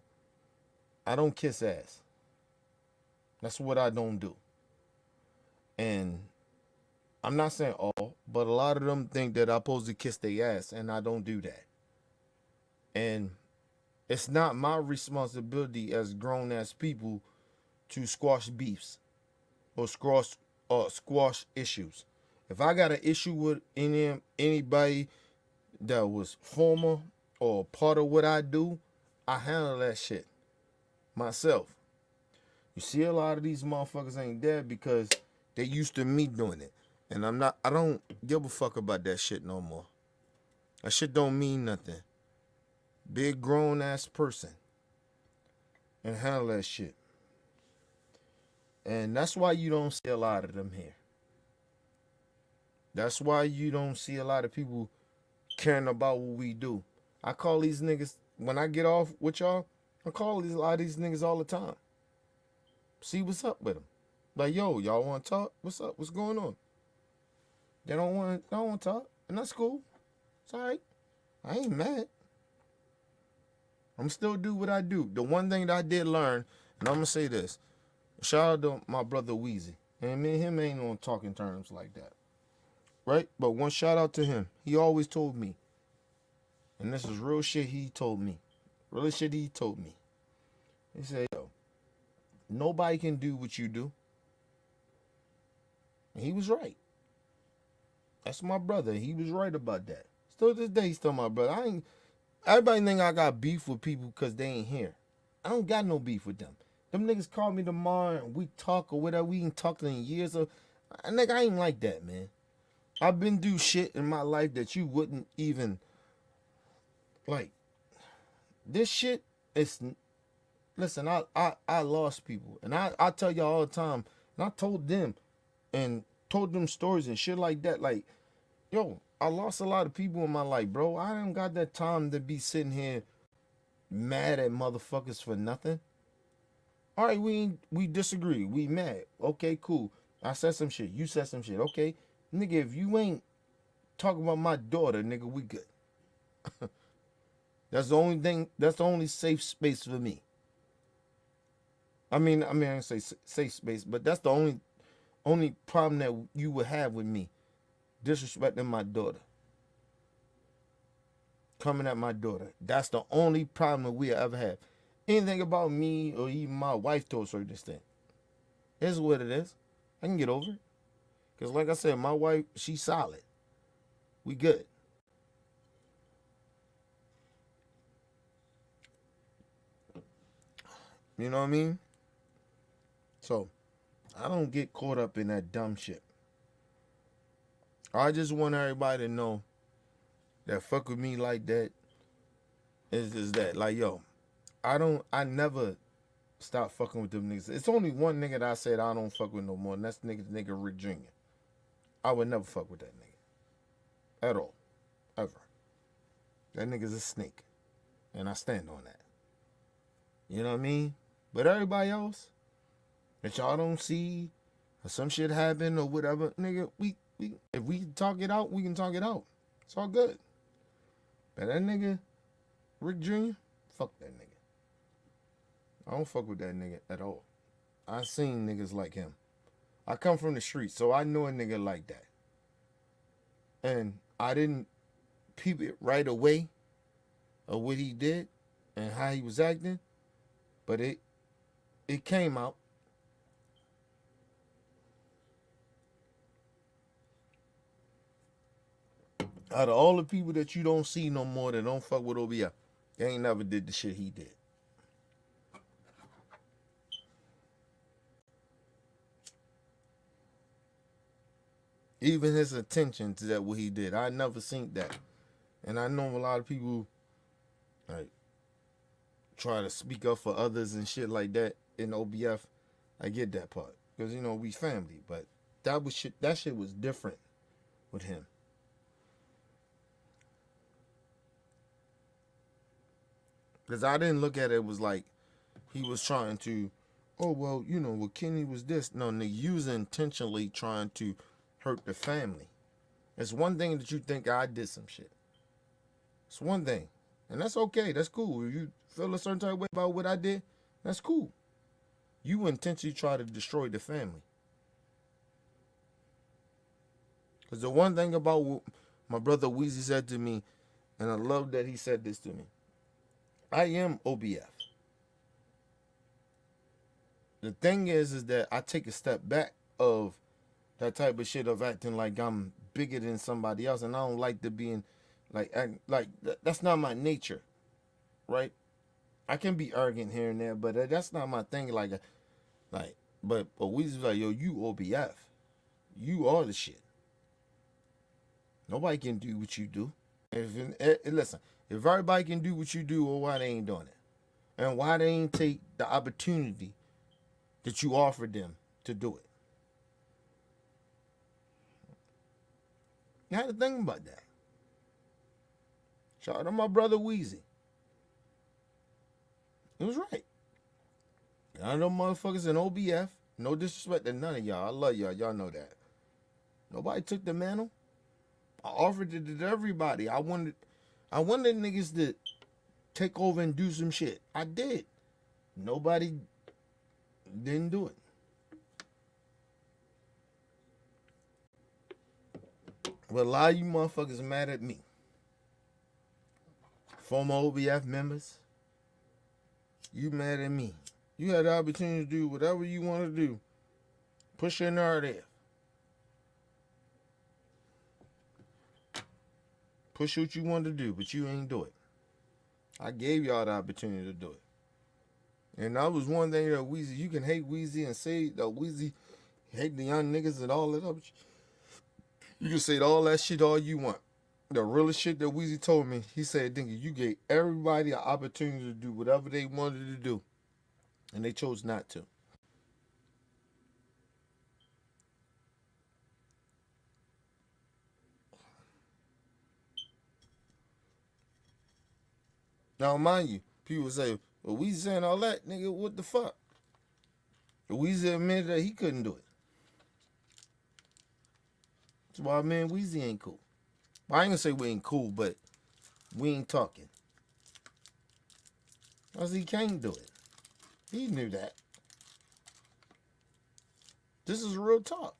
I don't kiss ass. That's what I don't do. And I'm not saying all, but a lot of them think that I'm supposed to kiss their ass, and I don't do that. And it's not my responsibility as grown-ass people to squash beefs or squash issues. If I got an issue with anybody that was former or part of what I do, I handle that shit myself. You see, a lot of these motherfuckers ain't dead because they used to me doing it. And I don't give a fuck about that shit no more. That shit don't mean nothing. Be a grown-ass person and handle that shit. And that's why you don't see a lot of them here. That's why you don't see a lot of people caring about what we do. I call these niggas, when I get off with y'all, I call a lot of these niggas all the time. See what's up with them. Like, yo, y'all want to talk? What's up? What's going on? They don't want to talk, and that's cool. It's all right. I ain't mad. I'm still do what I do. The one thing that I did learn, and I'm going to say this. Shout out to my brother Weezy. And me and him ain't on talking terms like that. Right? But one shout out to him. He always told me. And this is real shit he told me. Real shit he told me. He said, yo, nobody can do what you do. And he was right. That's my brother. He was right about that. Still to this day, he's still my brother. Everybody think I got beef with people because they ain't here. I don't got no beef with them. Them niggas call me tomorrow and we talk or whatever. We ain't talked in years. Nigga, I ain't like that, man. I've been through shit in my life that you wouldn't even like. This shit is. Listen, I lost people, and I tell y'all all the time, and I told them stories and shit like that. Like, yo, I lost a lot of people in my life, bro. I don't got that time to be sitting here mad at motherfuckers for nothing. All right, we disagree. We mad. Okay, cool. I said some shit. You said some shit. Okay, nigga, if you ain't talking about my daughter, nigga, we good. That's the only thing. That's the only safe space for me. I mean, I didn't say safe space, but that's the only problem that you would have with me. Disrespecting my daughter. Coming at my daughter. That's the only problem that we ever have. Anything about me or even my wife to a certain extent. It's what it is. I can get over it. Because like I said, my wife, she's solid. We good. You know what I mean? So, I don't get caught up in that dumb shit. I just want everybody to know that fuck with me like that is that, like, yo, I never stop fucking with them niggas. It's only one nigga that I said I don't fuck with no more, and that's nigga Rick Jr. I would never fuck with that nigga. At all. Ever. That nigga's a snake. And I stand on that. You know what I mean? But everybody else that y'all don't see, or some shit happen or whatever, nigga, we if we can talk it out, we can talk it out. It's all good. But that nigga, Rick Jr., fuck that nigga. I don't fuck with that nigga at all. I seen niggas like him. I come from the streets, so I know a nigga like that. And I didn't peep it right away of what he did and how he was acting, but it came out. Out of all the people that you don't see no more that don't fuck with OBF, they ain't never did the shit he did. Even his attention to that what he did, I never seen that. And I know a lot of people like try to speak up for others and shit like that in OBF. I get that part. Because, you know, we family. But that shit was different with him. Because I didn't look at it was like he was trying to, oh, well, you know, well, Kenny was this. No, nigga, you was intentionally trying to hurt the family. It's one thing that you think I did some shit. It's one thing. And that's okay. That's cool. If you feel a certain type of way about what I did, that's cool. You intentionally try to destroy the family. Because the one thing about what my brother Weezy said to me, and I love that he said this to me, I am OBF. The thing is that I take a step back of that type of shit of acting like I'm bigger than somebody else, and I don't like to being like that's not my nature, right? I can be arrogant here and there, but that's not my thing. But Weezy's like, yo, you OBF, you are the shit. Nobody can do what you do. Listen, if everybody can do what you do, well, why they ain't doing it? And why they ain't take the opportunity that you offered them to do it? You had to think about that. Shout out to my brother Weezy. He was right. None of them motherfuckers in OBF. No disrespect to none of y'all. I love y'all. Y'all know that. Nobody took the mantle. I offered it to everybody. I wanted niggas to take over and do some shit. I did. Nobody didn't do it. But a lot of you motherfuckers are mad at me. Former OBF members, you mad at me. You had the opportunity to do whatever you want to do. Push your narrative. Push what you want to do, but you ain't do it. I gave y'all the opportunity to do it. And that was one thing that Weezy, you can hate Weezy and say that Weezy hate the young niggas and all that other shit. You can say all that shit all you want. The realest shit that Weezy told me, he said, Dinky, you gave everybody an opportunity to do whatever they wanted to do. And they chose not to. Now, mind you, people say, well, Weezy saying all that, nigga, what the fuck? Weezy admitted that he couldn't do it. That's why, man, Weezy ain't cool. Well, I ain't gonna say we ain't cool, but we ain't talking. Because he can't do it. He knew that. This is real talk.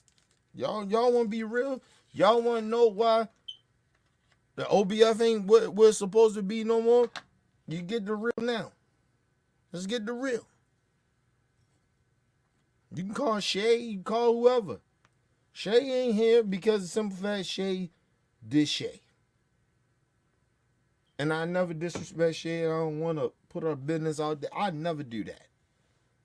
Y'all want to be real? Y'all want to know why the OBF ain't what we're supposed to be no more? You get the real now. Let's get the real. You can call Shay, you can call whoever. Shay ain't here because of simple fact Shay did Shay. And I never disrespect Shay. I don't want to put her business out there. I never do that.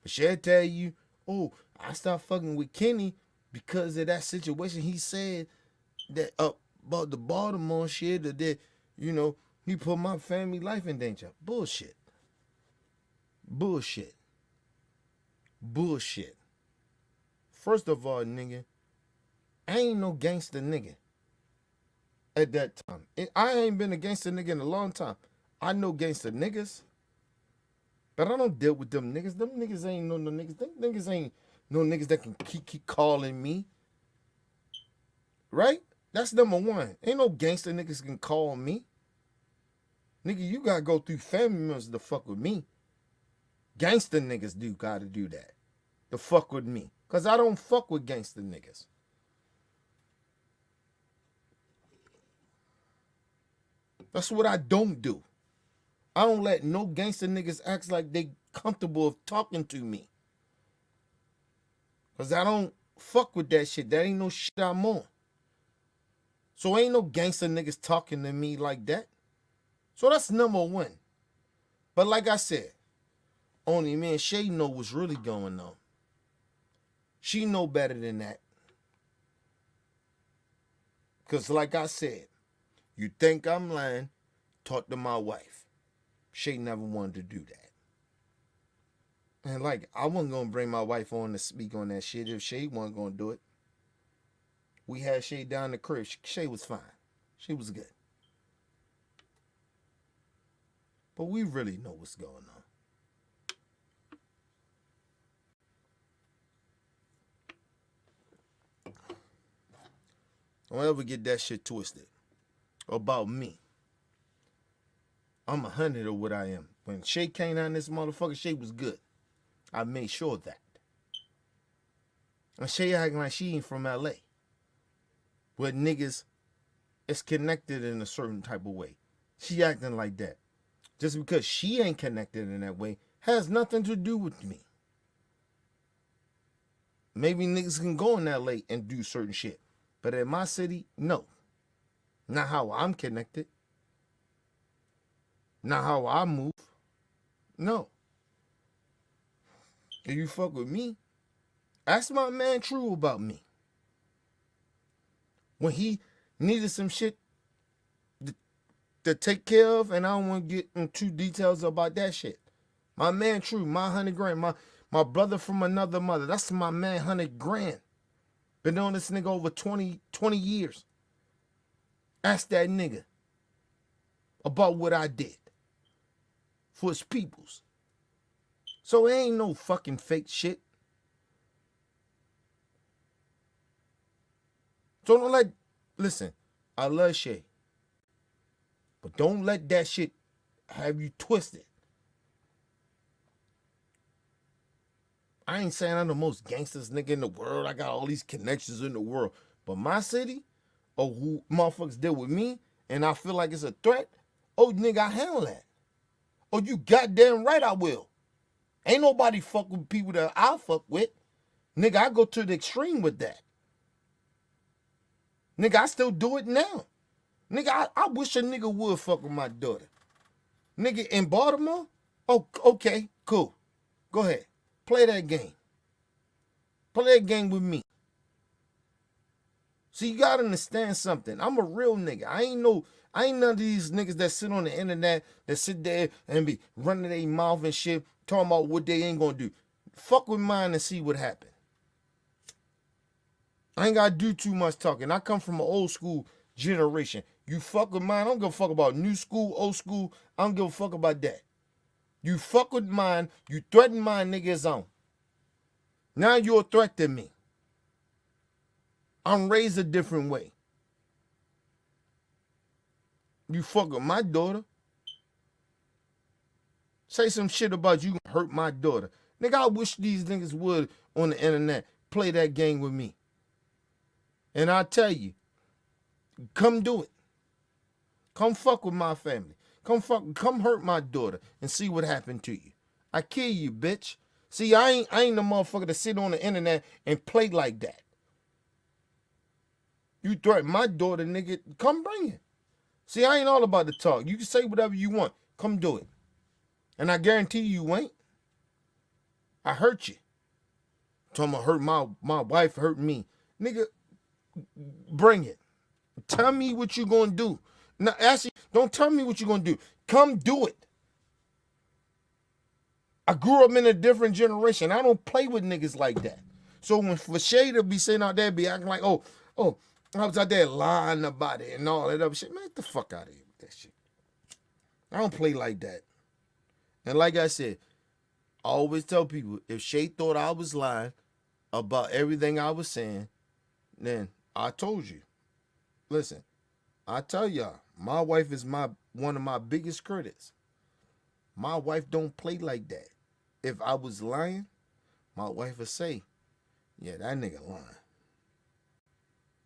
But she'll tell you, oh, I stopped fucking with Kenny because of that situation he said that about the Baltimore shit, or that, you know, he put my family life in danger. Bullshit. Bullshit. Bullshit. First of all, nigga, I ain't no gangster nigga at that time. I ain't been a gangster nigga in a long time. I know gangster niggas, but I don't deal with them niggas. Them niggas ain't no niggas. Them niggas ain't no niggas that can keep calling me. Right? That's number one. Ain't no gangster niggas can call me. Nigga, you gotta go through family members to fuck with me. Gangster niggas do gotta do that to fuck with me. Cause I don't fuck with gangster niggas. That's what I don't do. I don't let no gangster niggas act like they comfortable of talking to me. Cause I don't fuck with that shit. That ain't no shit I'm on. So ain't no gangster niggas talking to me like that. So that's number one. But like I said, only me and Shay know what's really going on. She know better than that. Because like I said, you think I'm lying, talk to my wife. Shay never wanted to do that. And like, I wasn't going to bring my wife on to speak on that shit if Shay wasn't going to do it. We had Shay down the crib. Shay was fine. She was good. But we really know what's going on. Don't ever get that shit twisted about me. I'm 100 of what I am. When Shay came out in this motherfucker, Shay was good. I made sure of that. And Shay acting like she ain't from LA. Where niggas is connected in a certain type of way. She acting like that. Just because she ain't connected in that way has nothing to do with me. Maybe niggas can go in LA and do certain shit. But in my city, no. Not how I'm connected. Not how I move. No. If you fuck with me, ask my man True about me. When he needed some shit to take care of, and I don't want to get into details about that shit. My man True, my 100 grand, my brother from another mother, that's my man 100 grand. Been on this nigga over 20 years. Ask that nigga about what I did for his peoples. So it ain't no fucking fake shit. So don't let, listen, I love Shay. But don't let that shit have you twisted. I ain't saying I'm the most gangsters nigga in the world. I got all these connections in the world. But my city, or who motherfuckers deal with me, and I feel like it's a threat, oh, nigga, I handle that. Oh, you goddamn right I will. Ain't nobody fuck with people that I fuck with. Nigga, I go to the extreme with that. Nigga, I still do it now. Nigga, I wish a nigga would fuck with my daughter. Nigga, in Baltimore? Oh, okay, cool. Go ahead. Play that game. Play that game with me. See, you gotta understand something. I'm a real nigga. I ain't none of these niggas that sit on the internet, that sit there and be running their mouth and shit, talking about what they ain't gonna do. Fuck with mine and see what happen. I ain't gotta do too much talking. I come from an old school generation. You fuck with mine, I don't give a fuck about new school, old school. I don't give a fuck about that. You fuck with mine, you threaten mine, niggas on. Now you're a threat to me. I'm raised a different way. You fuck with my daughter. Say some shit about you hurt my daughter. Nigga, I wish these niggas would on the internet play that game with me. And I tell you, come do it. Come fuck with my family. Come hurt my daughter and see what happened to you. I kill you, bitch. See, I ain't the motherfucker to sit on the internet and play like that. You threaten my daughter, nigga, come bring it. See, I ain't all about the talk. You can say whatever you want. Come do it. And I guarantee you ain't. I hurt you. Talking about hurt my wife, hurt me. Nigga, bring it. Tell me what you gonna do. Now, actually, don't tell me what you gonna do. Come do it. I grew up in a different generation. I don't play with niggas like that. So when for Shade to be sitting out there be acting like, oh, I was out there lying about it and all that other shit, man, get the fuck out of here with that shit. I don't play like that. And like I said, I always tell people, if Shay thought I was lying about everything I was saying, then I told you. Listen, I tell y'all, my wife is one of my biggest critics. My wife don't play like that. If I was lying, my wife would say, yeah, that nigga lying.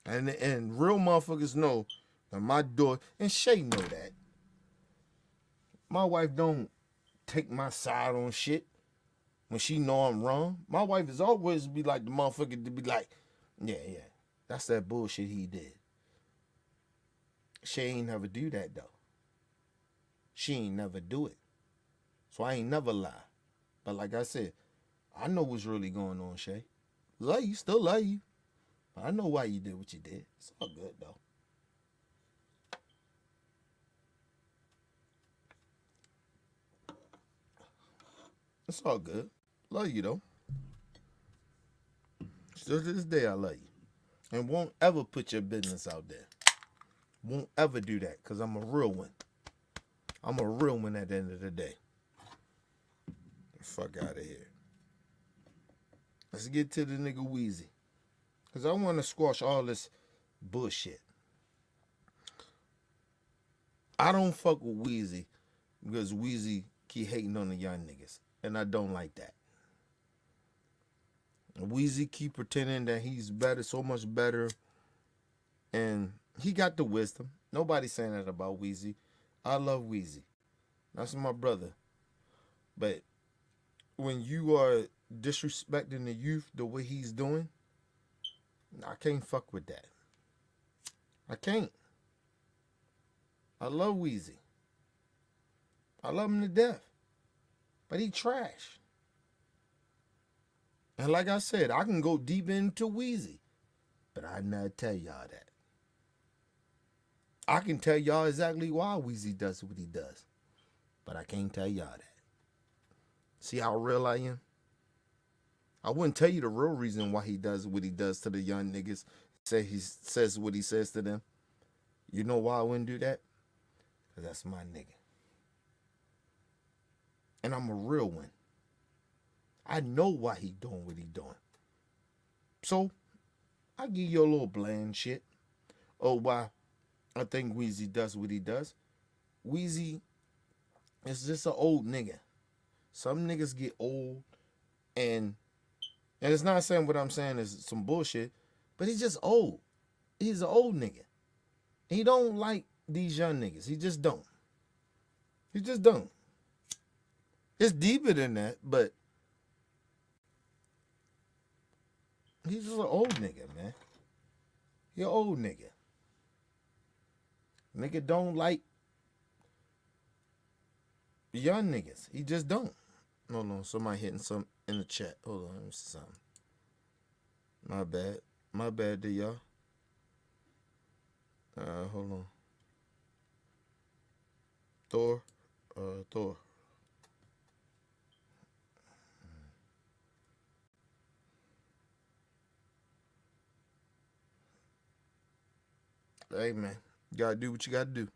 And real motherfuckers know that my daughter, and Shay know that. My wife don't take my side on shit when she know I'm wrong. My wife is always be like the motherfucker to be like, yeah, that's that bullshit he did. She ain't never do that though. She ain't never do it. So I ain't never lie. But like I said, I know what's really going on, Shay. Love you, still love you. But I know why you did what you did. It's all good though. It's all good. Love you though. Still to this day, I love you. And won't ever put your business out there. Won't ever do that, because I'm a real one. I'm a real one at the end of the day. Fuck out of here. Let's get to the nigga Weezy. Because I want to squash all this bullshit. I don't fuck with Weezy because Weezy keep hating on the young niggas. And I don't like that. Weezy keep pretending that he's better, so much better. And he got the wisdom. Nobody's saying that about Weezy. I love Weezy. That's my brother. But when you are disrespecting the youth the way he's doing, I can't fuck with that. I can't. I love Weezy. I love him to death. But he trash. And like I said, I can go deep into Weezy. But I never tell y'all that. I can tell y'all exactly why Weezy does what he does. But I can't tell y'all that. See how real I am? I wouldn't tell you the real reason why he does what he does to the young niggas. Say he says what he says to them. You know why I wouldn't do that? Because that's my nigga. And I'm a real one. I know why he doing what he doing. So, I give you a little bland shit. Oh, why I think Weezy does what he does. Weezy is just an old nigga. Some niggas get old and it's not saying what I'm saying is some bullshit, but he's just old. He's an old nigga. He don't like these young niggas. He just don't. He just don't. It's deeper than that, but he's just an old nigga, man. He an old nigga. Nigga don't like young niggas. He just don't. Hold on, somebody hitting some in the chat. Hold on, let me see something. My bad. My bad to y'all. Hold on. Thor. Thor. Hey, man. You gotta do what you gotta do.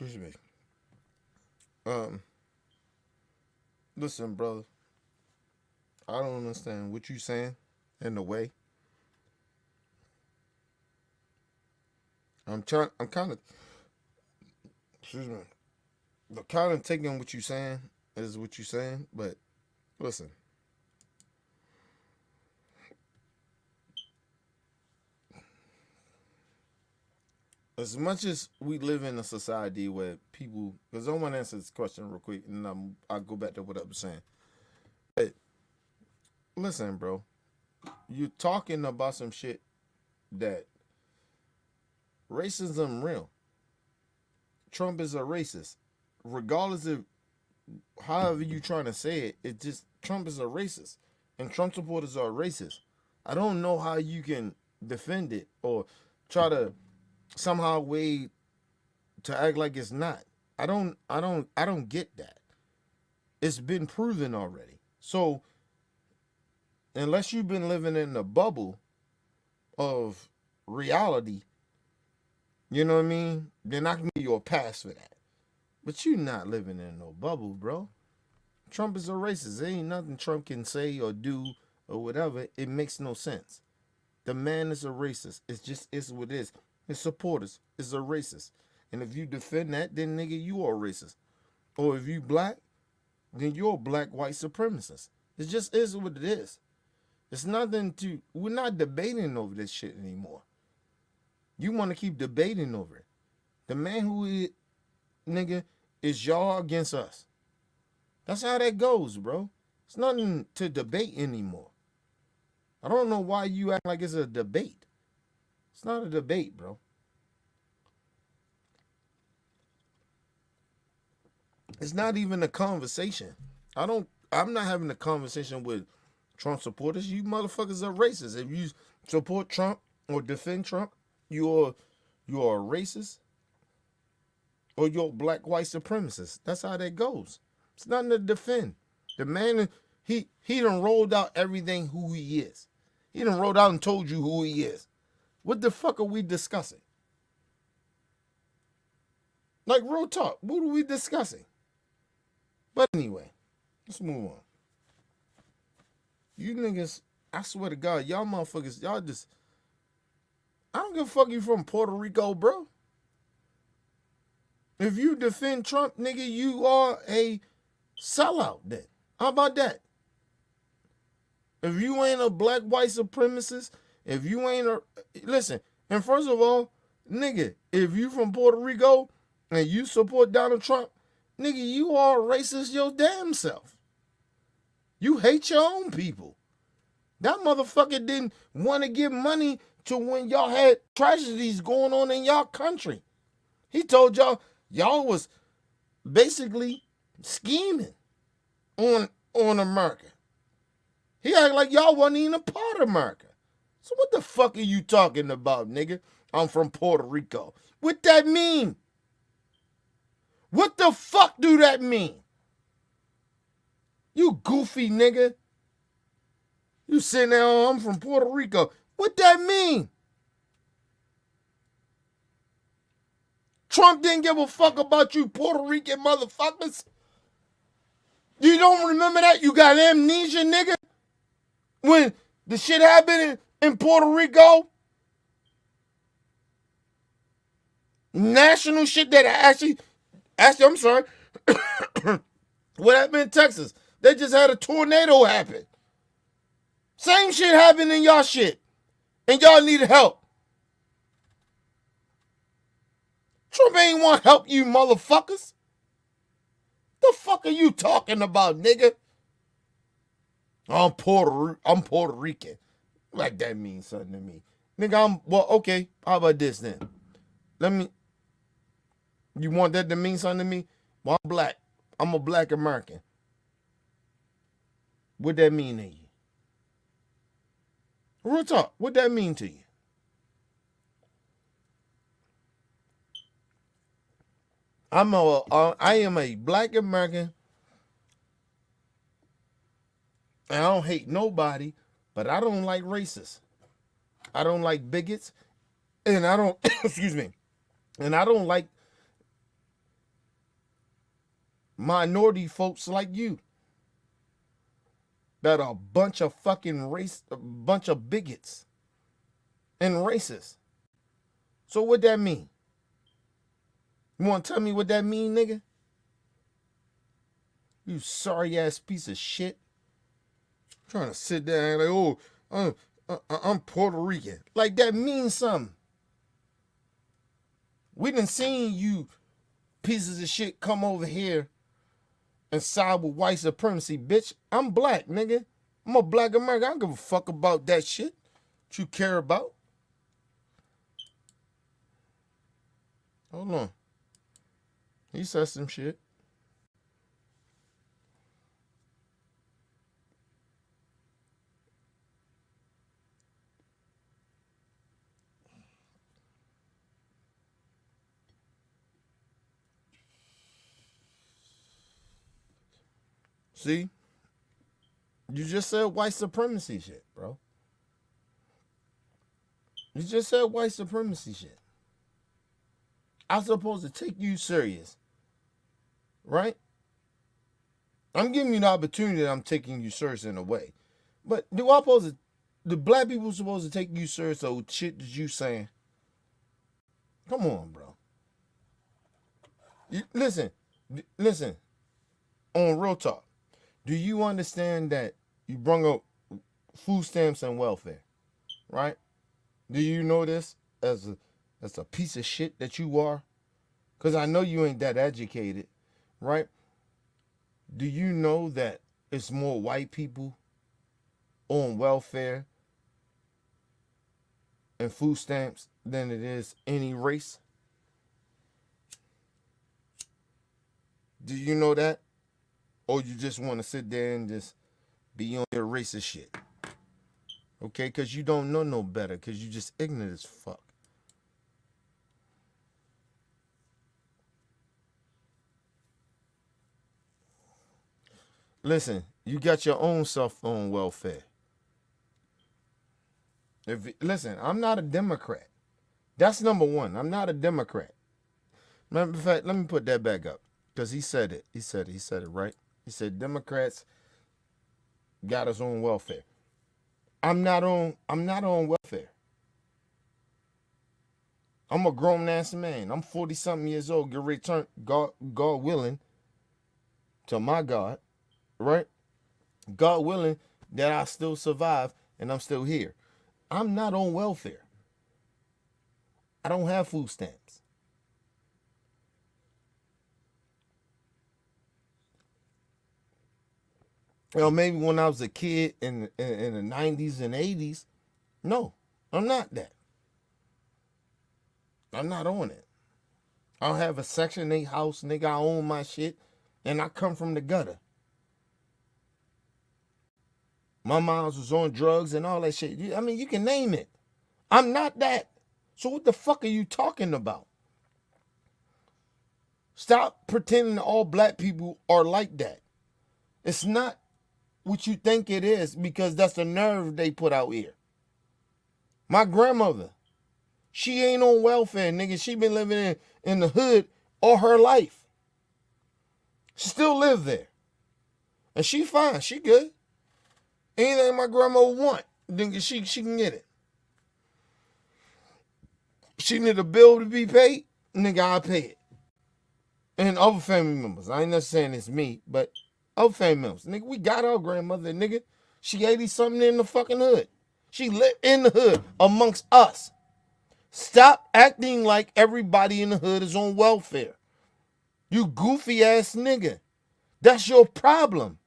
Excuse me. Listen, brother. I don't understand what you saying in the way. I'm kind of, excuse me, I'm kind of taking what you're saying is what you're saying, but listen. As much as we live in a society where people, because I want to answer this question real quick, and I'll go back to what I was saying. But listen, bro, you're talking about some shit that racism real. Trump is a racist, regardless of however you trying to say it. It just Trump is a racist, and Trump supporters are racist. I don't know how you can defend it or try to somehow way to act like it's not. I don't get that. It's been proven already. So unless you've been living in the bubble of reality, you know what I mean? Then I can give you a pass for that. But you not living in no bubble, bro. Trump is a racist. There ain't nothing Trump can say or do or whatever. It makes no sense. The man is a racist. It's what it is. His supporters is a racist. And if you defend that, then nigga, you are a racist. Or if you black, then you're a black white supremacist. It just is what it is. It's nothing to, we're not debating over this shit anymore. You want to keep debating over it. The man who is, nigga, is y'all against us. That's how that goes, bro. It's nothing to debate anymore. I don't know why you act like it's a debate. It's not a debate, bro. It's not even a conversation. I'm not having a conversation with Trump supporters. You motherfuckers are racist. If you support Trump or defend Trump, you're a racist or you're a black white supremacist. That's how that goes. It's nothing to defend. The man, he done rolled out everything who he is. He done rolled out and told you who he is. What the fuck are we discussing? Like, real talk, what are we discussing? But anyway, let's move on. You niggas, I swear to God, y'all motherfuckers, y'all just, I don't give a fuck you from Puerto Rico, bro. If you defend Trump, nigga, you are a sellout then. How about that? If you ain't a black white supremacist, if you ain't a, listen, and first of all, nigga, if you from Puerto Rico and you support Donald Trump, nigga, you are a racist your damn self. You hate your own people. That motherfucker didn't want to give money to when y'all had tragedies going on in y'all country. He told y'all was basically scheming on America. He act like y'all wasn't even a part of America. So what the fuck are you talking about, nigga? I'm from Puerto Rico. What that mean? What the fuck do that mean? You goofy nigga. You sitting there, oh, I'm from Puerto Rico. What that mean? Trump didn't give a fuck about you Puerto Rican motherfuckers. You don't remember that? You got amnesia, nigga? When the shit happened in Puerto Rico? National shit that actually, I'm sorry. What happened in Texas? They just had a tornado happen. Same shit happened in y'all shit. And y'all needed help. Trump ain't want to help you motherfuckers. The fuck are you talking about, nigga? I'm Puerto Rican. Like that means something to me. Nigga, okay, how about this then? You want that to mean something to me? Well, I'm black. I'm a black American. What that mean to you? Real talk, what that mean to you? I am a black American. And I don't hate nobody, but I don't like racists. I don't like bigots. And I don't, excuse me, and I don't like minority folks like you that are a bunch of fucking a bunch of bigots and racists. So what that mean? You want to tell me what that mean, nigga? You sorry ass piece of shit. Trying to sit there and like, oh, I'm Puerto Rican. Like that means something. We done seen you pieces of shit come over here and side with white supremacy, bitch. I'm black, nigga. I'm a black American. I don't give a fuck about that shit. What you care about? Hold on. He said some shit. See? You just said white supremacy shit, bro. You just said white supremacy shit. I'm supposed to take you serious, right? I'm giving you the opportunity that I'm taking you serious in a way. But the black people supposed to take you serious over shit that you saying? Come on, bro. Listen, on real talk. Do you understand that you brought up food stamps and welfare, right? Do you know this as a piece of shit that you are? Because I know you ain't that educated, right? Do you know that it's more white people on welfare and food stamps than it is any race? Do you know that? Or you just want to sit there and just be on your racist shit? Okay, because you don't know no better, because you just ignorant as fuck. Listen, you got your own self on welfare. Listen, I'm not a Democrat. That's number one. I'm not a Democrat. Matter of fact, let me put that back up, because he said it. He said it, right? He said Democrats got us on welfare. I'm not on welfare. I'm a grown ass man. I'm 40-something years old. Get returned, God willing, to my God, right? God willing that I still survive and I'm still here. I'm not on welfare. I don't have food stamps. Well, maybe when I was a kid in the 90s and 80s. No, I'm not that. I'm not on it. I don't have a Section 8 house, nigga. I own my shit, and I come from the gutter. My mom was on drugs and all that shit. I mean, you can name it. I'm not that. So what the fuck are you talking about? Stop pretending all black people are like that. It's not what you think it is, because that's the nerve they put out here. My grandmother, she ain't on welfare, nigga. She been living in the hood all her life. She still live there. And she fine. She good. Anything my grandma want, nigga, she can get it. She need a bill to be paid, nigga, I'll pay it. And other family members. I ain't not saying it's me, but other family members. Nigga, we got our grandmother, nigga. She 80-something in the fucking hood. She lived in the hood amongst us. Stop acting like everybody in the hood is on welfare. You goofy ass nigga. That's your problem.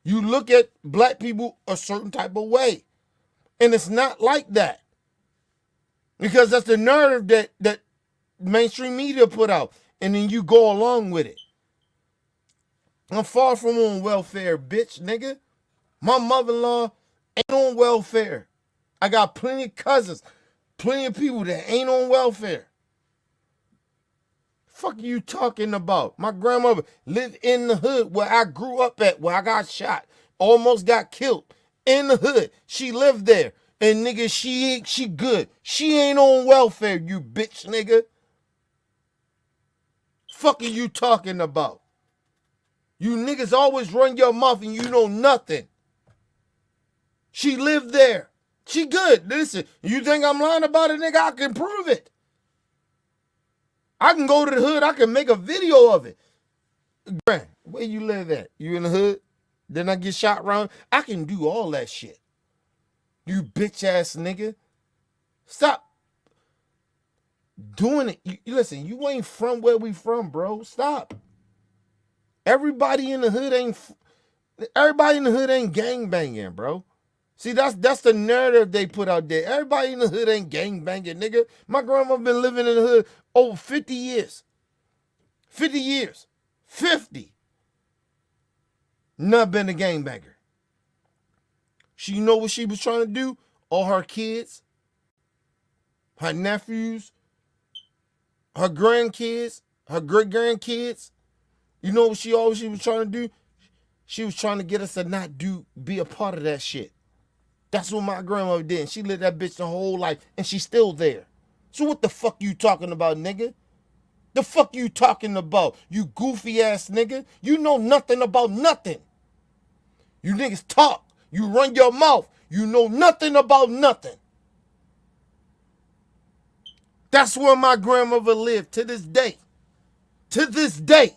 You look at black people a certain type of way. And it's not like that. Because that's the narrative that mainstream media put out. And then you go along with it. I'm far from on welfare, bitch, nigga. My mother-in-law ain't on welfare. I got plenty of cousins, plenty of people that ain't on welfare. Fuck are you talking about? My grandmother lived in the hood where I grew up at, where I got shot, almost got killed. In the hood. She lived there. And nigga, she good. She ain't on welfare, you bitch, nigga. Fuck are you talking about? You niggas always run your mouth and you know nothing. She lived there. She good. Listen, you think I'm lying about it, nigga? I can prove it. I can go to the hood. I can make a video of it. Grant, where you live at? You in the hood? Then I get shot around. I can do all that shit. You bitch ass nigga. Stop doing it. Listen, you ain't from where we from, bro. Stop. Everybody in the hood ain't gang banging, bro. See, that's the narrative they put out there. Everybody in the hood ain't gang banging, nigga. My grandma been living in the hood over 50 years. 50 years. 50. Not been a gang banger. She know what she was trying to do? All her kids, her nephews, her grandkids, her great-grandkids. You know what she was trying to do? She was trying to get us to not be a part of that shit. That's what my grandmother did. She lived that bitch the whole life, and she's still there. So what the fuck you talking about, nigga? The fuck you talking about, you goofy ass nigga? You know nothing about nothing. You niggas talk. You run your mouth. You know nothing about nothing. That's where my grandmother lived to this day. To this day.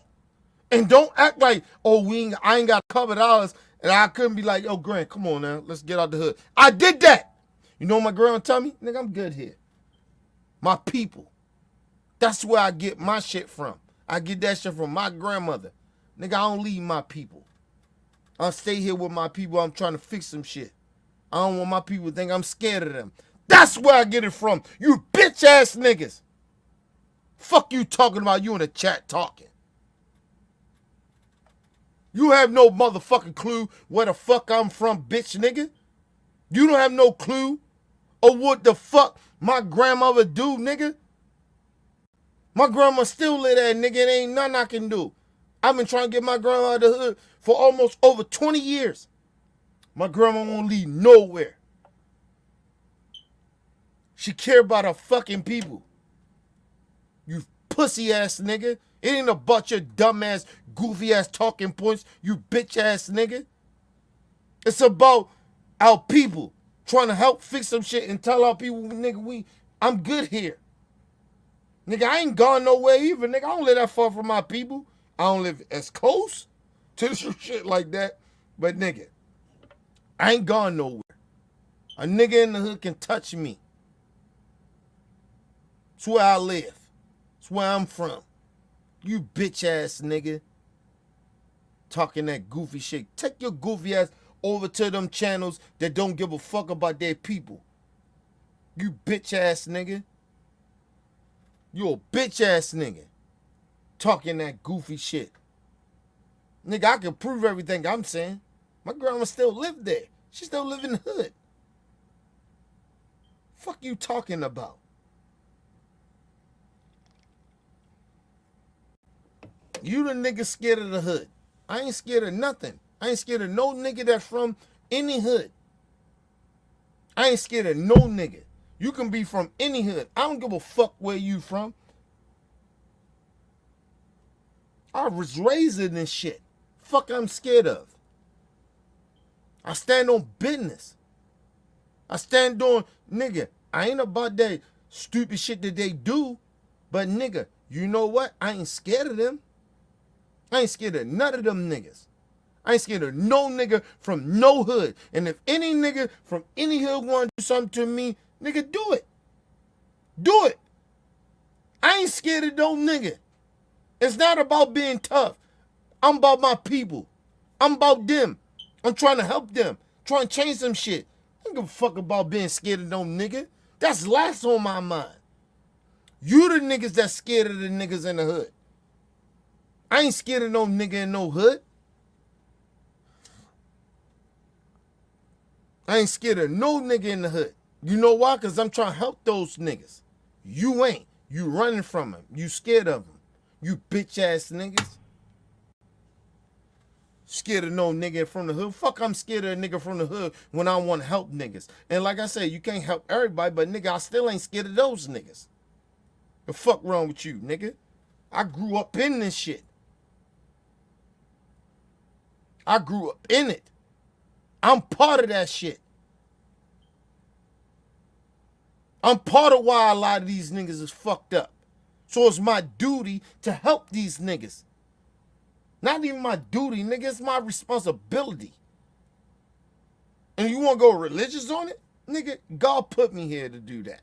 And don't act like, oh, I ain't got covered dollars, and I couldn't be like, yo, Grant, come on now, let's get out the hood. I did that. You know what my grandma tell me? Nigga, I'm good here. My people. That's where I get my shit from. I get that shit from my grandmother. Nigga, I don't leave my people. I'll stay here with my people. I'm trying to fix some shit. I don't want my people to think I'm scared of them. That's where I get it from. You bitch ass niggas. Fuck you talking about, you in the chat talking. You have no motherfucking clue where the fuck I'm from, bitch nigga. You don't have no clue of what the fuck my grandmother do, nigga. My grandma still live there, nigga. It ain't nothing I can do. I've been trying to get my grandma out of the hood for almost over 20 years. My grandma won't leave nowhere. She care about her fucking people. You pussy ass nigga. It ain't about your dumb ass, goofy ass talking points, you bitch ass nigga. It's about our people trying to help fix some shit and tell our people, nigga, I'm good here. Nigga, I ain't gone nowhere either, nigga. I don't live that far from my people. I don't live as close to some shit like that. But nigga, I ain't gone nowhere. A nigga in the hood can touch me. It's where I live. It's where I'm from. You bitch ass nigga. Talking that goofy shit. Take your goofy ass over to them channels that don't give a fuck about their people. You bitch ass nigga. You a bitch ass nigga. Talking that goofy shit. Nigga, I can prove everything I'm saying. My grandma still lived there. She still live in the hood. Fuck you talking about? You the nigga scared of the hood. I ain't scared of nothing. I ain't scared of no nigga that's from any hood. I ain't scared of no nigga. You can be from any hood. I don't give a fuck where you from. I was raised in this shit. Fuck I'm scared of. I stand on business. I stand on, nigga, I ain't about that stupid shit that they do, but nigga, you know what? I ain't scared of them. I ain't scared of none of them niggas. I ain't scared of no nigga from no hood. And if any nigga from any hood want to do something to me, nigga, do it. Do it. I ain't scared of no nigga. It's not about being tough. I'm about my people. I'm about them. I'm trying to help them. Trying to change some shit. I don't give a fuck about being scared of no nigga. That's last on my mind. You the niggas that's scared of the niggas in the hood. I ain't scared of no nigga in no hood. I ain't scared of no nigga in the hood. You know why? Because I'm trying to help those niggas. You ain't. You running from them. You scared of them. You bitch ass niggas. Scared of no nigga from the hood. Fuck, I'm scared of a nigga from the hood when I want to help niggas. And like I said, you can't help everybody, but nigga, I still ain't scared of those niggas. The fuck wrong with you, nigga? I grew up in this shit. I grew up in it. I'm part of that shit. I'm part of why a lot of these niggas is fucked up. So it's my duty to help these niggas. Not even my duty, nigga. It's my responsibility. And you want to go religious on it? Nigga, God put me here to do that.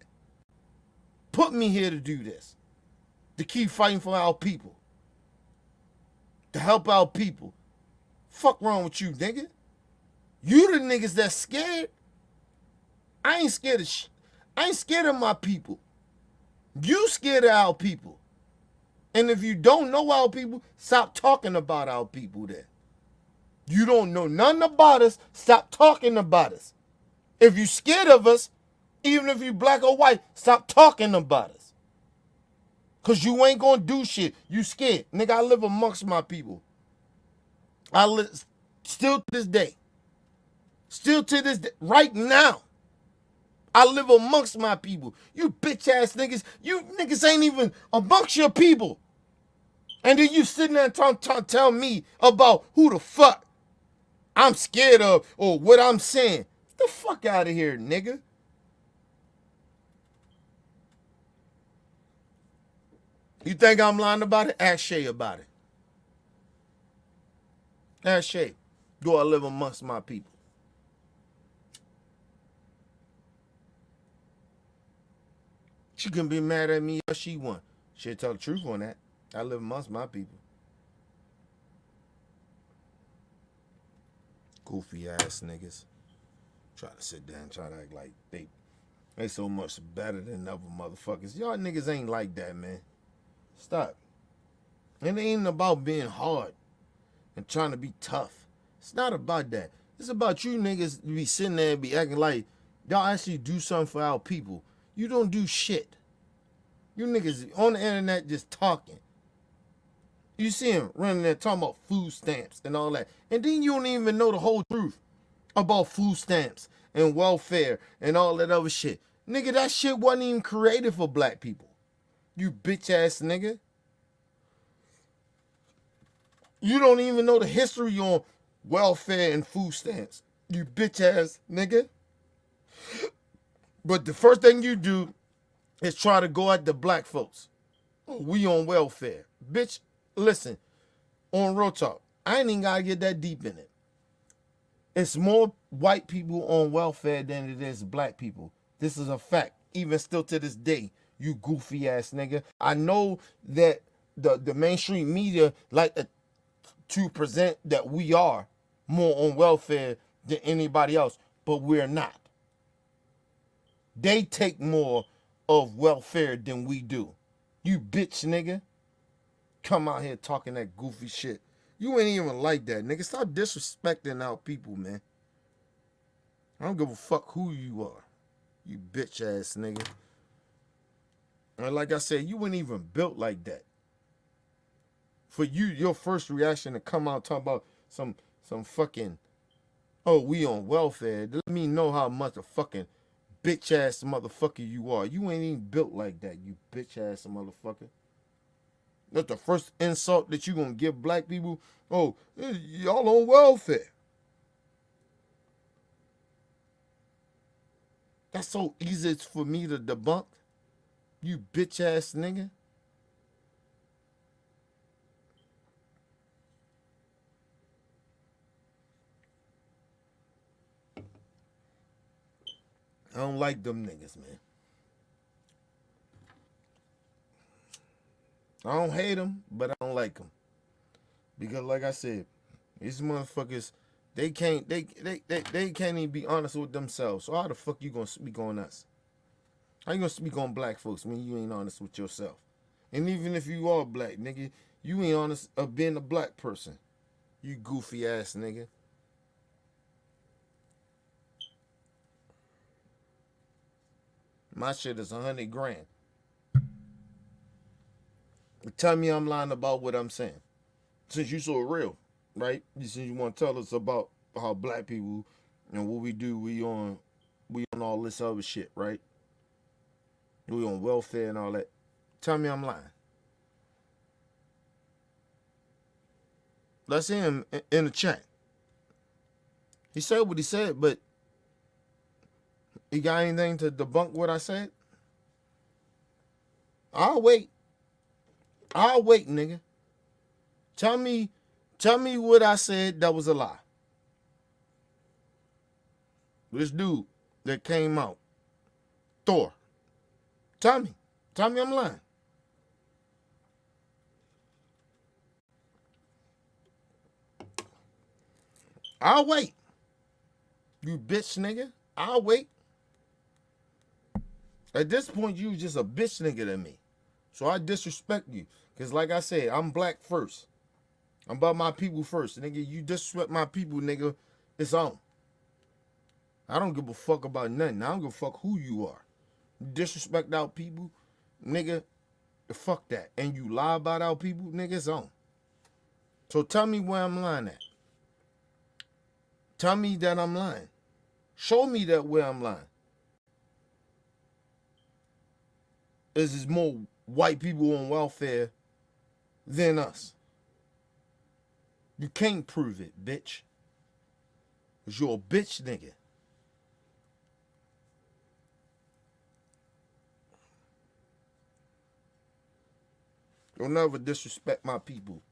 Put me here to do this. To keep fighting for our people. To help our people. Fuck wrong with you, nigga? You the niggas that's scared. I ain't scared of I ain't scared of my people. You scared of our people. And if you don't know our people, stop talking about our people then. You don't know nothing about us, stop talking about us. If you scared of us, even if you black or white, stop talking about us. Because you ain't going to do shit. You scared. Nigga, I live amongst my people. I live still to this day. Still to this day. Right now. I live amongst my people. You bitch ass niggas. You niggas ain't even amongst your people. And then you sitting there trying to tell me about who the fuck I'm scared of or what I'm saying. Get the fuck out of here, nigga. You think I'm lying about it? Ask Shay about it. Ask Shay. Do I live amongst my people? She can be mad at me if she want. She'll tell the truth on that. I live amongst my people. Goofy ass niggas. Try to sit down and try to act like they so much better than other motherfuckers. Y'all niggas ain't like that, man. Stop. And it ain't about being hard and trying to be tough. It's not about that. It's about you niggas be sitting there and be acting like y'all actually do something for our people. You don't do shit. You niggas on the internet just talking. You see him running there talking about food stamps and all that. And then you don't even know the whole truth about food stamps and welfare and all that other shit. Nigga, that shit wasn't even created for black people. You bitch ass nigga. You don't even know the history on welfare and food stamps. You bitch ass nigga. But the first thing you do is try to go at the black folks. We on welfare. Bitch, listen, on real talk, I ain't even gotta get that deep in it. It's more white people on welfare than it is black people. This is a fact. Even still to this day, you goofy ass nigga. I know that the mainstream media like to present that we are more on welfare than anybody else, but we're not. They take more of welfare than we do. You bitch nigga. Come out here talking that goofy shit. You ain't even like that, nigga. Stop disrespecting our people, man. I don't give a fuck who you are. You bitch ass nigga. And like I said, you weren't even built like that. For you, your first reaction to come out talk about some fucking, oh, we on welfare. Let me know how much a fucking bitch ass motherfucker you are. You ain't even built like that, you bitch ass motherfucker. That's the first insult that you gonna give black people. Oh, y'all on welfare. That's so easy for me to debunk. You bitch ass nigga. I don't like them niggas, man. I don't hate them, but I don't like them. Because like I said, these motherfuckers, they can't even be honest with themselves. So how the fuck you gonna speak on us? How you gonna speak on black folks when you ain't honest with yourself? And even if you are black, nigga, you ain't honest of being a black person. You goofy ass nigga. My shit is 100 grand. Tell me I'm lying about what I'm saying. Since you so real, right? Since you want to tell us about how black people and what we do, we on all this other shit, right? We on welfare and all that. Tell me I'm lying. Let's see him in the chat. He said what he said, but he got anything to debunk what I said? I'll wait. I'll wait, nigga. Tell me what I said that was a lie. This dude that came out, Thor. Tell me I'm lying. I'll wait. You bitch nigga. I'll wait. At this point, you just a bitch nigga to me. So I disrespect you. Because like I said, I'm black first. I'm about my people first. Nigga, you disrespect my people, nigga, it's on. I don't give a fuck about nothing. I don't give a fuck who you are. You disrespect our people, nigga, fuck that. And you lie about our people, nigga, it's on. So tell me where I'm lying at. Tell me that I'm lying. Show me that where I'm lying. There's more white people on welfare than us. You can't prove it, bitch. Cause you're a bitch nigga. You'll never disrespect my people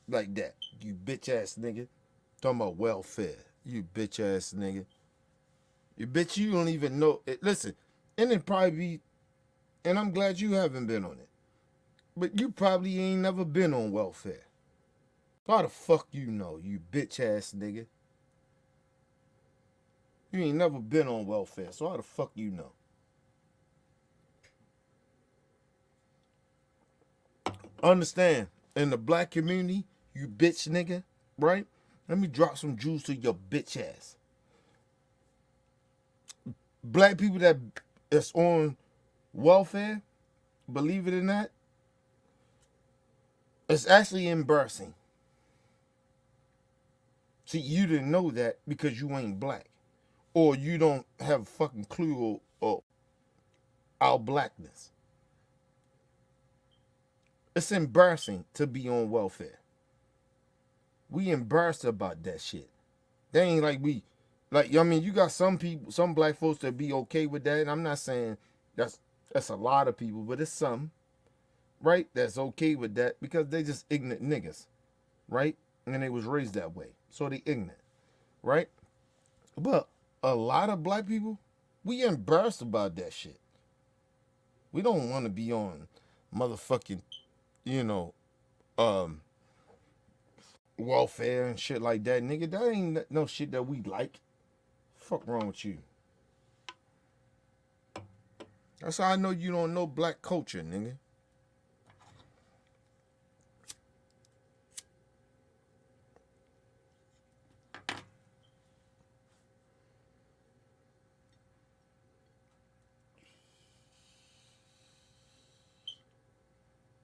like that. You bitch ass nigga. Talking about welfare. You bitch ass nigga. You bitch, you don't even know. Listen, and it probably be, and I'm glad you haven't been on it, but you probably ain't never been on welfare. How the fuck you know, you bitch ass nigga? You ain't never been on welfare, so how the fuck you know? Understand, in the black community, you bitch nigga, right? Let me drop some jewels to your bitch ass. Black people that's on welfare, believe it or not, it's actually embarrassing. See, you didn't know that because you ain't black. Or you don't have a fucking clue of our blackness. It's embarrassing to be on welfare. We embarrassed about that shit. They ain't like we, like, I mean, you got some people, some black folks that be okay with that. And I'm not saying that's a lot of people, but it's some, right? That's okay with that because they just ignorant niggas, right? And they was raised that way. So they ignorant, right? But a lot of black people, we embarrassed about that shit. We don't want to be on motherfucking, welfare and shit like that, nigga. That ain't no shit that we like. Fuck wrong with you? That's how I know you don't know black culture, nigga.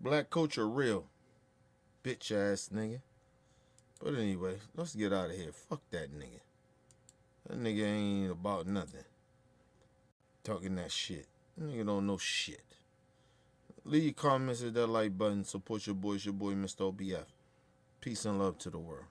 Black culture real. Bitch ass nigga. But anyway, let's get out of here. Fuck that nigga. That nigga ain't about nothing. Talking that shit. That nigga don't know shit. Leave your comments, hit that like button. Support your boy. It's your boy, Mr. OBF. Peace and love to the world.